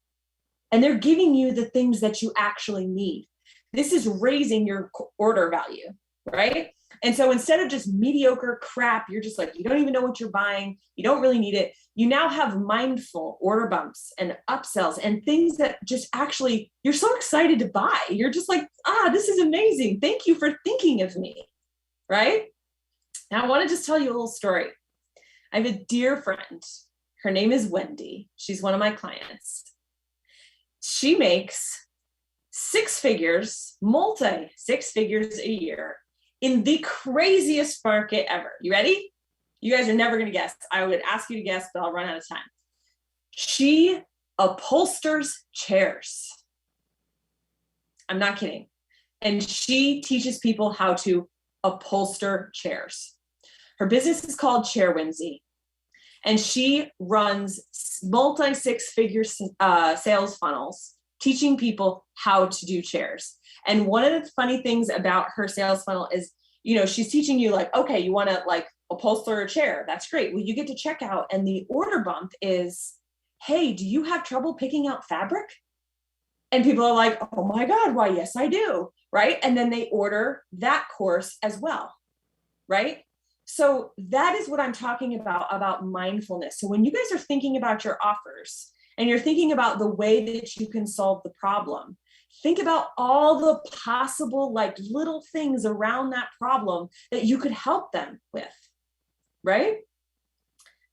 and they're giving you the things that you actually need. This is raising your order value, right? And so instead of just mediocre crap, you're just like, you don't even know what you're buying. You don't really need it. You now have mindful order bumps and upsells and things that just actually, you're so excited to buy. You're just like, this is amazing. Thank you for thinking of me, right? Now I want to just tell you a little story. I have a dear friend. Her name is Wendy. She's one of my clients. She makes six figures, multi six figures a year in the craziest market ever. You ready? You guys are never going to guess. I would ask you to guess, but I'll run out of time. She upholsters chairs. I'm not kidding. And she teaches people how to upholster chairs. Her business is called Chair Whimsy. And she runs multi six-figure sales funnels, teaching people how to do chairs. And one of the funny things about her sales funnel is, she's teaching you like, okay, you want to like upholster a chair. That's great. Well, you get to checkout and the order bump is, hey, do you have trouble picking out fabric? And people are like, oh my God, why? Yes, I do. Right. And then they order that course as well. Right. So that is what I'm talking about mindfulness. So when you guys are thinking about your offers and you're thinking about the way that you can solve the problem, think about all the possible like little things around that problem that you could help them with, right?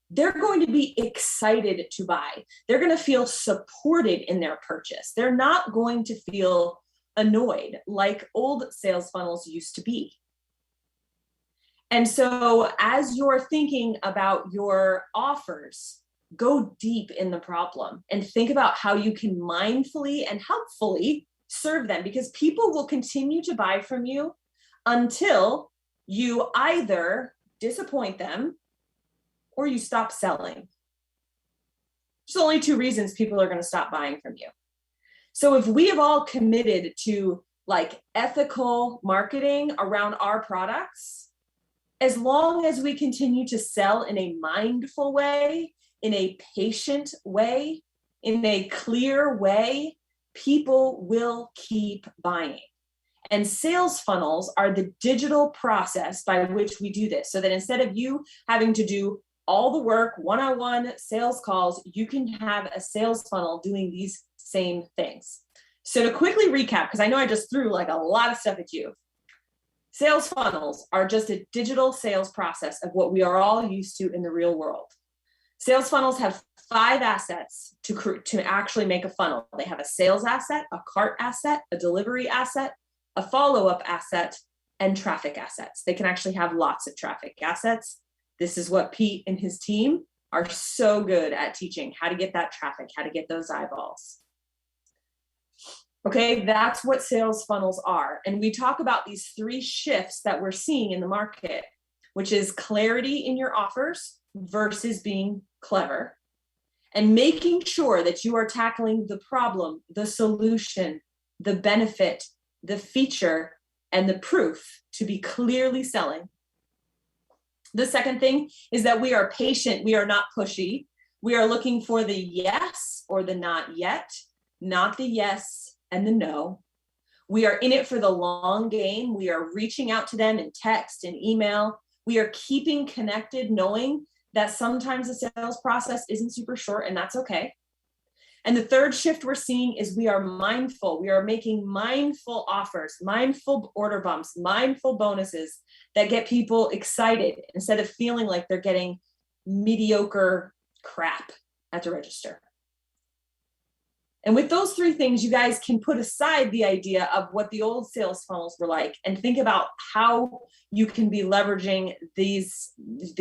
They're going to be excited to buy. They're going to feel supported in their purchase. They're not going to feel annoyed like old sales funnels used to be. And so as you're thinking about your offers, go deep in the problem and think about how you can mindfully and helpfully serve them, because people will continue to buy from you until you either disappoint them or you stop selling. There's only two reasons people are going to stop buying from you. So if we have all committed to like ethical marketing around our products, as long as we continue to sell in a mindful way, in a patient way, in a clear way, people will keep buying. And sales funnels are the digital process by which we do this. So that instead of you having to do all the work, one-on-one sales calls, you can have a sales funnel doing these same things. So to quickly recap, because I know I just threw like a lot of stuff at you. Sales funnels are just a digital sales process of what we are all used to in the real world. Sales funnels have 5 assets to actually make a funnel. They have a sales asset, a cart asset, a delivery asset, a follow-up asset, and traffic assets. They can actually have lots of traffic assets. This is what Pete and his team are so good at teaching, how to get that traffic, how to get those eyeballs. Okay, that's what sales funnels are. And we talk about these 3 shifts that we're seeing in the market, which is clarity in your offers versus being clever, and making sure that you are tackling the problem, the solution, the benefit, the feature, and the proof to be clearly selling. The second thing is that we are patient. We are not pushy. We are looking for the yes or the not yet, not the yes and the no. We are in it for the long game. We are reaching out to them in text and email. We are keeping connected, knowing that sometimes the sales process isn't super short, and that's okay. And the third shift we're seeing is we are mindful. We are making mindful offers, mindful order bumps, mindful bonuses that get people excited instead of feeling like they're getting mediocre crap at the register. And with those 3 things, you guys can put aside the idea of what the old sales funnels were like and think about how you can be leveraging these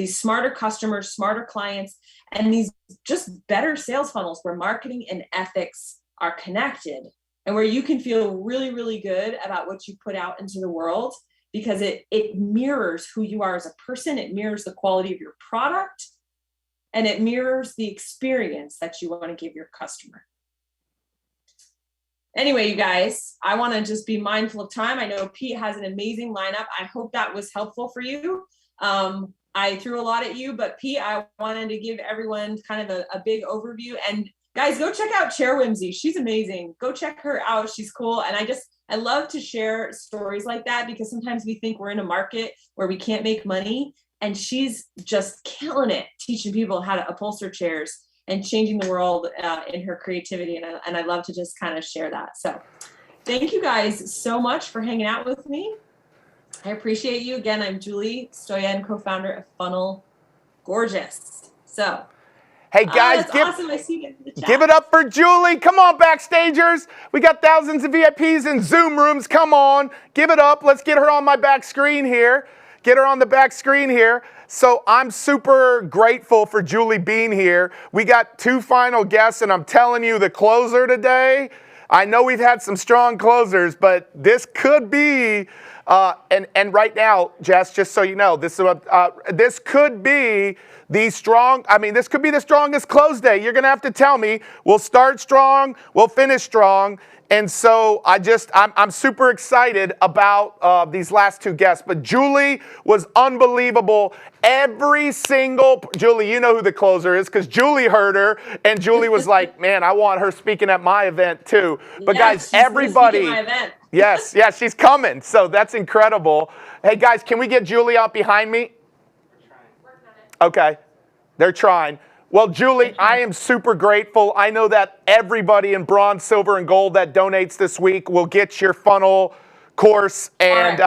smarter customers, smarter clients, and these just better sales funnels where marketing and ethics are connected and where you can feel really, really good about what you put out into the world, because it mirrors who you are as a person, it mirrors the quality of your product, and it mirrors the experience that you want to give your customer. Anyway, you guys, I want to just be mindful of time. I know Pete has an amazing lineup. I hope that was helpful for you. I threw a lot at you, but Pete, I wanted to give everyone kind of a big overview. And Guys, go check out Chair Whimsy. She's amazing. Go check her out. She's cool. And I love to share stories like that because sometimes we think we're in a market where we can't make money. And she's just killing it, teaching people how to upholster chairs and changing the world in her creativity. And I love to just kind of share that. So thank you guys so much for hanging out with me. I appreciate you. Again, I'm Julie Stoyan, co-founder of Funnel Gorgeous. So, hey guys, that's awesome. I see you in the chat. give it up for Julie. Come on, Backstagers. We got thousands of VIPs in Zoom rooms. Come on, give it up. Let's get her on my back screen here. Get her on the back screen here. So I'm super grateful for Julie being here. We got 2 final guests, and I'm telling you, the closer today, I know we've had some strong closers, but this could be, and right now, Jess, just so you know, this could be this could be the strongest close day. You're going to have to tell me. We'll start strong, we'll finish strong. And so I'm super excited about these last 2 guests. But Julie was unbelievable. Julie, you know who the closer is because Julie heard her. And Julie was like, man, I want her speaking at my event too. But yes, guys, everybody. my event. yes, she's coming. So that's incredible. Hey, guys, can we get Julie out behind me? Okay, they're trying. Well, Julie, I am super grateful. I know that everybody in bronze, silver, and gold that donates this week will get your funnel course. And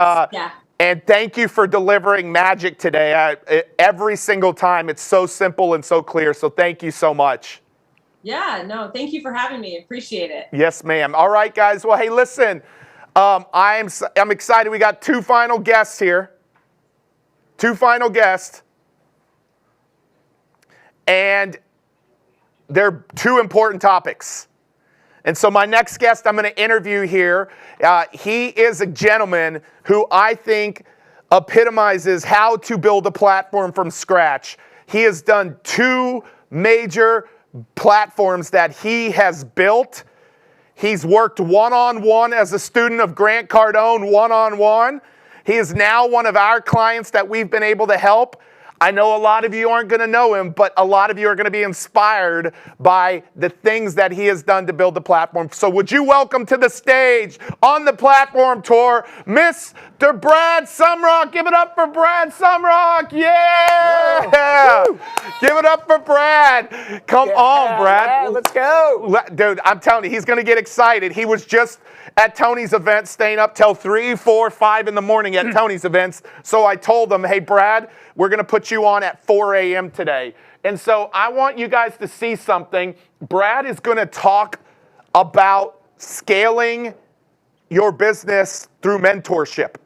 and thank you for delivering magic today. Every single time, it's so simple and so clear. So thank you so much. Yeah, no, thank you for having me. Appreciate it. Yes, ma'am. All right, guys. Well, hey, listen, I'm excited. We got 2 final guests here. 2 final guests. And they're 2 important topics. And so my next guest I'm going to interview here, he is a gentleman who I think epitomizes how to build a platform from scratch. He has done 2 major platforms that he has built. He's worked one-on-one as a student of Grant Cardone, one-on-one. He is now one of our clients that we've been able to help. I know a lot of you aren't going to know him, but a lot of you are going to be inspired by the things that he has done to build the platform. So would you welcome to the stage on the platform tour, Mr. Brad Sumrock. Give it up for Brad Sumrock. Yeah! Give it up for Brad. Come on, Brad. Yeah, let's go. Dude, I'm telling you, he's going to get excited. He was just at Tony's event, staying up till 3, 4, 5 in the morning at Tony's events. So I told him, hey, Brad, we're going to put you on at 4 a.m. today. And so I want you guys to see something. Brad is going to talk about scaling your business through mentorship.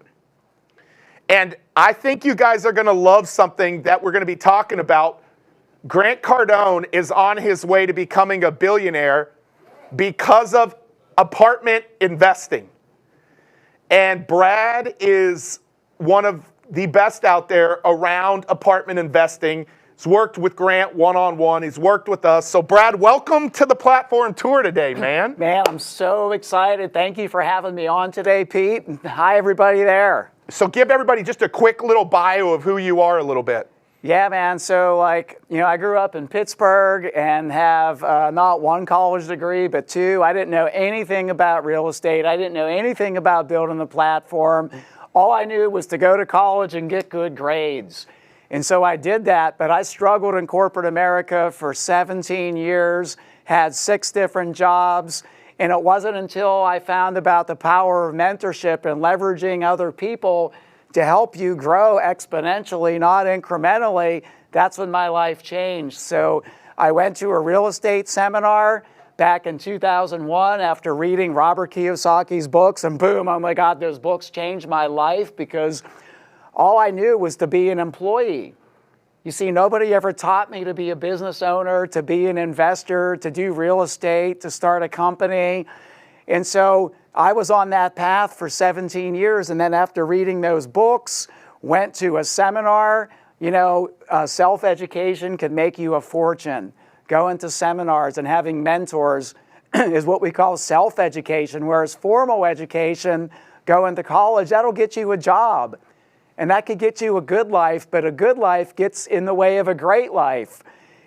And I think you guys are going to love something that we're going to be talking about. Grant Cardone is on his way to becoming a billionaire because of apartment investing. And Brad is one of the best out there around apartment investing. He's worked with Grant one-on-one. He's worked with us. So Brad, welcome to the platform tour today, man. Man, I'm so excited. Thank you for having me on today, Pete. Hi, everybody there. So give everybody just a quick little bio of who you are a little bit. Yeah, man. So, I grew up in Pittsburgh and have not 1 college degree, but 2. I didn't know anything about real estate. I didn't know anything about building the platform. All I knew was to go to college and get good grades. And so I did that, but I struggled in corporate America for 17 years, had 6 different jobs, and it wasn't until I found about the power of mentorship and leveraging other people to help you grow exponentially, not incrementally, that's when my life changed. So I went to a real estate seminar back in 2001 after reading Robert Kiyosaki's books, and boom, oh my God, those books changed my life because all I knew was to be an employee. You see, nobody ever taught me to be a business owner, to be an investor, to do real estate, to start a company. And so I was on that path for 17 years. And then after reading those books, went to a seminar. Self-education could make you a fortune. Going to seminars and having mentors is what we call self-education, whereas formal education, going to college, that'll get you a job. And that could get you a good life, but a good life gets in the way of a great life.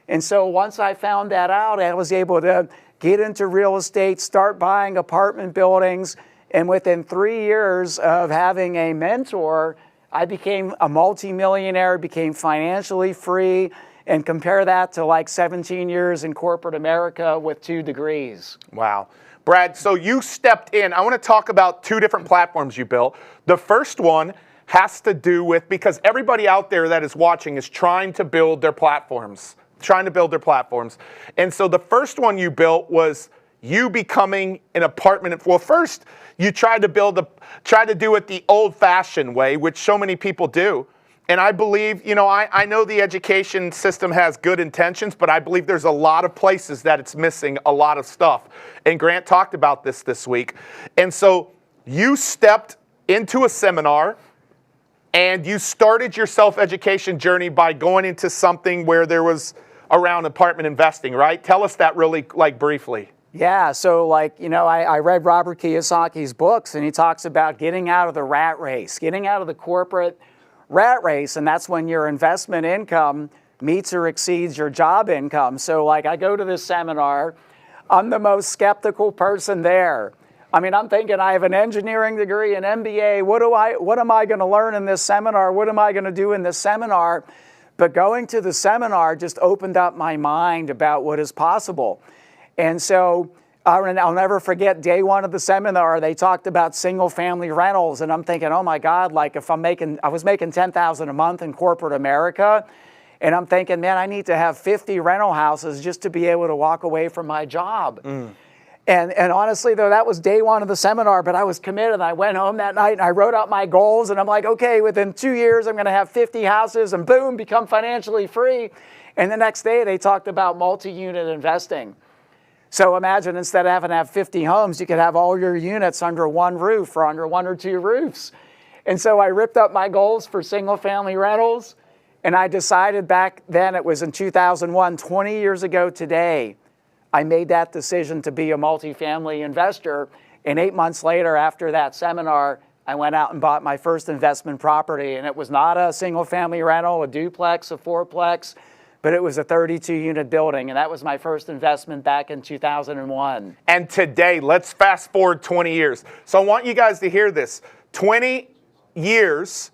And so once I found that out, I was able to get into real estate, start buying apartment buildings. And within 3 years of having a mentor, I became a multimillionaire, became financially free, and compare that to like 17 years in corporate America with 2 degrees. Wow. Brad, so you stepped in. I want to talk about 2 different platforms you built. The first one has to do with, because everybody out there that is watching is trying to build their platforms, And so the first one you built was you becoming an apartment. Well, first you tried to do it the old-fashioned way, which so many people do. And I believe, I know the education system has good intentions, but I believe there's a lot of places that it's missing a lot of stuff. And Grant talked about this week. And so you stepped into a seminar and you started your self-education journey by going into something where there was around apartment investing, right? Tell us that really briefly. Yeah, so I read Robert Kiyosaki's books, and he talks about getting out of the rat race, getting out of the corporate rat race, and that's when your investment income meets or exceeds your job income. So I go to this seminar, I'm the most skeptical person there. I mean, I'm thinking I have an engineering degree, an MBA, what am I going to learn in this seminar? What am I going to do in this seminar? But going to the seminar just opened up my mind about what is possible. And so I'll never forget day 1 of the seminar, they talked about single family rentals. And I'm thinking, oh my God, if I was making $10,000 a month in corporate America. And I'm thinking, man, I need to have 50 rental houses just to be able to walk away from my job. And honestly, though, that was day 1 of the seminar, but I was committed. I went home that night and I wrote out my goals. And I'm like, okay, within 2 years, I'm going to have 50 houses and boom, become financially free. And the next day they talked about multi-unit investing. So imagine instead of having to have 50 homes, you could have all your units under one roof or under 1 or 2 roofs. And so I ripped up my goals for single family rentals. And I decided back then, it was in 2001, 20 years ago today, I made that decision to be a multifamily investor. And 8 months later, after that seminar, I went out and bought my first investment property. And it was not a single family rental, a duplex, a fourplex, but it was a 32-unit building, and that was my first investment back in 2001. And today, let's fast forward 20 years. So I want you guys to hear this. 20 years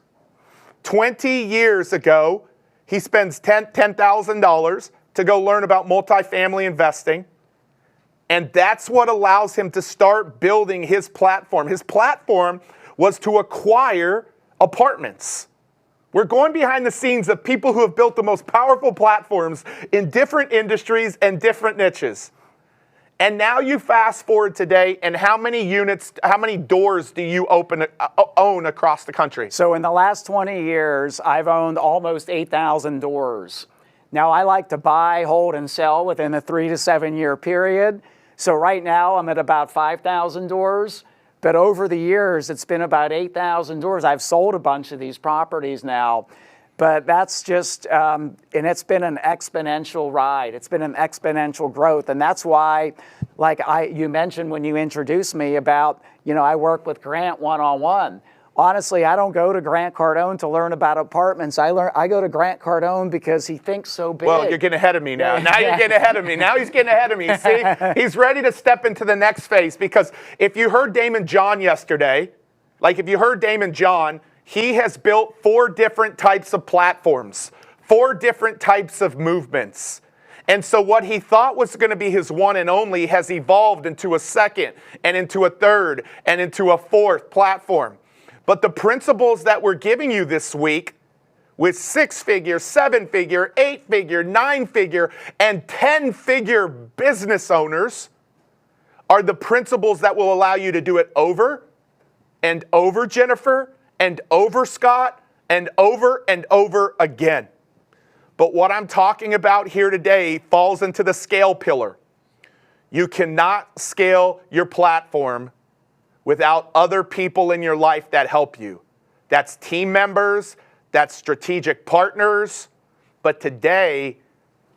ago, he spends $10,000 to go learn about multifamily investing, and that's what allows him to start building his platform. His platform was to acquire apartments. We're going behind the scenes of people who have built the most powerful platforms in different industries and different niches. And now you fast forward today, and how many doors do you own across the country? So in the last 20 years, I've owned almost 8,000 doors. Now I like to buy, hold, and sell within a 3 to 7 year period. So right now I'm at about 5,000 doors. But over the years, it's been about 8,000 doors. I've sold a bunch of these properties now, but that's just, and it's been an exponential ride. It's been an exponential growth. And that's why, you mentioned when you introduced me about, I work with Grant one-on-one. Honestly, I don't go to Grant Cardone to learn about apartments. I go to Grant Cardone because he thinks so big. Well, you're getting ahead of me now. Now you're getting ahead of me. Now he's getting ahead of me. See, he's ready to step into the next phase, because if you heard Damon John yesterday, he has built 4 different types of platforms, 4 different types of movements. And so what he thought was going to be his one and only has evolved into a second and into a third and into a 4th platform. But the principles that we're giving you this week with 6-figure, 7-figure, 8-figure, 9-figure, and 10-figure business owners are the principles that will allow you to do it over and over, Jennifer, and over, Scott, and over again. But what I'm talking about here today falls into the scale pillar. You cannot scale your platform without other people in your life that help you. That's team members, that's strategic partners, but today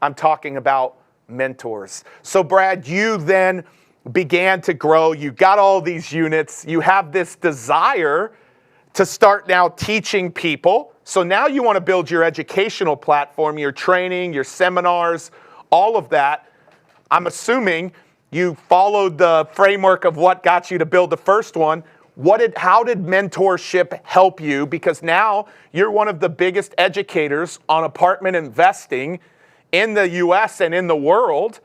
I'm talking about mentors. So Brad, you then began to grow, you got all these units, you have this desire to start now teaching people. So now you want to build your educational platform, your training, your seminars, all of that, I'm assuming you followed the framework of what got you to build the first one. How did mentorship help you? Because now you're one of the biggest educators on apartment investing in the US and in the world.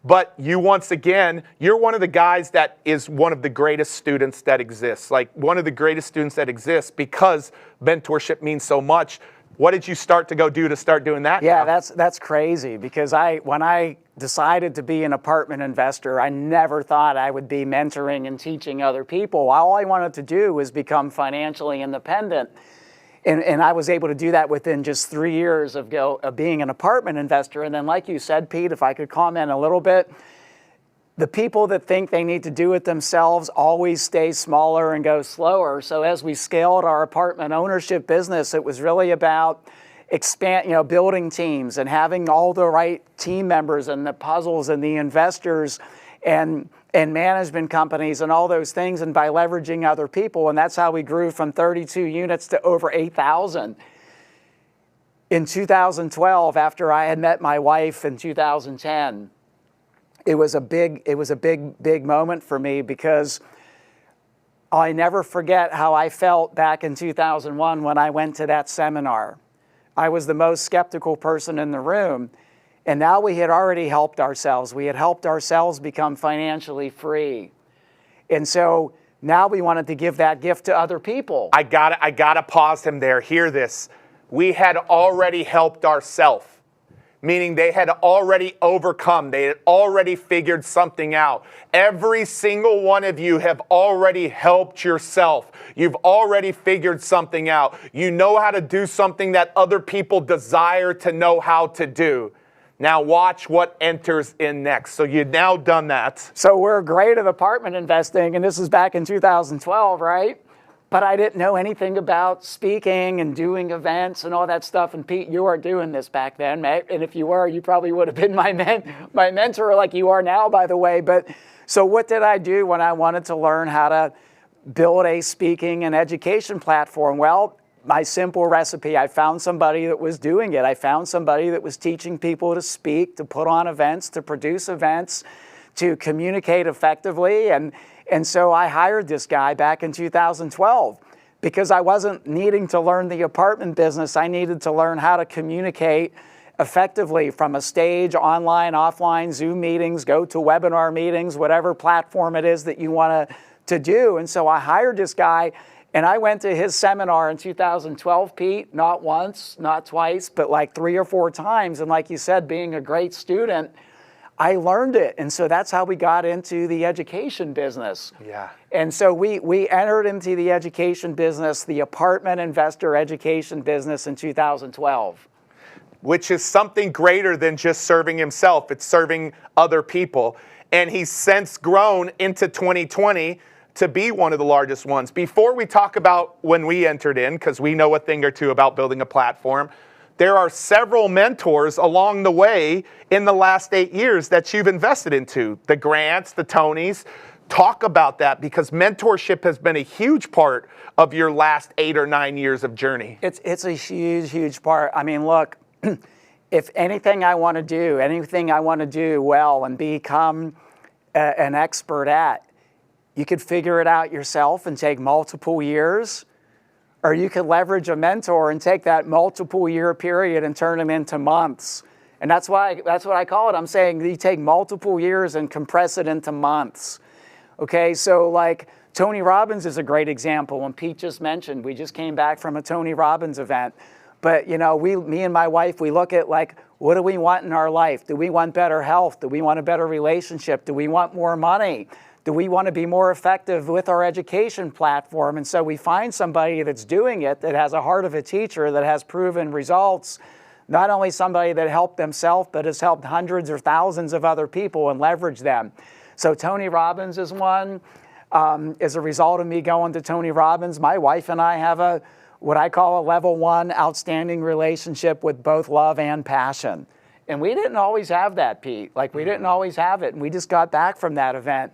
But you, once again, you're one of the guys that is one of the greatest students that exists. Like one of the greatest students that exists because mentorship means so much. What did you start to go do to start doing that? Yeah, now? that's crazy because when I decided to be an apartment investor, I never thought I would be mentoring and teaching other people. All I wanted to do was become financially independent. And I was able to do that within just 3 years of being an apartment investor. And then like you said, Pete, if I could comment a little bit, the people that think they need to do it themselves always stay smaller and go slower. So as we scaled our apartment ownership business, it was really about building teams and having all the right team members and the puzzles and the investors and management companies and all those things, and by leveraging other people. And that's how we grew from 32 units to over 8,000. In 2012, after I had met my wife in 2010, it was a big moment for me because I never forget how I felt back in 2001 when I went to that seminar. I was the most skeptical person in the room. And now we had already helped ourselves. We had helped ourselves become financially free. And so now we wanted to give that gift to other people. I gotta pause him there. Hear this. We had already helped ourselves, meaning they had already overcome. They had already figured something out. Every single one of you have already helped yourself. You've already figured something out. You know how to do something that other people desire to know how to do. Now watch what enters in next. So you've now done that. So we're great at apartment investing, and this is back in 2012, right? But I didn't know anything about speaking and doing events and all that stuff. And Pete, you weren't doing this back then, mate. And if you were, you probably would have been my mentor like you are now, by the way. But so what did I do when I wanted to learn how to build a speaking and education platform? Well, my simple recipe, I found somebody that was doing it. I found somebody that was teaching people to speak, to put on events, to produce events, to communicate effectively. And so I hired this guy back in 2012 because I wasn't needing to learn the apartment business. I needed to learn how to communicate effectively from a stage, online, offline, Zoom meetings, go to webinar meetings, whatever platform it is that you want to do. And so I hired this guy. And I went to his seminar in 2012, Pete, not once, not twice, but like 3 or 4 times. And like you said, being a great student, I learned it. And so that's how we got into the education business. Yeah. And so we entered into the education business, the apartment investor education business in 2012. Which is something greater than just serving himself. It's serving other people. And he's since grown into 2020 to be one of the largest ones. Before we talk about when we entered in, because we know a thing or two about building a platform, there are several mentors along the way in the last 8 years that you've invested into. The Grants, the Tonys. Talk about that, because mentorship has been a huge part of your last 8 or 9 years of journey. It's a huge part. I mean, look, if anything I want to do well and become an expert at, you could figure it out yourself and take multiple years, or you could leverage a mentor and take that multiple year period and turn them into months. And that's what I call it. I'm saying you take multiple years and compress it into months. Okay, so like Tony Robbins is a great example. When Pete just mentioned, we just came back from a Tony Robbins event. But me and my wife, we look at like, what do we want in our life? Do we want better health? Do we want a better relationship? Do we want more money? Do we want to be more effective with our education platform? And so we find somebody that's doing it, that has a heart of a teacher, that has proven results, not only somebody that helped themselves, but has helped hundreds or thousands of other people and leverage them. So Tony Robbins is one. As a result of me going to Tony Robbins, my wife and I have what I call a level 1 outstanding relationship with both love and passion. And we didn't always have that, Pete. Like, we didn't always have it. And we just got back from that event.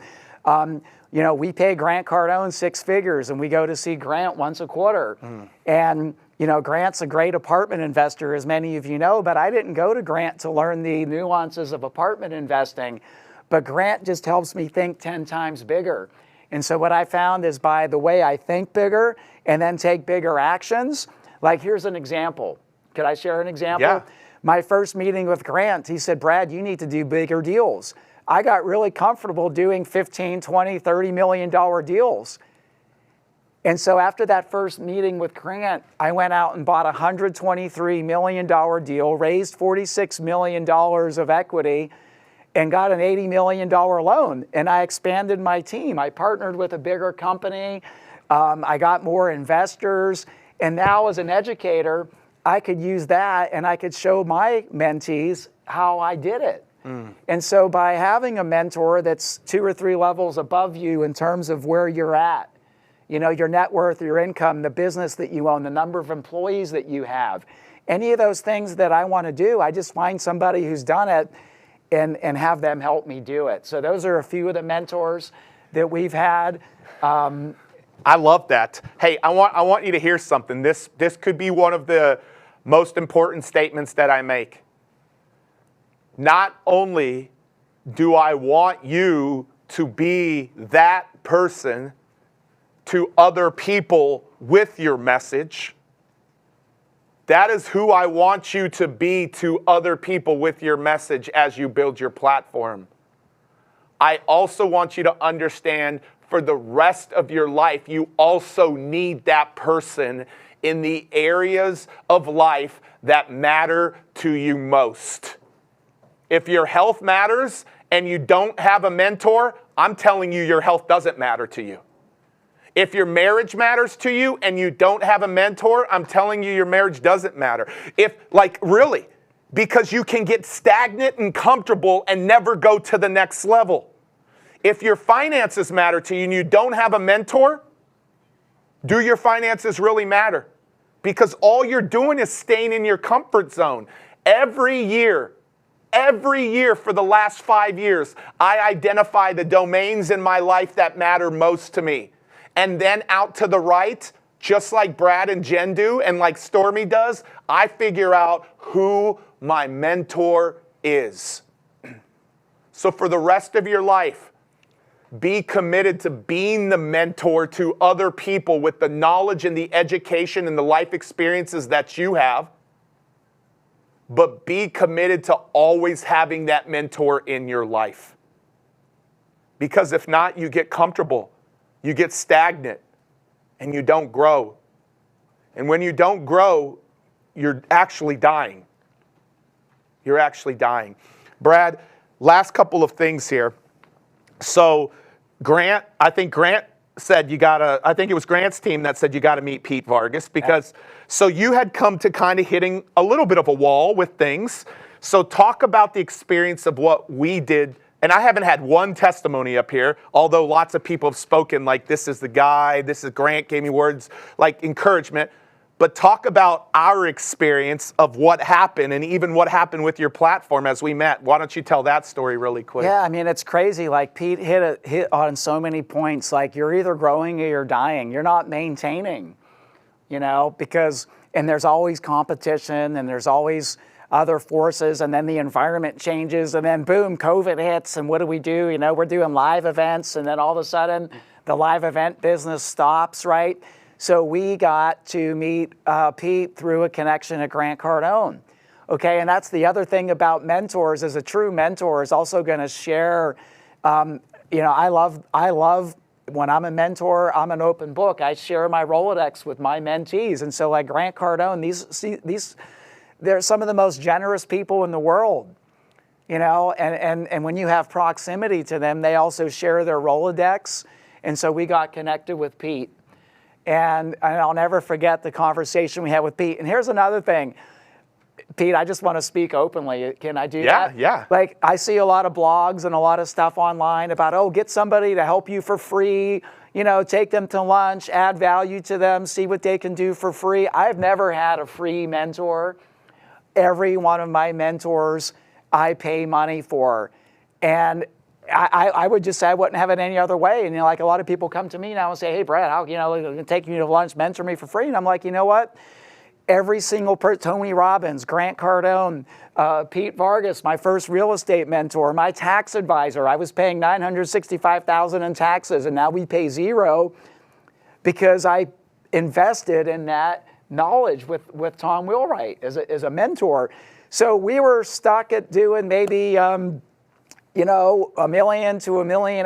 we pay Grant Cardone 6 figures and we go to see Grant once a quarter. And, Grant's a great apartment investor, as many of you know, but I didn't go to Grant to learn the nuances of apartment investing. But Grant just helps me think 10 times bigger. And so what I found is by the way I think bigger and then take bigger actions, like here's an example. Could I share an example? Yeah. My first meeting with Grant, he said, Brad, you need to do bigger deals. I got really comfortable doing 15, 20, $30 million deals. And so after that first meeting with Grant, I went out and bought a $123 million deal, raised $46 million of equity, and got an $80 million loan. And I expanded my team. I partnered with a bigger company. I got more investors. And now as an educator, I could use that and I could show my mentees how I did it. And so by having a mentor that's 2 or 3 levels above you in terms of where you're at, your net worth, your income, the business that you own, the number of employees that you have, any of those things that I want to do, I just find somebody who's done it and have them help me do it. So those are a few of the mentors that we've had. I love that. Hey, I want you to hear something. This could be one of the most important statements that I make. Not only do I want you to be that person to other people with your message, that is who I want you to be to other people with your message as you build your platform. I also want you to understand for the rest of your life, you also need that person in the areas of life that matter to you most. If your health matters and you don't have a mentor, I'm telling you your health doesn't matter to you. If your marriage matters to you and you don't have a mentor, I'm telling you your marriage doesn't matter. Really, because you can get stagnant and comfortable and never go to the next level. If your finances matter to you and you don't have a mentor, do your finances really matter? Because all you're doing is staying in your comfort zone. Every year for the last 5 years, I identify the domains in my life that matter most to me. And then out to the right, just like Brad and Jen do, and like Stormy does, I figure out who my mentor is. So for the rest of your life, be committed to being the mentor to other people with the knowledge and the education and the life experiences that you have. But be committed to always having that mentor in your life. Because if not, you get comfortable. You get stagnant and you don't grow. And when you don't grow, you're actually dying. You're actually dying. Brad, last couple of things here. So Grant, I think Grant said I think it was Grant's team that said you got to meet Pete Vargas because, so you had come to kind of hitting a little bit of a wall with things. So talk about the experience of what we did. And I haven't had one testimony up here, although lots of people have spoken like this is the guy, this is Grant, gave me words like encouragement. But talk about our experience of what happened and even what happened with your platform as we met. Why don't you tell that story really quick? Yeah, I mean, it's crazy. Like Pete hit on so many points. Like you're either growing or you're dying. You're not maintaining, because there's always competition and there's always other forces, and then the environment changes, and then boom, COVID hits, and what do? We're doing live events, and then all of a sudden, the live event business stops, right? So we got to meet Pete through a connection at Grant Cardone. Okay, and that's the other thing about mentors, is a true mentor is also going to share, I love when I'm a mentor, I'm an open book. I share my Rolodex with my mentees, and so like Grant Cardone, they're some of the most generous people in the world, and when you have proximity to them, they also share their Rolodex. And so we got connected with Pete. And I'll never forget the conversation we had with Pete. And here's another thing. Pete, I just want to speak openly. Can I do that? Yeah. Like, I see a lot of blogs and a lot of stuff online about, get somebody to help you for free, take them to lunch, add value to them, see what they can do for free. I've never had a free mentor. Every one of my mentors I pay money for. And I would just say I wouldn't have it any other way. And like a lot of people come to me now and say, hey, Brad, I'll take you to lunch, mentor me for free. And I'm like, you know what? Every single person, Tony Robbins, Grant Cardone, Pete Vargas, my first real estate mentor, my tax advisor, I was paying $965,000 in taxes, and now we pay zero because I invested in that knowledge with Tom Wheelwright as a mentor. So we were stuck at doing maybe $1 million to $1.5 million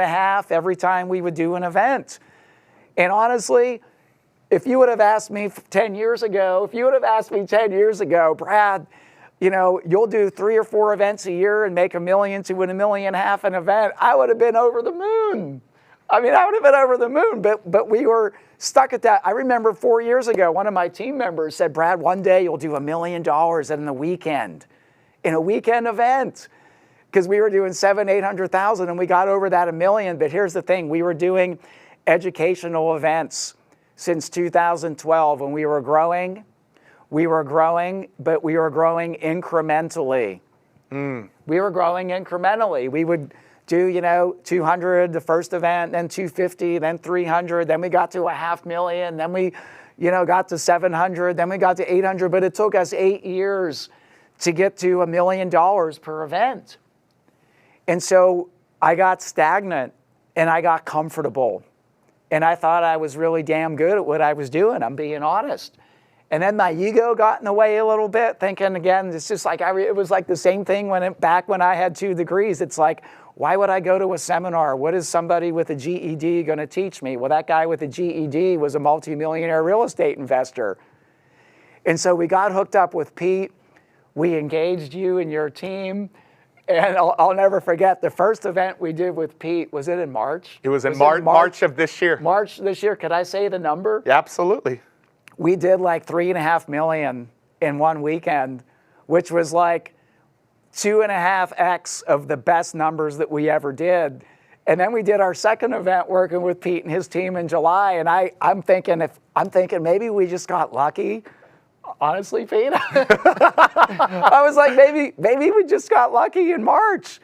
every time we would do an event. And honestly, if you would have asked me 10 years ago, Brad, you'll do 3 or 4 events a year and make $1 million to $1.5 million an event, I would have been over the moon. But we were stuck at that. I remember 4 years ago, one of my team members said, Brad, one day you'll do $1 million in a weekend event. Because we were doing 800,000 and we got over that $1 million. But here's the thing, we were doing educational events since 2012, and we were growing, but we were growing incrementally. We were growing incrementally. We would do, 200 the first event, then 250, then 300, then we got to $500,000, then we, got to 700, then we got to 800, but it took us 8 years to get to $1 million per event. And so I got stagnant and I got comfortable. And I thought I was really damn good at what I was doing, I'm being honest. And then my ego got in the way a little bit, thinking again, it's just like, it was like the same thing back when I had 2 degrees. It's like, why would I go to a seminar? What is somebody with a GED going to teach me? Well, that guy with a GED was a multimillionaire real estate investor. And so we got hooked up with Pete. We engaged you and your team. And I'll never forget the first event we did with Pete. Was it in March? It was in March of this year. March this year. Could I say the number? Yeah, absolutely. We did like $3.5 million in one weekend, which was like 2.5x of the best numbers that we ever did. And then we did our second event working with Pete and his team in July. And I'm thinking maybe we just got lucky. Honestly, Pete, I was like, maybe we just got lucky in March.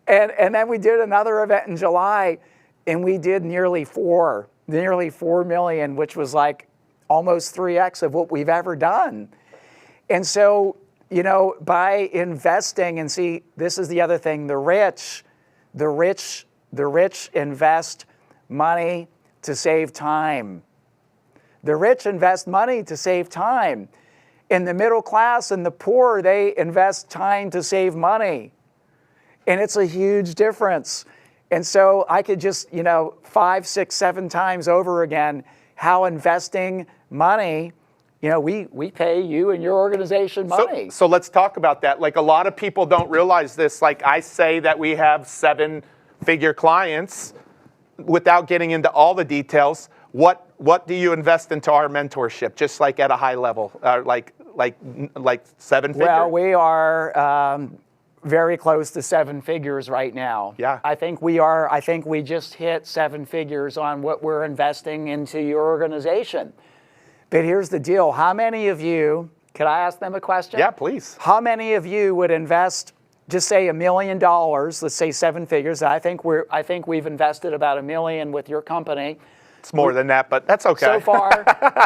And then we did another event in July, and we did nearly 4 million, which was like almost 3x of what we've ever done. And so, by investing, and see, this is the other thing, the rich invest money to save time. The rich invest money to save time. In the middle class and the poor, they invest time to save money. And it's a huge difference. And so I could just, 5, 6, 7 times over again, how investing money, we pay you and your organization money. So let's talk about that. Like, a lot of people don't realize this. Like, I say that we have 7-figure clients without getting into all the details. What do you invest into our mentorship? Just like at a high level, like 7 figures? Well, we are very close to 7 figures right now. Yeah. I think we just hit 7 figures on what we're investing into your organization. But here's the deal. How many of you, could I ask them a question? Yeah, please. How many of you would invest, just say $1 million, let's say 7 figures. I think we've invested about $1 million with your company. It's more than that, but that's okay. So far.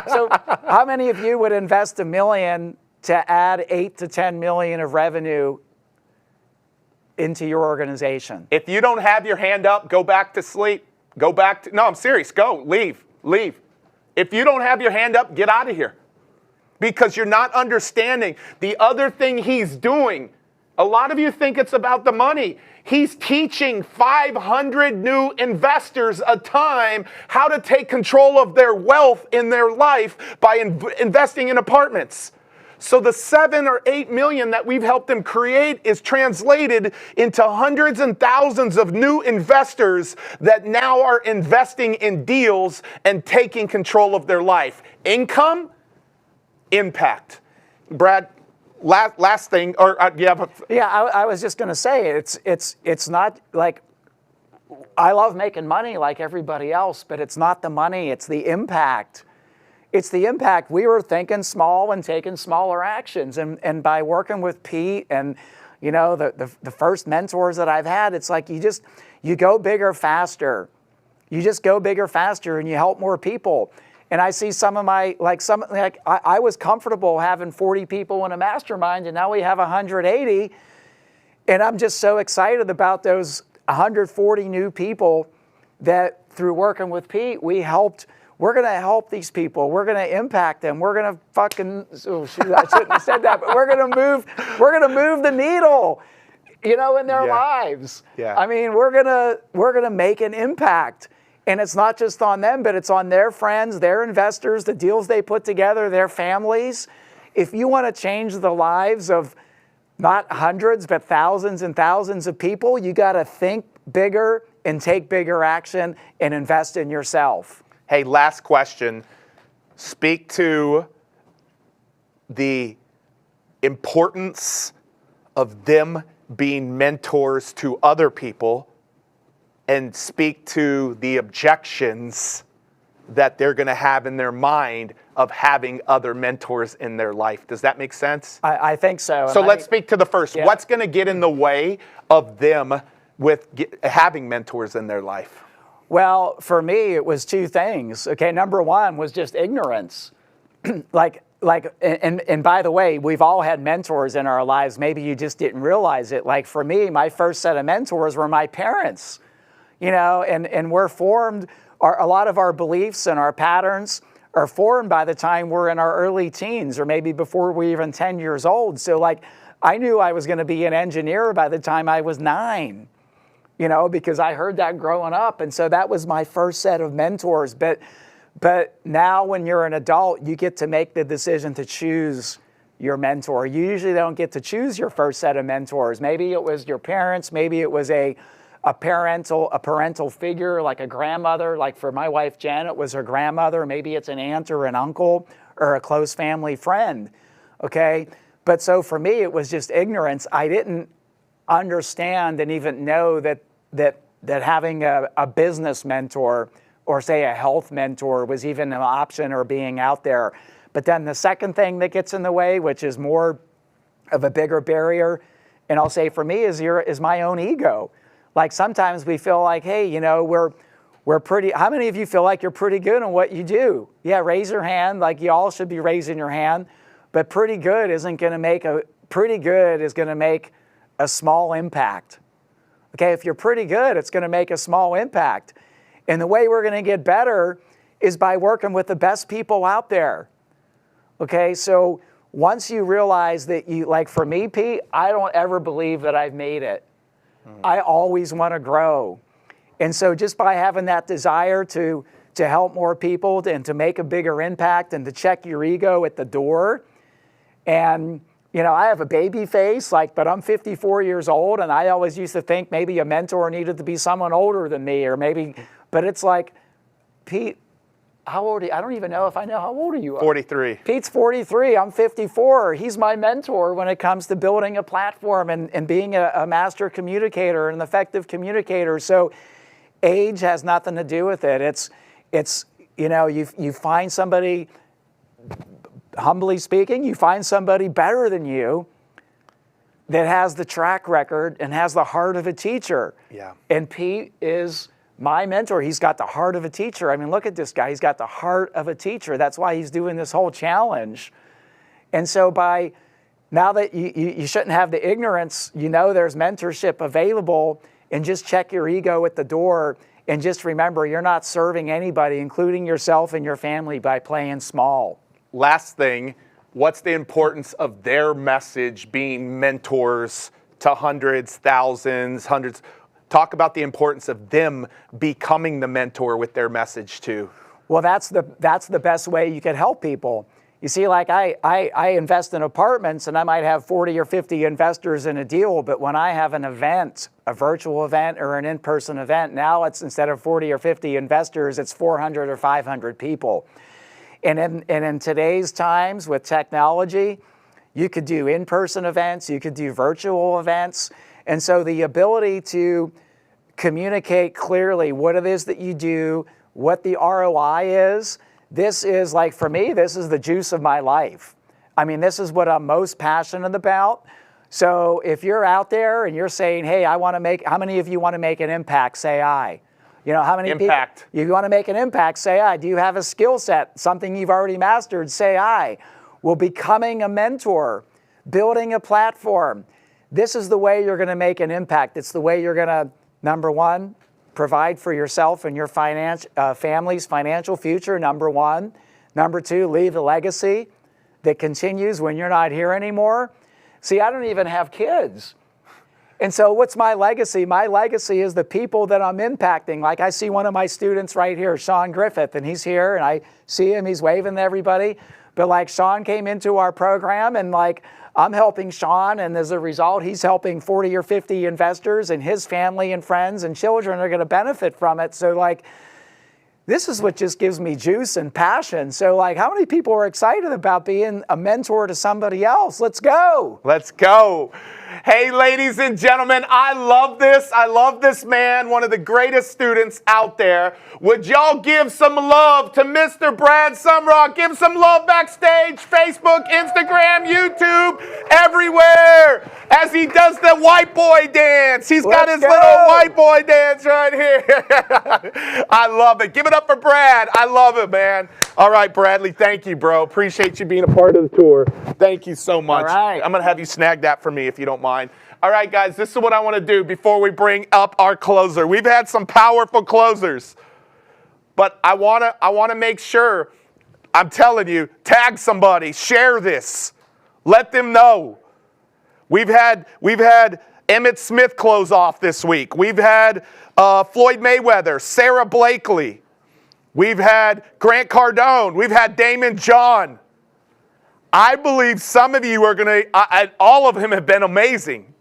So how many of you would invest $1 million to add 8 to 10 million of revenue into your organization? If you don't have your hand up, go back to sleep. No, I'm serious. Go, leave. If you don't have your hand up, get out of here. Because you're not understanding the other thing he's doing. A lot of you think it's about the money. He's teaching 500 new investors a time how to take control of their wealth in their life by investing in apartments. So the 7 or 8 million that we've helped them create is translated into hundreds and thousands of new investors that now are investing in deals and taking control of their life. Income, impact. Brad, last thing, or do you have a... Yeah, I was just going to say, it's not like, I love making money like everybody else, but it's not the money, it's the impact. It's the impact. We were thinking small and taking smaller actions. And by working with Pete and, the first mentors that I've had, it's like you you go bigger faster. You just go bigger faster and you help more people. And I see some of my, I was comfortable having 40 people in a mastermind, and now we have 180. And I'm just so excited about those 140 new people that through working with Pete, we're going to help these people. We're going to impact them. We're going to fucking, oh shoot, I shouldn't have said that, but we're going to move the needle, in their lives. Yeah. I mean, we're going to make an impact. And it's not just on them, but it's on their friends, their investors, the deals they put together, their families. If you want to change the lives of not hundreds, but thousands and thousands of people, you got to think bigger and take bigger action and invest in yourself. Hey, last question. Speak to the importance of them being mentors to other people, and speak to the objections that they're going to have in their mind of having other mentors in their life. Does that make sense? I think so. So let's speak to the first. Yeah. What's going to get in the way of them with having mentors in their life? Well, for me, it was two things. Okay, number one was just ignorance. And by the way, we've all had mentors in our lives. Maybe you just didn't realize it. Like for me, my first set of mentors were my parents. And we're formed, a lot of our beliefs and our patterns are formed by the time we're in our early teens or maybe before we're even 10 years old. So I knew I was going to be an engineer by the time I was 9, because I heard that growing up. And so that was my first set of mentors. But now when you're an adult, you get to make the decision to choose your mentor. You usually don't get to choose your first set of mentors. Maybe it was your parents, maybe it was a parental figure, like a grandmother. Like for my wife, Jen, it was her grandmother. Maybe it's an aunt or an uncle or a close family friend, okay? But so for me, it was just ignorance. I didn't understand and even know that having a business mentor or say a health mentor was even an option or being out there. But then the second thing that gets in the way, which is more of a bigger barrier, and I'll say for me, is my own ego. Like sometimes we feel like, hey, we're pretty, how many of you feel like you're pretty good in what you do? Yeah, raise your hand, like you all should be raising your hand, but pretty good is going to make a small impact. Okay, if you're pretty good, it's going to make a small impact. And the way we're going to get better is by working with the best people out there. Okay, so once you realize that like for me, Pete, I don't ever believe that I've made it. I always want to grow. And so just by having that desire to help more people and to make a bigger impact and to check your ego at the door. And, I have a baby face, but I'm 54 years old, and I always used to think maybe a mentor needed to be someone older than me, but it's like, Pete, how old are you? I don't even know if I know how old you are. 43. Pete's 43. I'm 54. He's my mentor when it comes to building a platform and being a master communicator and an effective communicator. So age has nothing to do with it. It's you find somebody, humbly speaking, you find somebody better than you that has the track record and has the heart of a teacher. Yeah. And Pete is my mentor. He's got the heart of a teacher. I mean, look at this guy. He's got the heart of a teacher. That's why he's doing this whole challenge. And so now that you shouldn't have the ignorance, there's mentorship available, and just check your ego at the door, and just remember you're not serving anybody, including yourself and your family, by playing small. Last thing, what's the importance of their message being mentors to hundreds, thousands, hundreds? Talk about the importance of them becoming the mentor with their message too. Well, that's the best way you can help people. You see, like I invest in apartments, and I might have 40 or 50 investors in a deal, but when I have an event, a virtual event or an in-person event, now it's instead of 40 or 50 investors, it's 400 or 500 people. And in today's times with technology, you could do in-person events, you could do virtual events. And so the ability to communicate clearly what it is that you do, what the ROI is, this is for me, this is the juice of my life. I mean, this is what I'm most passionate about. So if you're out there and you're saying, hey, how many of you want to make an impact? Say aye. How many Impact. people, if you want to make an impact, say aye. Do you have a skill set, something you've already mastered? Say aye. Well, becoming a mentor, building a platform, this is the way you're going to make an impact. It's the way you're going to, number one, provide for yourself and your family's financial future, number one. Number two, leave a legacy that continues when you're not here anymore. See, I don't even have kids. And so what's my legacy? My legacy is the people that I'm impacting. Like I see one of my students right here, Sean Griffith, and he's here, and I see him, he's waving to everybody. But like Sean came into our program, and like I'm helping Sean, and as a result, he's helping 40 or 50 investors, and his family and friends and children are going to benefit from it. So like, this is what just gives me juice and passion. So like, how many people are excited about being a mentor to somebody else? Let's go. Let's go. Hey, ladies and gentlemen, I love this. I love this man, one of the greatest students out there. Would y'all give some love to Mr. Brad Sumrock? Give some love backstage, Facebook, Instagram, YouTube, everywhere, as he does the white boy dance. He's got his little white boy dance right here. I love it. Give it up for Brad. I love it, man. All right, Bradley, thank you, bro. Appreciate you being a part of the tour. Thank you so much. All right. I'm going to have you snag that for me if you don't mind. All right, guys, this is what I want to do before we bring up our closer. We've had some powerful closers, but I want to make sure, I'm telling you, tag somebody, share this, let them know. We've had Emmitt Smith close off this week. We've had Floyd Mayweather, Sarah Blakely. We've had Grant Cardone. We've had Damon John. I believe some of you are going to, all of them have been amazing.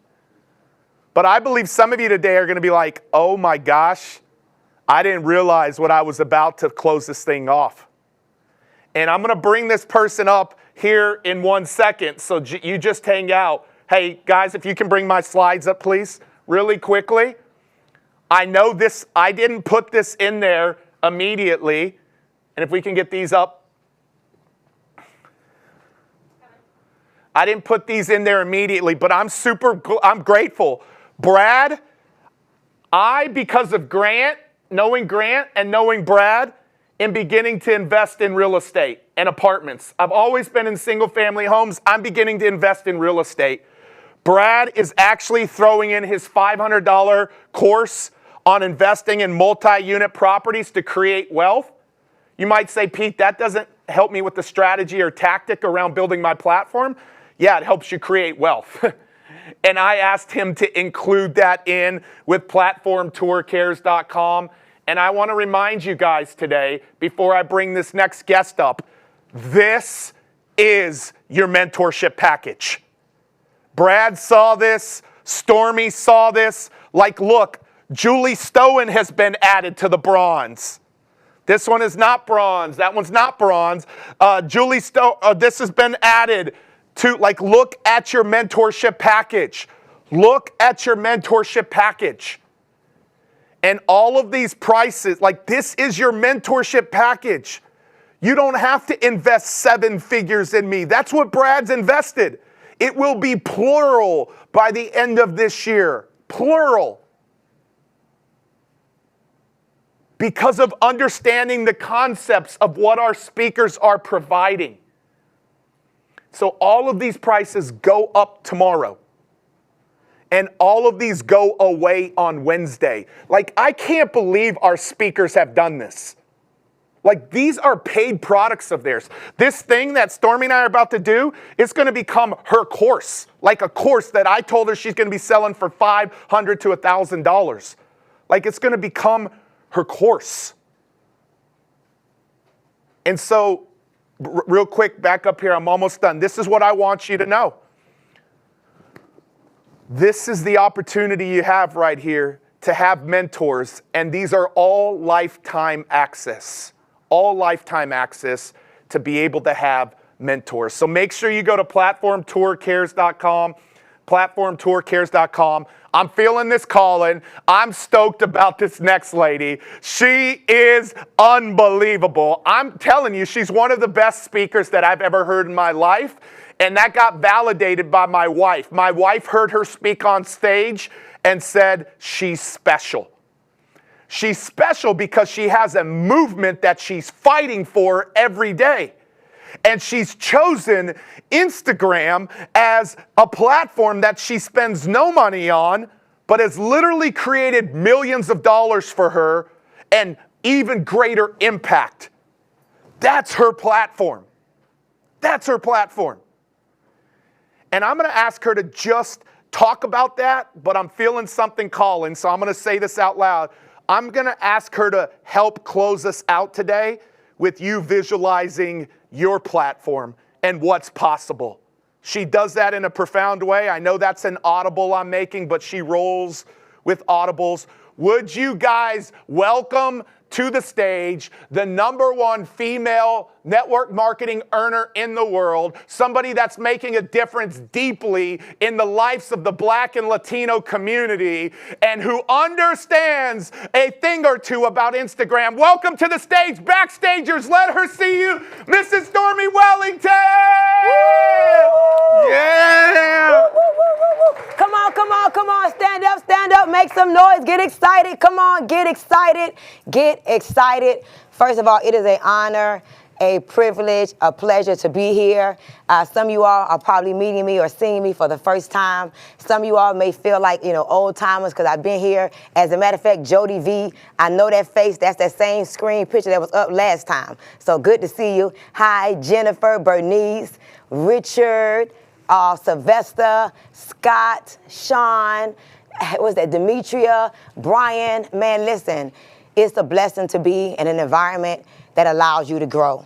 But I believe some of you today are going to be like, oh my gosh, I didn't realize what I was about to close this thing off. And I'm going to bring this person up here in 1 second, so you just hang out. Hey, guys, if you can bring my slides up, please, really quickly. I know this, I didn't put this in there immediately. And if we can get these up. I didn't put these in there immediately, but I'm grateful. Brad, because of Grant, knowing Grant and knowing Brad, am beginning to invest in real estate and apartments. I've always been in single family homes. I'm beginning to invest in real estate. Brad is actually throwing in his $500 course on investing in multi-unit properties to create wealth. You might say, Pete, that doesn't help me with the strategy or tactic around building my platform. Yeah, it helps you create wealth. And I asked him to include that in with platformtourcares.com. And I want to remind you guys today, before I bring this next guest up, this is your mentorship package. Brad saw this. Stormy saw this. Like, look, Julie Stowen has been added to the bronze. This one is not bronze. That one's not bronze. Julie Stowen, this has been added to, like, look at your mentorship package. Look at your mentorship package. And all of these prices, like, this is your mentorship package. You don't have to invest 7 figures in me. That's what Brad's invested. It will be plural by the end of this year. Plural. Because of understanding the concepts of what our speakers are providing. So all of these prices go up tomorrow. And all of these go away on Wednesday. Like, I can't believe our speakers have done this. Like, these are paid products of theirs. This thing that Stormy and I are about to do is going to become her course. Like a course that I told her she's going to be selling for $500 to $1,000. Like, it's going to become her course. And so, real quick, back up here, I'm almost done. This is what I want you to know. This is the opportunity you have right here to have mentors, and these are all lifetime access. All lifetime access to be able to have mentors. So make sure you go to platformtourcares.com. platformtourcares.com. I'm feeling this calling. I'm stoked about this next lady. She is unbelievable. I'm telling you, she's one of the best speakers that I've ever heard in my life. And that got validated by my wife. My wife heard her speak on stage and said, she's special. She's special because she has a movement that she's fighting for every day. And she's chosen Instagram as a platform that she spends no money on, but has literally created millions of dollars for her and even greater impact. That's her platform. That's her platform. And I'm going to ask her to just talk about that, but I'm feeling something calling, so I'm going to say this out loud. I'm going to ask her to help close us out today with you visualizing your platform and what's possible. She does that in a profound way. I know that's an audible I'm making, but she rolls with audibles. Would you guys welcome to the stage the #1 female network marketing earner in the world, somebody that's making a difference deeply in the lives of the Black and Latino community and who understands a thing or two about Instagram. Welcome to the stage, backstagers. Let her see you, Mrs. Stormy Wellington. Yeah. Come on, come on, come on. Stand up, make some noise, get excited. Come on, get excited, get excited. First of all, it is an honor, a privilege, a pleasure to be here. Some of you all are probably meeting me or seeing me for the first time. Some of you all may feel like, old timers because I've been here. As a matter of fact, Jody V, I know that face. That's that same screen picture that was up last time. So good to see you. Hi, Jennifer, Bernice, Richard, Sylvester, Scott, Sean, was that Demetria, Brian? Man, listen, it's a blessing to be in an environment that allows you to grow.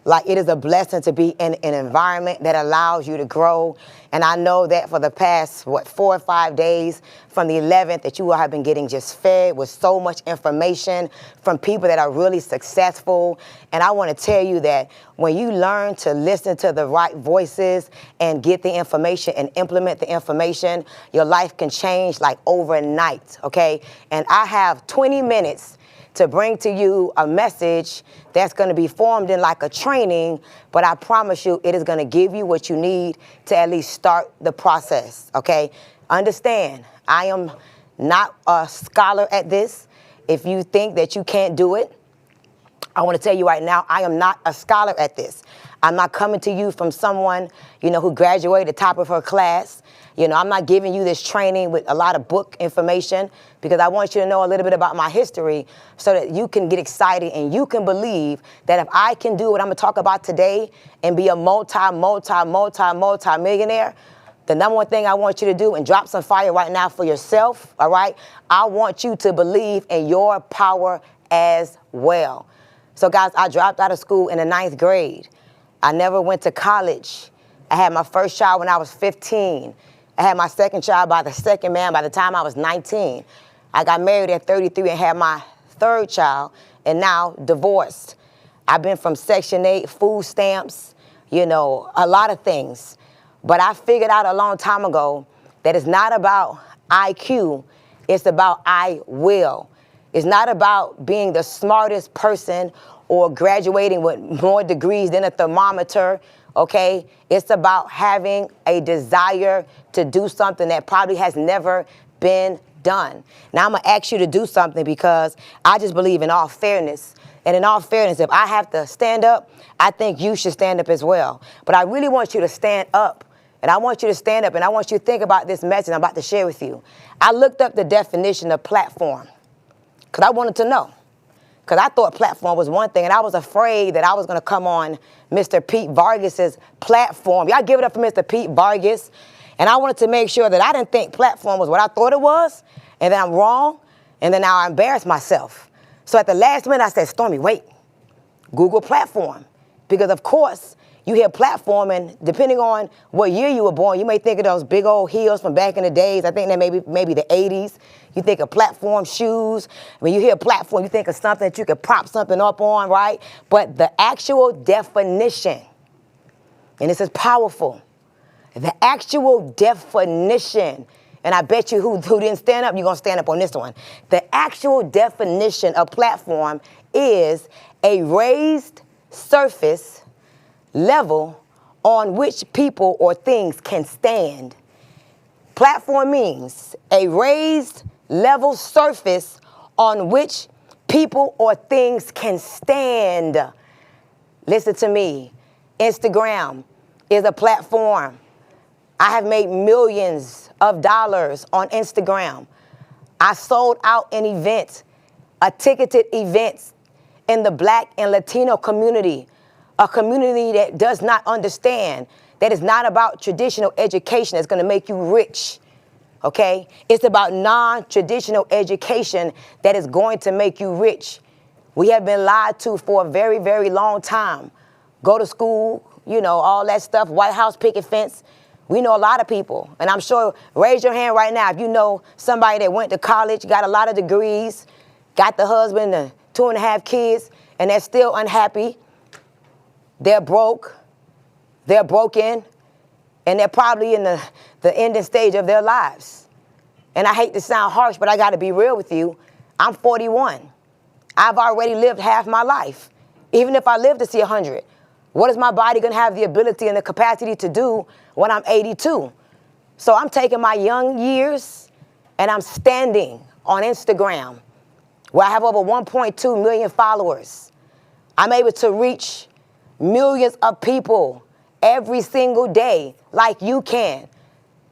Like, it is a blessing to be in an environment that allows you to grow. And I know that for the past, 4 or 5 days from the 11th that you all have been getting just fed with so much information from people that are really successful. And I want to tell you that when you learn to listen to the right voices and get the information and implement the information, your life can change like overnight, okay? And I have 20 minutes to bring to you a message that's going to be formed in like a training, but I promise you it is going to give you what you need to at least start the process, okay? Understand, I am not a scholar at this. If you think that you can't do it, I want to tell you right now, I am not a scholar at this. I'm not coming to you from someone, who graduated top of her class. I'm not giving you this training with a lot of book information because I want you to know a little bit about my history so that you can get excited and you can believe that if I can do what I'm going to talk about today and be a multi-millionaire, the #1 thing I want you to do and drop some fire right now for yourself, all right? I want you to believe in your power as well. So guys, I dropped out of school in the 9th grade. I never went to college. I had my first child when I was 15. I had my second child by the second man by the time I was 19. I got married at 33 and had my third child, and now divorced. I've been from Section 8, food stamps, a lot of things. But I figured out a long time ago that it's not about IQ, it's about I will. It's not about being the smartest person or graduating with more degrees than a thermometer, okay? It's about having a desire to do something that probably has never been done. Now I'm gonna ask you to do something because I just believe in all fairness. And in all fairness, if I have to stand up, I think you should stand up as well. But I really want you to stand up. And I want you to stand up and I want you to think about this message I'm about to share with you. I looked up the definition of platform because I wanted to know. Because I thought platform was one thing, and I was afraid that I was going to come on Mr. Pete Vargas's platform. Y'all give it up for Mr. Pete Vargas. And I wanted to make sure that I didn't think platform was what I thought it was, and then I'm wrong, and then now I embarrass myself. So at the last minute, I said, Stormy, wait, Google platform. Because, of course, you hear platform, and depending on what year you were born, you may think of those big old heels from back in the days. I think that maybe the 80s. You think of platform shoes. When you hear platform, you think of something that you could prop something up on, right? But the actual definition, and this is powerful, The actual definition, and I bet you who didn't stand up, you're going to stand up on this one. The actual definition of platform is a raised surface level on which people or things can stand. Platform means a raised level surface on which people or things can stand. Listen to me. Instagram is a platform. I have made millions of dollars on Instagram. I sold out an event, a ticketed event in the Black and Latino community, a community that does not understand that it's not about traditional education that's going to make you rich, okay? It's about non-traditional education that is going to make you rich. We have been lied to for a very, very long time. Go to school, you know, all that stuff, White House picket fence. We know a lot of people, and I'm sure, raise your hand right now if you know somebody that went to college, got a lot of degrees, got the husband and 2.5 kids, and they're still unhappy. They're broke, they're broken, and they're probably in the ending stage of their lives. And I hate to sound harsh, but I gotta be real with you. I'm 41. I've already lived half my life. Even if I live to see 100, what is my body gonna have the ability and the capacity to do when I'm 82? So I'm taking my young years and I'm standing on Instagram where I have over 1.2 million followers. I'm able to reach millions of people every single day like you can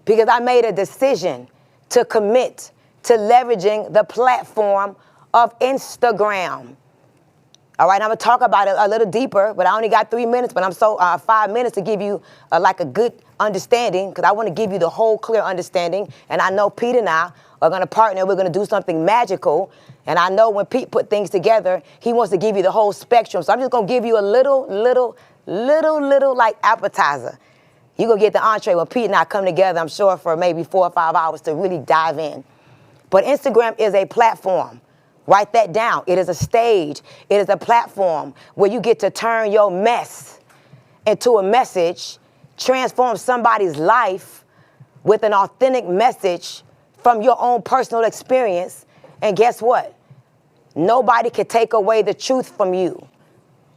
because I made a decision to commit to leveraging the platform of Instagram. All right, I'm gonna talk about it a little deeper, but I only got 3 minutes, but I'm 5 minutes to give you like a good understanding, because I wanna give you the whole clear understanding, and I know Pete and I are gonna partner, we're gonna do something magical, and I know when Pete put things together, he wants to give you the whole spectrum, so I'm just gonna give you a little like appetizer. You're gonna get the entree when Pete and I come together, I'm sure, for maybe 4 or 5 hours to really dive in. But Instagram is a platform. Write that down. It is a stage. It is a platform where you get to turn your mess into a message, transform somebody's life with an authentic message from your own personal experience. And guess what? Nobody can take away the truth from you.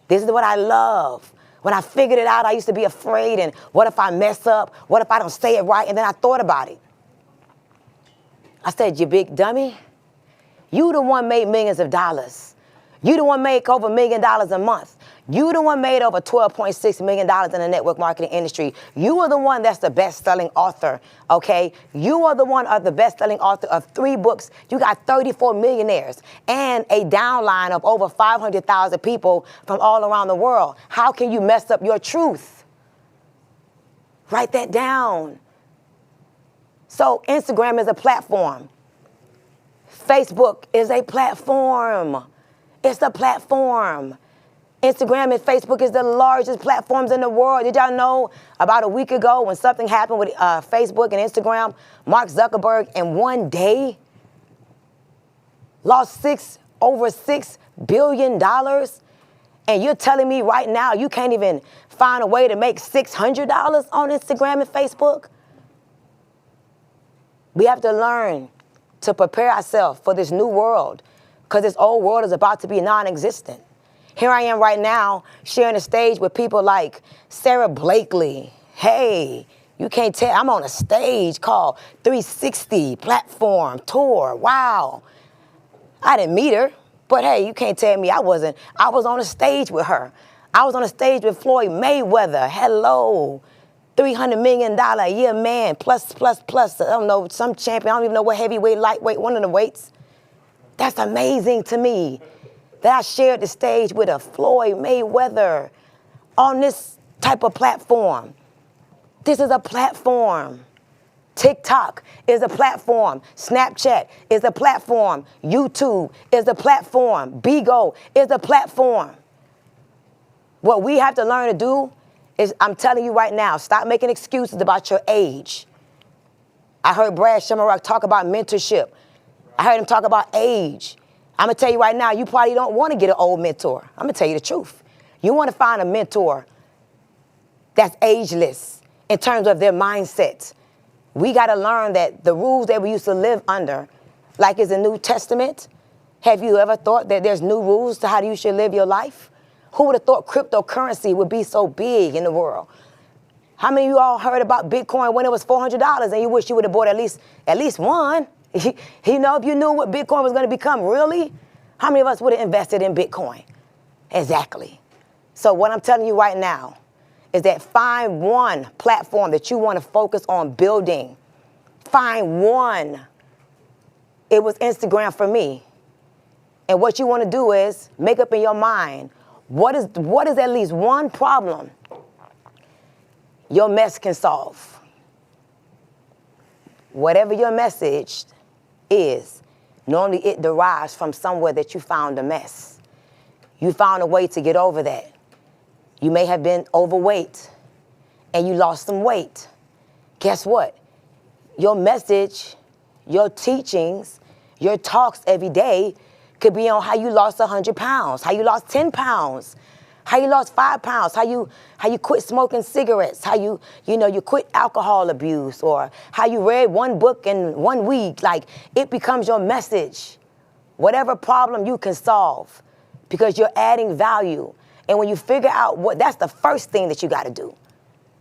This is what I love. When I figured it out, I used to be afraid, and what if I mess up? What if I don't say it right? And then I thought about it. I said, you big dummy. You the one made millions of dollars. You the one make over $1 million a month. You the one made over $12.6 million in the network marketing industry. You are the one that's the best-selling author, okay? You are the one of the best-selling author of 3 books. You got 34 millionaires and a downline of over 500,000 people from all around the world. How can you mess up your truth? Write that down. So Instagram is a platform. Facebook is a platform. It's a platform. Instagram and Facebook is the largest platforms in the world. Did y'all know about a week ago when something happened with Facebook and Instagram, Mark Zuckerberg in one day lost over $6 billion? And you're telling me right now you can't even find a way to make $600 on Instagram and Facebook? We have to learn to prepare ourselves for this new world, because this old world is about to be non-existent. Here I am right now sharing a stage with people like Sarah Blakely. Hey, you can't tell, I'm on a stage called 360 Platform Tour. Wow. I didn't meet her, but hey, you can't tell me I was on a stage with her. I was on a stage with Floyd Mayweather. Hello. $300 million a year man, plus. I don't know, some champion, I don't even know what heavyweight, lightweight, one of the weights. That's amazing to me that I shared the stage with a Floyd Mayweather on this type of platform. This is a platform. TikTok is a platform. Snapchat is a platform. YouTube is a platform. Bigo is a platform. What we have to learn to do is, I'm telling you right now, stop making excuses about your age. I heard Brad Sumrock talk about mentorship. I heard him talk about age. I'm gonna tell you right now, you probably don't want to get an old mentor. I'm gonna tell you the truth. You want to find a mentor that's ageless in terms of their mindset. We got to learn that the rules that we used to live under, like is the New Testament. Have you ever thought that there's new rules to how you should live your life? Who would have thought cryptocurrency would be so big in the world? How many of you all heard about Bitcoin when it was $400 and you wish you would have bought at least one? You know, if you knew what Bitcoin was going to become, really? How many of us would have invested in Bitcoin? Exactly. So what I'm telling you right now is that find one platform that you want to focus on building. Find one. It was Instagram for me. And what you want to do is make up in your mind, what is at least one problem your mess can solve? Whatever your message is, normally it derives from somewhere that you found a mess. You found a way to get over that. You may have been overweight and you lost some weight. Guess what? Your message, your teachings, your talks every day could be on how you lost 100 pounds, how you lost 10 pounds, how you lost 5 pounds, how you quit smoking cigarettes, how you quit alcohol abuse, or how you read one book in 1 week. Like, it becomes your message. Whatever problem you can solve, because you're adding value. And when you figure out that's the first thing that you got to do,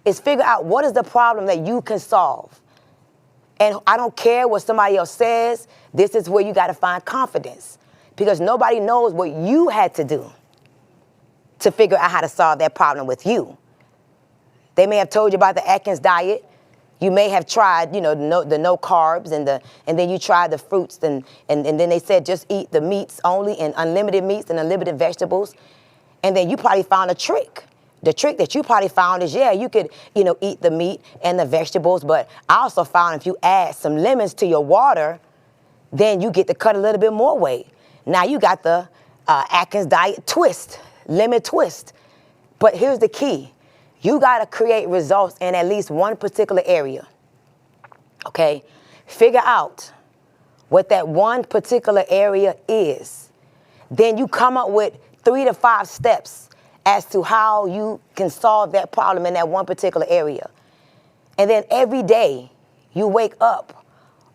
is figure out what is the problem that you can solve. And I don't care what somebody else says, this is where you got to find confidence, because nobody knows what you had to do to figure out how to solve that problem with you. They may have told you about the Atkins diet. You may have tried, the no carbs, and then you tried the fruits, and then they said just eat the meats only, and unlimited meats and unlimited vegetables. And then you probably found a trick. The trick that you probably found is, you could, eat the meat and the vegetables, but I also found if you add some lemons to your water, then you get to cut a little bit more weight. Now you got the Atkins diet twist, lemon twist. But here's the key. You got to create results in at least one particular area, okay? Figure out what that one particular area is. Then you come up with 3 to 5 steps as to how you can solve that problem in that one particular area. And then every day you wake up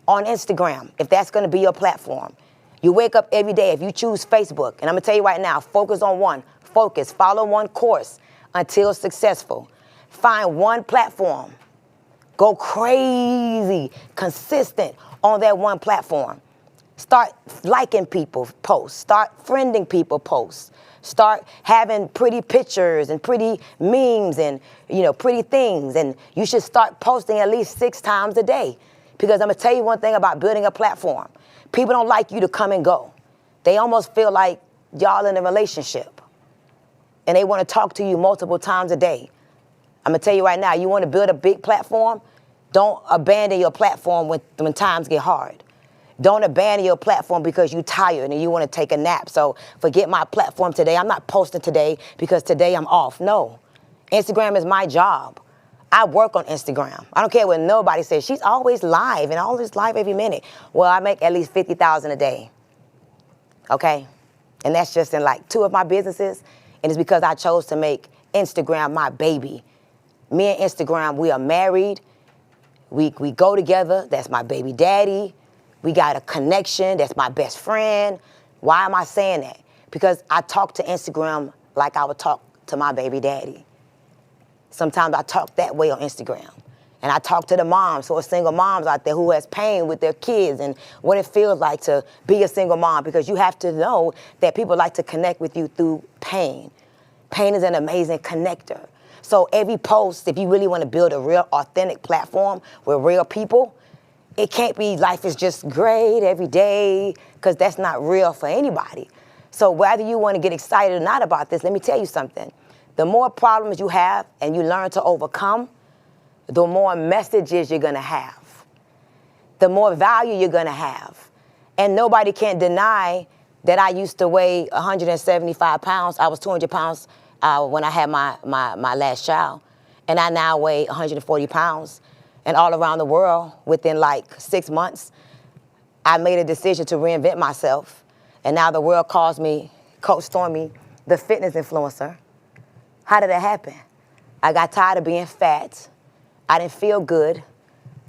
on Instagram, if that's going to be your platform. You wake up every day if you choose Facebook. And I'm going to tell you right now, focus on one. Focus. Follow one course until successful. Find one platform. Go crazy, consistent on that one platform. Start liking people's posts. Start friending people's posts. Start having pretty pictures and pretty memes and, pretty things. And you should start posting at least 6 times a day. Because I'm going to tell you one thing about building a platform. People don't like you to come and go. They almost feel like y'all in a relationship. And they want to talk to you multiple times a day. I'm going to tell you right now, you want to build a big platform, don't abandon your platform when times get hard. Don't abandon your platform because you're tired and you want to take a nap. So forget my platform today. I'm not posting today because today I'm off. No. Instagram is my job. I work on Instagram. I don't care what nobody says. She's always live and always live every minute. Well, I make at least $50,000 a day. Okay? And that's just in like 2 of my businesses. And it's because I chose to make Instagram my baby. Me and Instagram, we are married. We go together. That's my baby daddy. We got a connection. That's my best friend. Why am I saying that? Because I talk to Instagram like I would talk to my baby daddy. Sometimes I talk that way on Instagram. And I talk to the moms, so single moms out there who has pain with their kids and what it feels like to be a single mom, because you have to know that people like to connect with you through pain. Pain is an amazing connector. So every post, if you really want to build a real authentic platform with real people, it can't be life is just great every day, because that's not real for anybody. So whether you want to get excited or not about this, let me tell you something. The more problems you have and you learn to overcome, the more messages you're going to have. The more value you're going to have. And nobody can deny that I used to weigh 175 pounds. I was 200 pounds when I had my last child. And I now weigh 140 pounds. And all around the world, within like 6 months, I made a decision to reinvent myself. And now the world calls me, Coach Stormy, the fitness influencer. How did that happen? I got tired of being fat. I didn't feel good.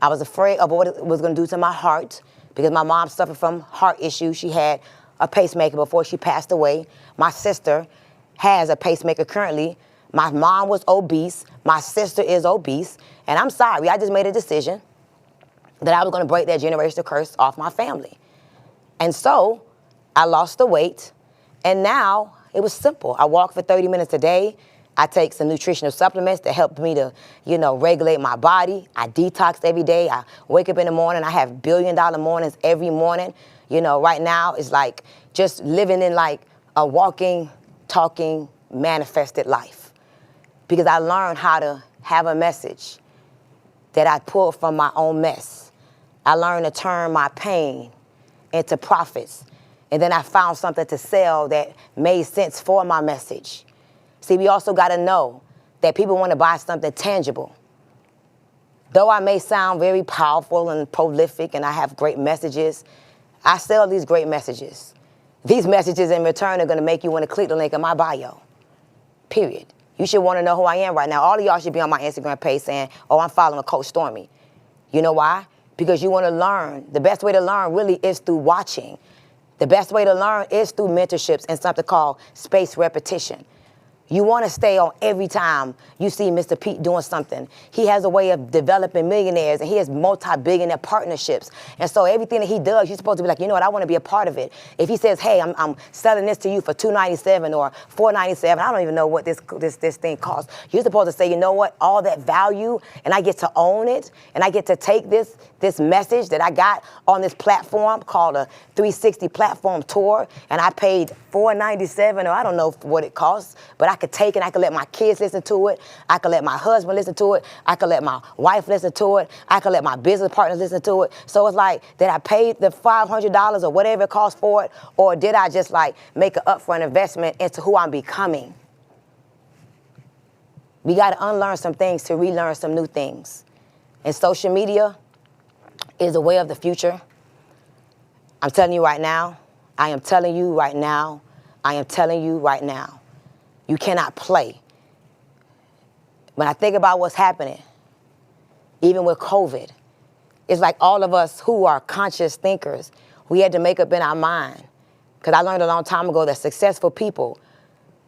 I was afraid of what it was going to do to my heart because my mom suffered from heart issues. She had a pacemaker before she passed away. My sister has a pacemaker currently. My mom was obese. My sister is obese. And I'm sorry, I just made a decision that I was going to break that generational curse off my family. And so I lost the weight. And now it was simple. I walk for 30 minutes a day. I take some nutritional supplements that help me to, regulate my body. I detox every day. I wake up in the morning. I have billion-dollar mornings every morning. Right now it's like just living in like a walking, talking, manifested life. Because I learned how to have a message that I pulled from my own mess. I learned to turn my pain into profits. And then I found something to sell that made sense for my message. See, we also got to know that people want to buy something tangible. Though I may sound very powerful and prolific and I have great messages, I sell these great messages. These messages in return are going to make you want to click the link in my bio. Period. You should want to know who I am right now. All of y'all should be on my Instagram page saying, oh, I'm following Coach Stormy. You know why? Because you want to learn. The best way to learn really is through watching. The best way to learn is through mentorships and something called spaced repetition. You want to stay on every time you see Mr. Pete doing something. He has a way of developing millionaires, and he has multi-billionaire partnerships. And so everything that he does, you're supposed to be like, you know what, I want to be a part of it. If he says, hey, I'm selling this to you for $297 or $497, I don't even know what this thing costs. You're supposed to say, you know what, all that value, and I get to own it, and I get to take this message that I got on this platform called a 360 platform tour, and I paid $497, or I don't know what it costs, but I could take it, I could let my kids listen to it, I could let my husband listen to it, I could let my wife listen to it, I could let my business partners listen to it. So it's like, did I pay the $500 or whatever it costs for it, or did I just like make an upfront investment into who I'm becoming? We got to unlearn some things to relearn some new things. And social media is the way of the future. I'm telling you right now, I am telling you right now, I am telling you right now, you cannot play. When I think about what's happening, even with COVID, it's like all of us who are conscious thinkers, we had to make up in our mind. Because I learned a long time ago that successful people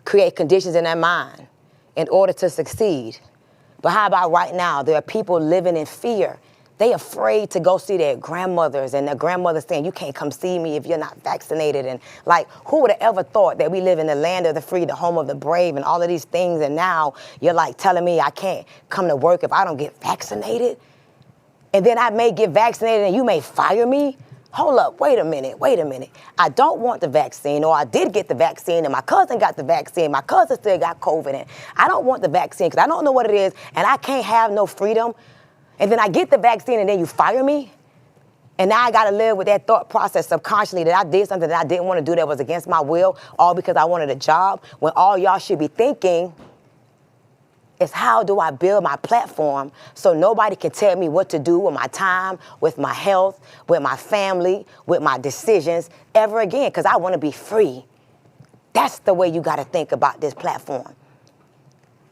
create conditions in their mind in order to succeed. But how about right now? There are people living in fear. They afraid to go see their grandmothers, and their grandmothers saying, you can't come see me if you're not vaccinated. And like, who would have ever thought that we live in the land of the free, the home of the brave, and all of these things, and now you're like telling me I can't come to work if I don't get vaccinated? And then I may get vaccinated and you may fire me? Hold up, wait a minute. I don't want the vaccine, or I did get the vaccine and my cousin got the vaccine. My cousin still got COVID, and I don't want the vaccine because I don't know what it is, and I can't have no freedom. And then I get the vaccine and then you fire me? And now I got to live with that thought process subconsciously that I did something that I didn't want to do that was against my will, all because I wanted a job, when all y'all should be thinking is, how do I build my platform so nobody can tell me what to do with my time, with my health, with my family, with my decisions ever again, because I want to be free. That's the way you got to think about this platform.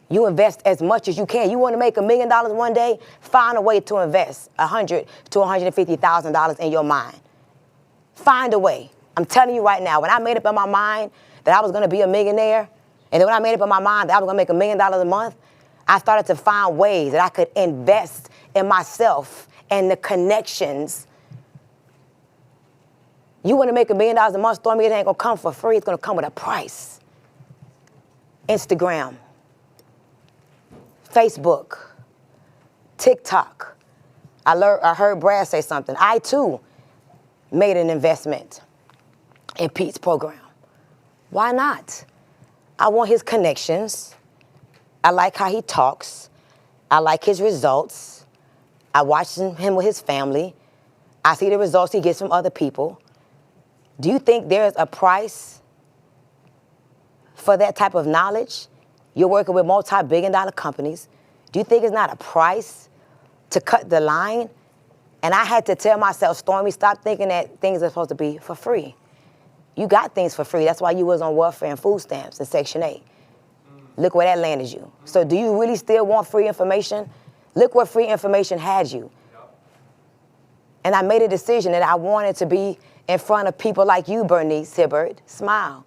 You invest as much as you can. You want to make $1 million one day? Find a way to invest $100,000 to $150,000 in your mind. Find a way. I'm telling you right now, when I made up in my mind that I was going to be a millionaire, and then when I made up in my mind that I was going to make $1 million a month, I started to find ways that I could invest in myself and the connections. You want to make $1 million a month, Stormy, it ain't going to come for free. It's going to come with a price. Instagram, Facebook, TikTok. I heard Brad say something. I, too, made an investment in Pete's program. Why not? I want his connections. I like how he talks. I like his results. I watch him with his family. I see the results he gets from other people. Do you think there's a price for that type of knowledge? You're working with multi-billion-dollar companies. Do you think it's not a price to cut the line? And I had to tell myself, Stormy, stop thinking that things are supposed to be for free. You got things for free. That's why you was on welfare and food stamps in Section 8. Look where that landed you. So do you really still want free information? Look where free information had you. And I made a decision that I wanted to be in front of people like you, Bernice Hibbert. Smile.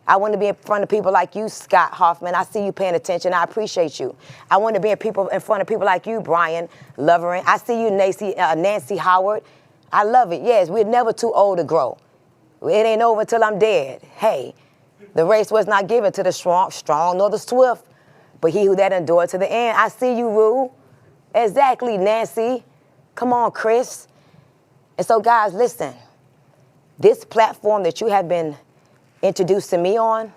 I want to be in front of people like you, Scott Hoffman. I see you paying attention. I appreciate you. I want to be in front of people like you, Brian Lovering. I see you, Nancy Howard. I love it. Yes, we're never too old to grow. It ain't over until I'm dead. Hey, the race was not given to the strong nor the swift, but he who that endured to the end. I see you, Rue. Exactly, Nancy. Come on, Chris. And so, guys, listen. This platform that you have been introduced to me on,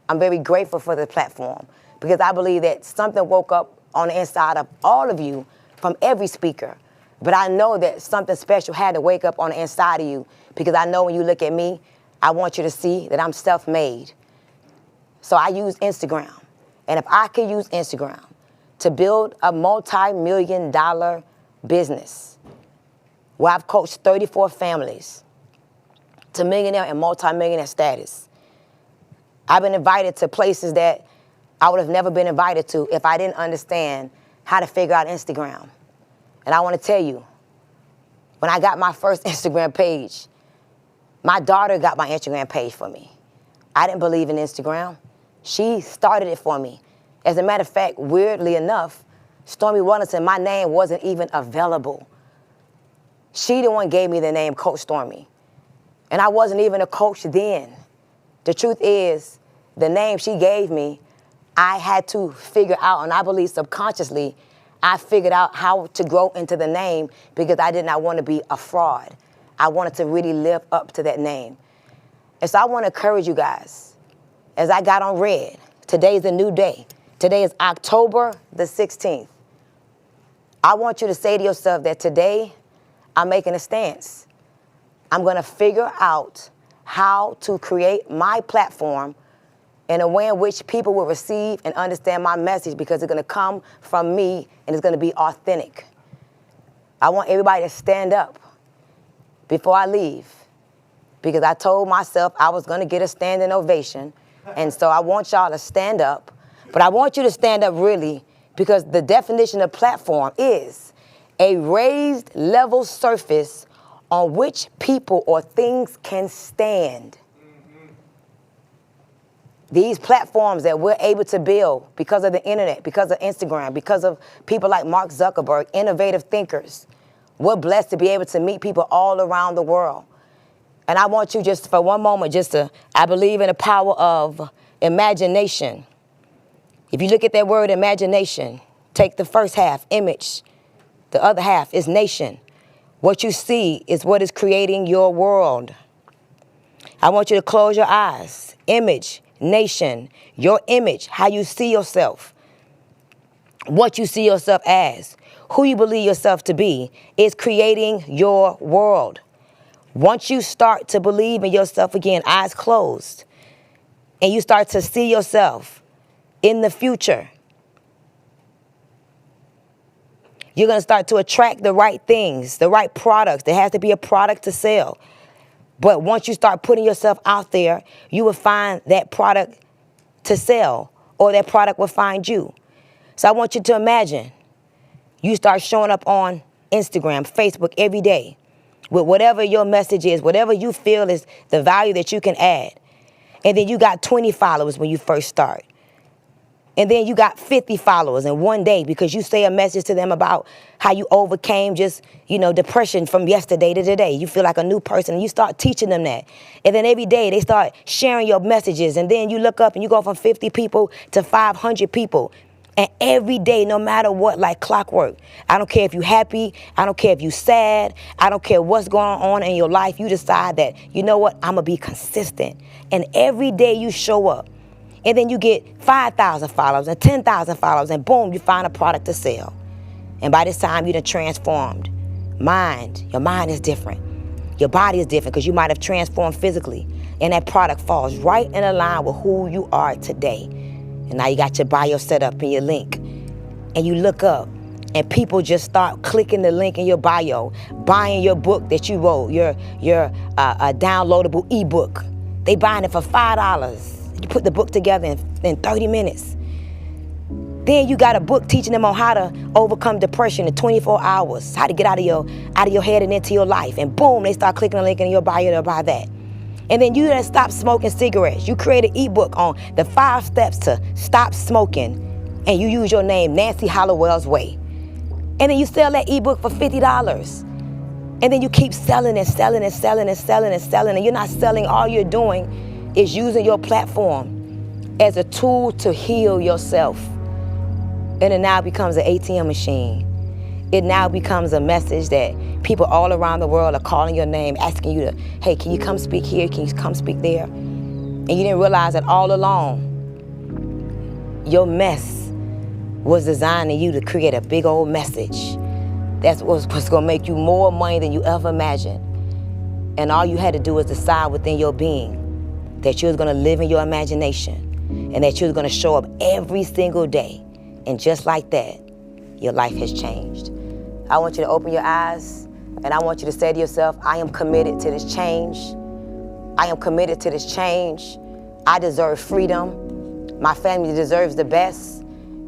I'm very grateful for the platform because I believe that something woke up on the inside of all of you from every speaker. But I know that something special had to wake up on the inside of you because I know when you look at me, I want you to see that I'm self-made. So I use Instagram. And if I could use Instagram to build a multi-million-dollar business where I've coached 34 families to millionaire and multi-millionaire status. I've been invited to places that I would have never been invited to if I didn't understand how to figure out Instagram. And I want to tell you, when I got my first Instagram page, my daughter got my Instagram page for me. I didn't believe in Instagram. She started it for me. As a matter of fact, weirdly enough, Stormy Wellington, my name wasn't even available. She the one gave me the name Coach Stormy. And I wasn't even a coach then. The truth is, the name she gave me, I had to figure out, and I believe subconsciously, I figured out how to grow into the name because I did not want to be a fraud. I wanted to really live up to that name. And so I want to encourage you guys, as I got on red, today is a new day. Today is October the 16th. I want you to say to yourself that today, I'm making a stance. I'm going to figure out how to create my platform in a way in which people will receive and understand my message because it's going to come from me and it's going to be authentic. I want everybody to stand up before I leave because I told myself I was going to get a standing ovation. And so I want y'all to stand up. But I want you to stand up really because the definition of platform is a raised level surface on which people or things can stand. These platforms that we're able to build because of the internet, because of Instagram, because of people like Mark Zuckerberg, innovative thinkers, we're blessed to be able to meet people all around the world. And I want you just for one moment I believe in the power of imagination. If you look at that word imagination, take the first half, image, the other half is nation. What you see is what is creating your world. I want you to close your eyes. Image, nation, your image, how you see yourself, what you see yourself as, who you believe yourself to be is creating your world. Once you start to believe in yourself again, eyes closed, and you start to see yourself in the future, you're going to start to attract the right things, the right products. There has to be a product to sell. But once you start putting yourself out there, you will find that product to sell or that product will find you. So I want you to imagine you start showing up on Instagram, Facebook every day with whatever your message is, whatever you feel is the value that you can add. And then you got 20 followers when you first start. And then you got 50 followers in one day because you say a message to them about how you overcame depression from yesterday to today. You feel like a new person and you start teaching them that. And then every day they start sharing your messages. And then you look up and you go from 50 people to 500 people. And every day, no matter what, like clockwork. I don't care if you're happy. I don't care if you're sad. I don't care what's going on in your life. You decide that, you know what, I'm going to be consistent. And every day you show up. And then you get 5,000 followers and 10,000 followers, and boom, you find a product to sell. And by this time, you've transformed. Your mind is different. Your body is different because you might have transformed physically. And that product falls right in line with who you are today. And now you got your bio set up and your link. And you look up, and people just start clicking the link in your bio, buying your book that you wrote, your downloadable ebook. They buying it for $5. You put the book together in 30 minutes. Then you got a book teaching them on how to overcome depression in 24 hours, how to get out of your head and into your life. And boom, they start clicking the link in your bio to buy that. And then you done stop smoking cigarettes. You create an ebook on the 5 steps to stop smoking. And you use your name, Nancy Hollowell's Way. And then you sell that ebook for $50. And then you keep selling and selling and selling and selling and selling. And you're not selling, all you're doing is using your platform as a tool to heal yourself. And it now becomes an ATM machine. It now becomes a message that people all around the world are calling your name, asking you to, hey, can you come speak here? Can you come speak there? And you didn't realize that all along, your mess was designing you to create a big old message. That's what's gonna make you more money than you ever imagined. And all you had to do was decide within your being that you was gonna live in your imagination and that you was gonna show up every single day. And just like that, your life has changed. I want you to open your eyes and I want you to say to yourself, I am committed to this change. I am committed to this change. I deserve freedom. My family deserves the best.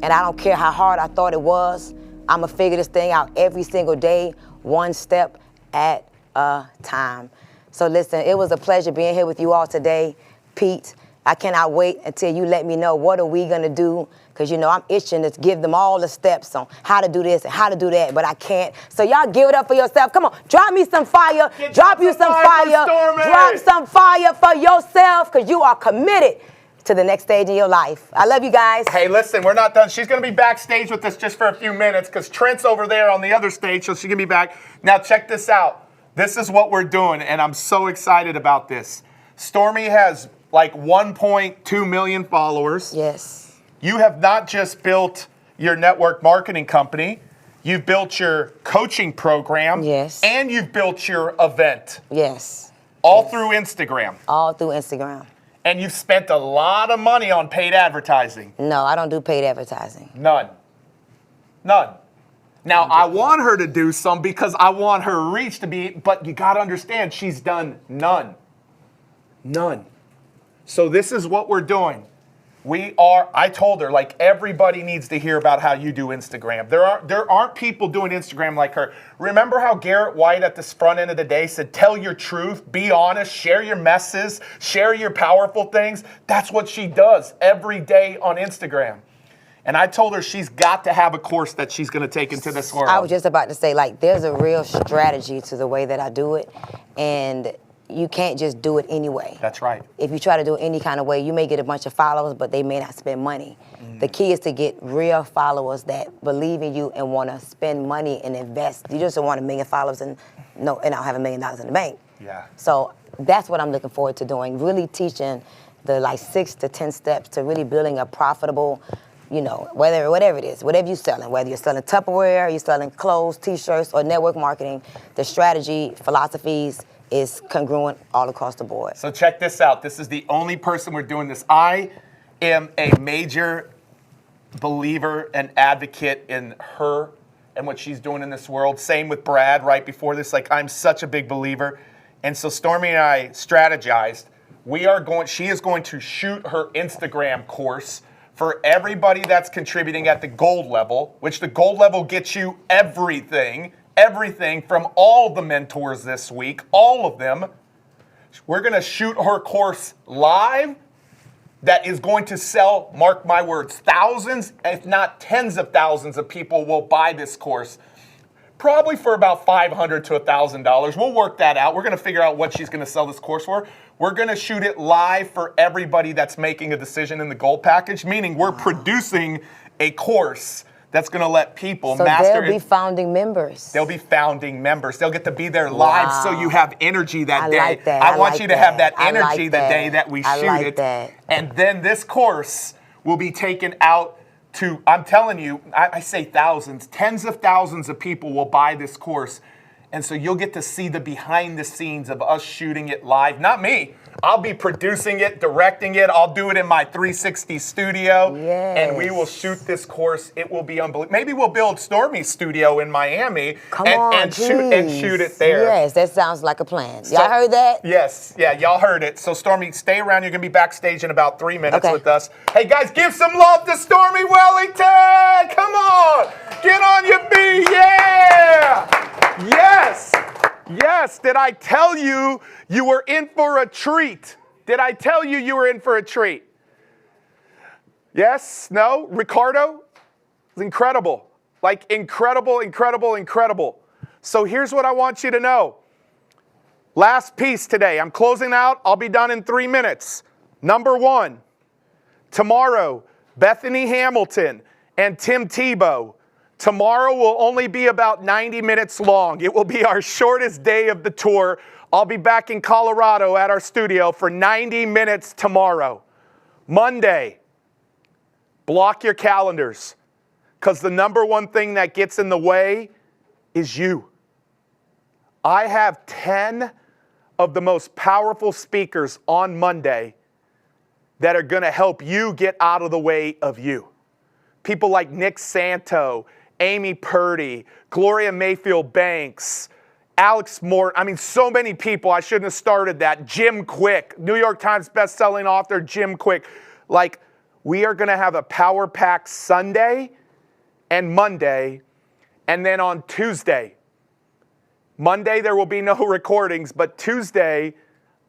And I don't care how hard I thought it was. I'm gonna figure this thing out every single day, one step at a time. So listen, it was a pleasure being here with you all today. Pete, I cannot wait until you let me know what are we gonna do, because you know I'm itching to give them all the steps on how to do this and how to do that, but I can't. So y'all give it up for yourself. Come on, drop me some fire, drop you some fire, drop some fire for yourself, because you are committed to the next stage in your life. I love you guys. Hey, listen, we're not done. She's going to be backstage with us just for a few minutes because Trent's over there on the other stage, so she's going to be back. Now, check this out. This is what we're doing, and I'm so excited about this. Stormy has like 1.2 million followers. Yes. You have not just built your network marketing company, you've built your coaching program. Yes. And you've built your event. Yes. All through Instagram. All through Instagram. And you've spent a lot of money on paid advertising. No, I don't do paid advertising. None. None. Now, I want her to do some because I want her reach to be, but you got to understand, she's done none. None. So this is what we're doing. I told her, like, everybody needs to hear about how you do Instagram. There aren't people doing Instagram like her. Remember how Garrett White at this front end of the day said, tell your truth, be honest, share your messes, share your powerful things. That's what she does every day on Instagram. And I told her she's got to have a course that she's going to take into this world. I was just about to say, like, there's a real strategy to the way that I do it. And you can't just do it anyway. That's right. If you try to do it any kind of way, you may get a bunch of followers, but they may not spend money. The key is to get real followers that believe in you and want to spend money and invest. You just don't want 1 million followers and not have $1 million in the bank. Yeah. So that's what I'm looking forward to doing, really teaching the 6 to 10 steps to really building a profitable, whatever it is, whatever you're selling, whether you're selling Tupperware, you're selling clothes, t-shirts, or network marketing, the strategy, philosophies, is congruent all across the board. So check this out. This is the only person we're doing this. I am a major believer and advocate in her and what she's doing in this world. Same with Brad right before this. I'm such a big believer. And so Stormy and I strategized. She is going to shoot her Instagram course for everybody that's contributing at the gold level, which the gold level gets you everything from all the mentors this week, all of them. We're going to shoot her course live that is going to sell, mark my words, thousands, if not tens of thousands of people will buy this course. Probably for about $500 to $1,000. We'll work that out. We're going to figure out what she's going to sell this course for. We're going to shoot it live for everybody that's making a decision in the gold package, meaning we're producing a course that's going to let people master it. So they'll be founding members. They'll be founding members. They'll get to be there live so you have energy that day. Like that. I want you to have that energy the day that we shoot it. That. And then this course will be taken out to, I'm telling you, I say thousands, tens of thousands of people will buy this course. And so you'll get to see the behind the scenes of us shooting it live. Not me. I'll be producing it, directing it. I'll do it in my 360 studio. And we will shoot this course. It will be unbelievable. Maybe we'll build Stormy's studio in Miami and shoot it there. Yes, that sounds like a plan. Y'all heard that? Yes. Yeah, y'all heard it. So Stormy, stay around. You're going to be backstage in about 3 minutes with us. Hey, guys, give some love to Stormy Wellington. Come on. Get on your feet. Yeah. Yes. Yes. Did I tell you you were in for a treat? Did I tell you you were in for a treat? Yes? No? Ricardo? It's incredible. Like incredible, incredible, incredible. So here's what I want you to know. Last piece today. I'm closing out. I'll be done in 3 minutes. Number one, tomorrow, Bethany Hamilton and Tim Tebow. Tomorrow will only be about 90 minutes long. It will be our shortest day of the tour. I'll be back in Colorado at our studio for 90 minutes tomorrow. Monday, block your calendars, because the number one thing that gets in the way is you. I have 10 of the most powerful speakers on Monday that are going to help you get out of the way of you. People like Nick Santo, Amy Purdy, Gloria Mayfield Banks, Alex Moore. I mean, so many people. I shouldn't have started that. Jim Quick, New York Times bestselling author Jim Quick. Like, we are going to have a power-packed Sunday and Monday, and then on Tuesday. Monday, there will be no recordings, but Tuesday,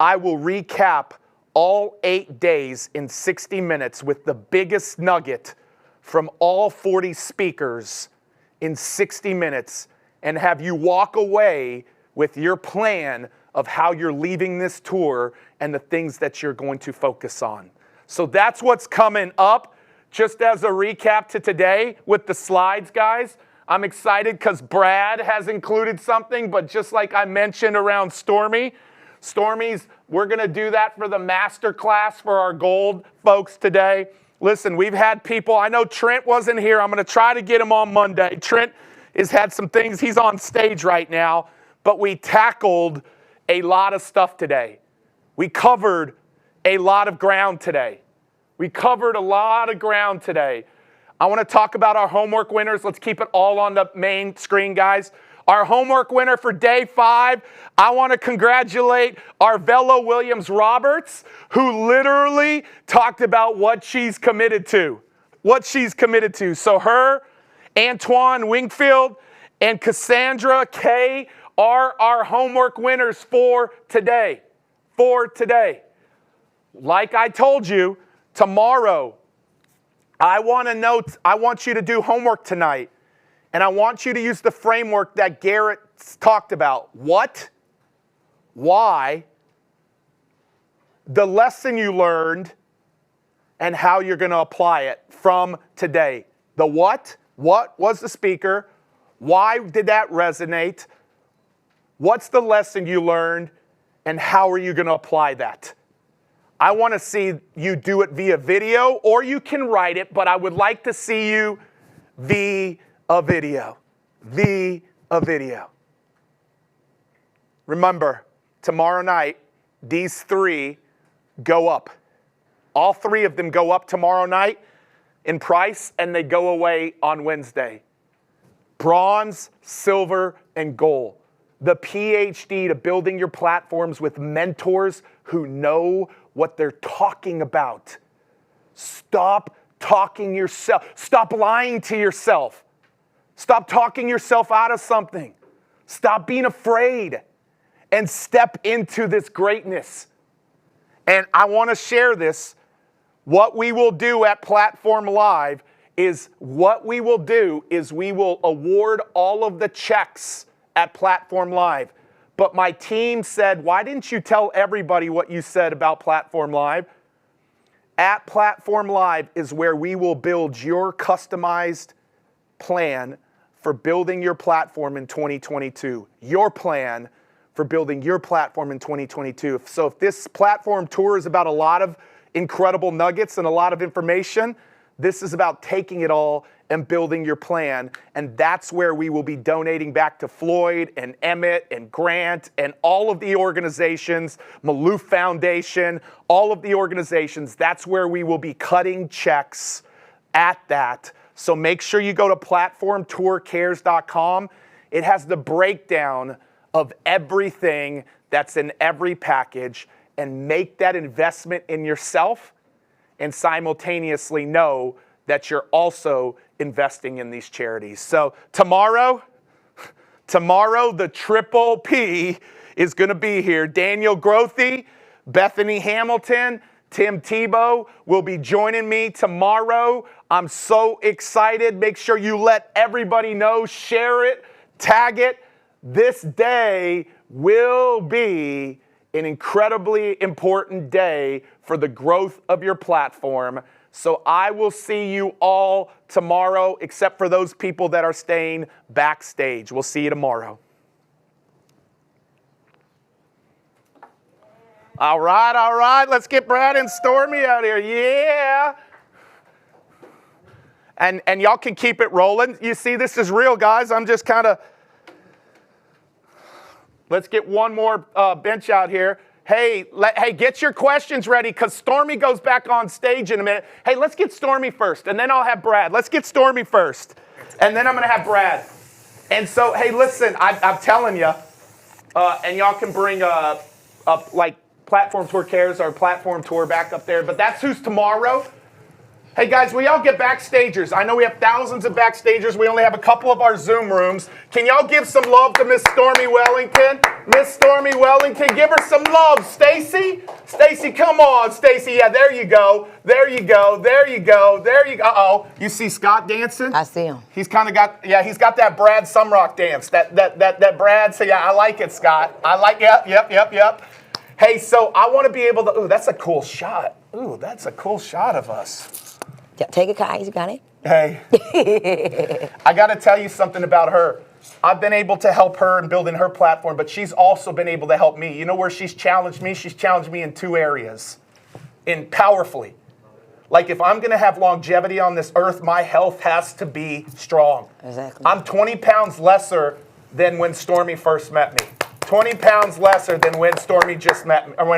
I will recap all 8 days in 60 minutes with the biggest nugget from all 40 speakers in 60 minutes and have you walk away with your plan of how you're leaving this tour and the things that you're going to focus on. So that's what's coming up. Just as a recap to today with the slides, guys, I'm excited because Brad has included something, but just like I mentioned around Stormy's, we're going to do that for the master class for our gold folks today. Listen, we've had people, I know Trent wasn't here. I'm going to try to get him on Monday. Trent has had some things. He's on stage right now, but we tackled a lot of stuff today. We covered a lot of ground today. I want to talk about our homework winners. Let's keep it all on the main screen, guys. Our homework winner for day 5, I want to congratulate Arvella Williams-Roberts, who literally talked about what she's committed to. So her, Antoine Wingfield, and Cassandra Kay are our homework winners for today. Like I told you, tomorrow, I want you to do homework tonight. And I want you to use the framework that Garrett talked about. What, why, the lesson you learned, and how you're going to apply it from today. The what was the speaker? Why did that resonate? What's the lesson you learned? And how are you going to apply that? I want to see you do it via video, or you can write it, but I would like to see you via a video. Remember, tomorrow night, these 3 go up. All 3 of them go up tomorrow night in price, and they go away on Wednesday. Bronze, silver, and gold. The PhD to building your platforms with mentors who know what they're talking about. Stop talking yourself. Stop lying to yourself. Stop talking yourself out of something. Stop being afraid and step into this greatness. And I want to share this. What we will do at Platform Live is we will award all of the checks at Platform Live. But my team said, why didn't you tell everybody what you said about Platform Live? At Platform Live is where we will build your customized plan for building your platform in 2022. Your plan for building your platform in 2022. So if this platform tour is about a lot of incredible nuggets and a lot of information, This is about taking it all and building your plan. And that's where we will be donating back to Floyd and Emmett and Grant and all of the organizations, Maloof Foundation, all of the organizations. That's where we will be cutting checks at that. So make sure you go to platformtourcares.com. It has the breakdown of everything that's in every package, and make that investment in yourself and simultaneously know that you're also investing in these charities. So tomorrow the Triple P is going to be here. Daniel Grothy, Bethany Hamilton, Tim Tebow will be joining me tomorrow. I'm so excited. Make sure you let everybody know, share it, tag it. This day will be an incredibly important day for the growth of your platform. So I will see you all tomorrow, except for those people that are staying backstage. We'll see you tomorrow. All right. Let's get Brad and Stormy out here. Yeah. And y'all can keep it rolling. You see, this is real, guys. I'm just kind of... Let's get one more bench out here. Hey, get your questions ready because Stormy goes back on stage in a minute. Hey, let's get Stormy first, and then I'll have Brad. Let's get Stormy first, and then I'm going to have Brad. And so, hey, listen, I'm telling you, and y'all can bring up like Platform Tour Cares or Platform Tour back up there, but that's who's tomorrow. Hey guys, we all get backstagers. I know we have thousands of backstagers. We only have a couple of our Zoom rooms. Can y'all give some love to Miss Stormy Wellington? Miss Stormy Wellington, give her some love. Stacy? Stacy, come on, Stacy. Yeah, there you go. There you go. There you go. There you go. Uh-oh. You see Scott dancing? I see him. He's kind of got, he's got that Brad Sumrock dance. That Brad, so yeah, I like it, Scott. I like, yep. Hey, so I want to be able to, ooh, that's a cool shot. Ooh, that's a cool shot of us. Take it, guys. You got it? Hey, I got to tell you something about her. I've been able to help her in building her platform, but she's also been able to help me. You know where she's challenged me? She's challenged me in two areas, powerfully. Like if I'm going to have longevity on this earth, my health has to be strong. Exactly. I'm 20 pounds lesser than when Stormy first met me. 20 pounds lesser than when Stormy just met me, or when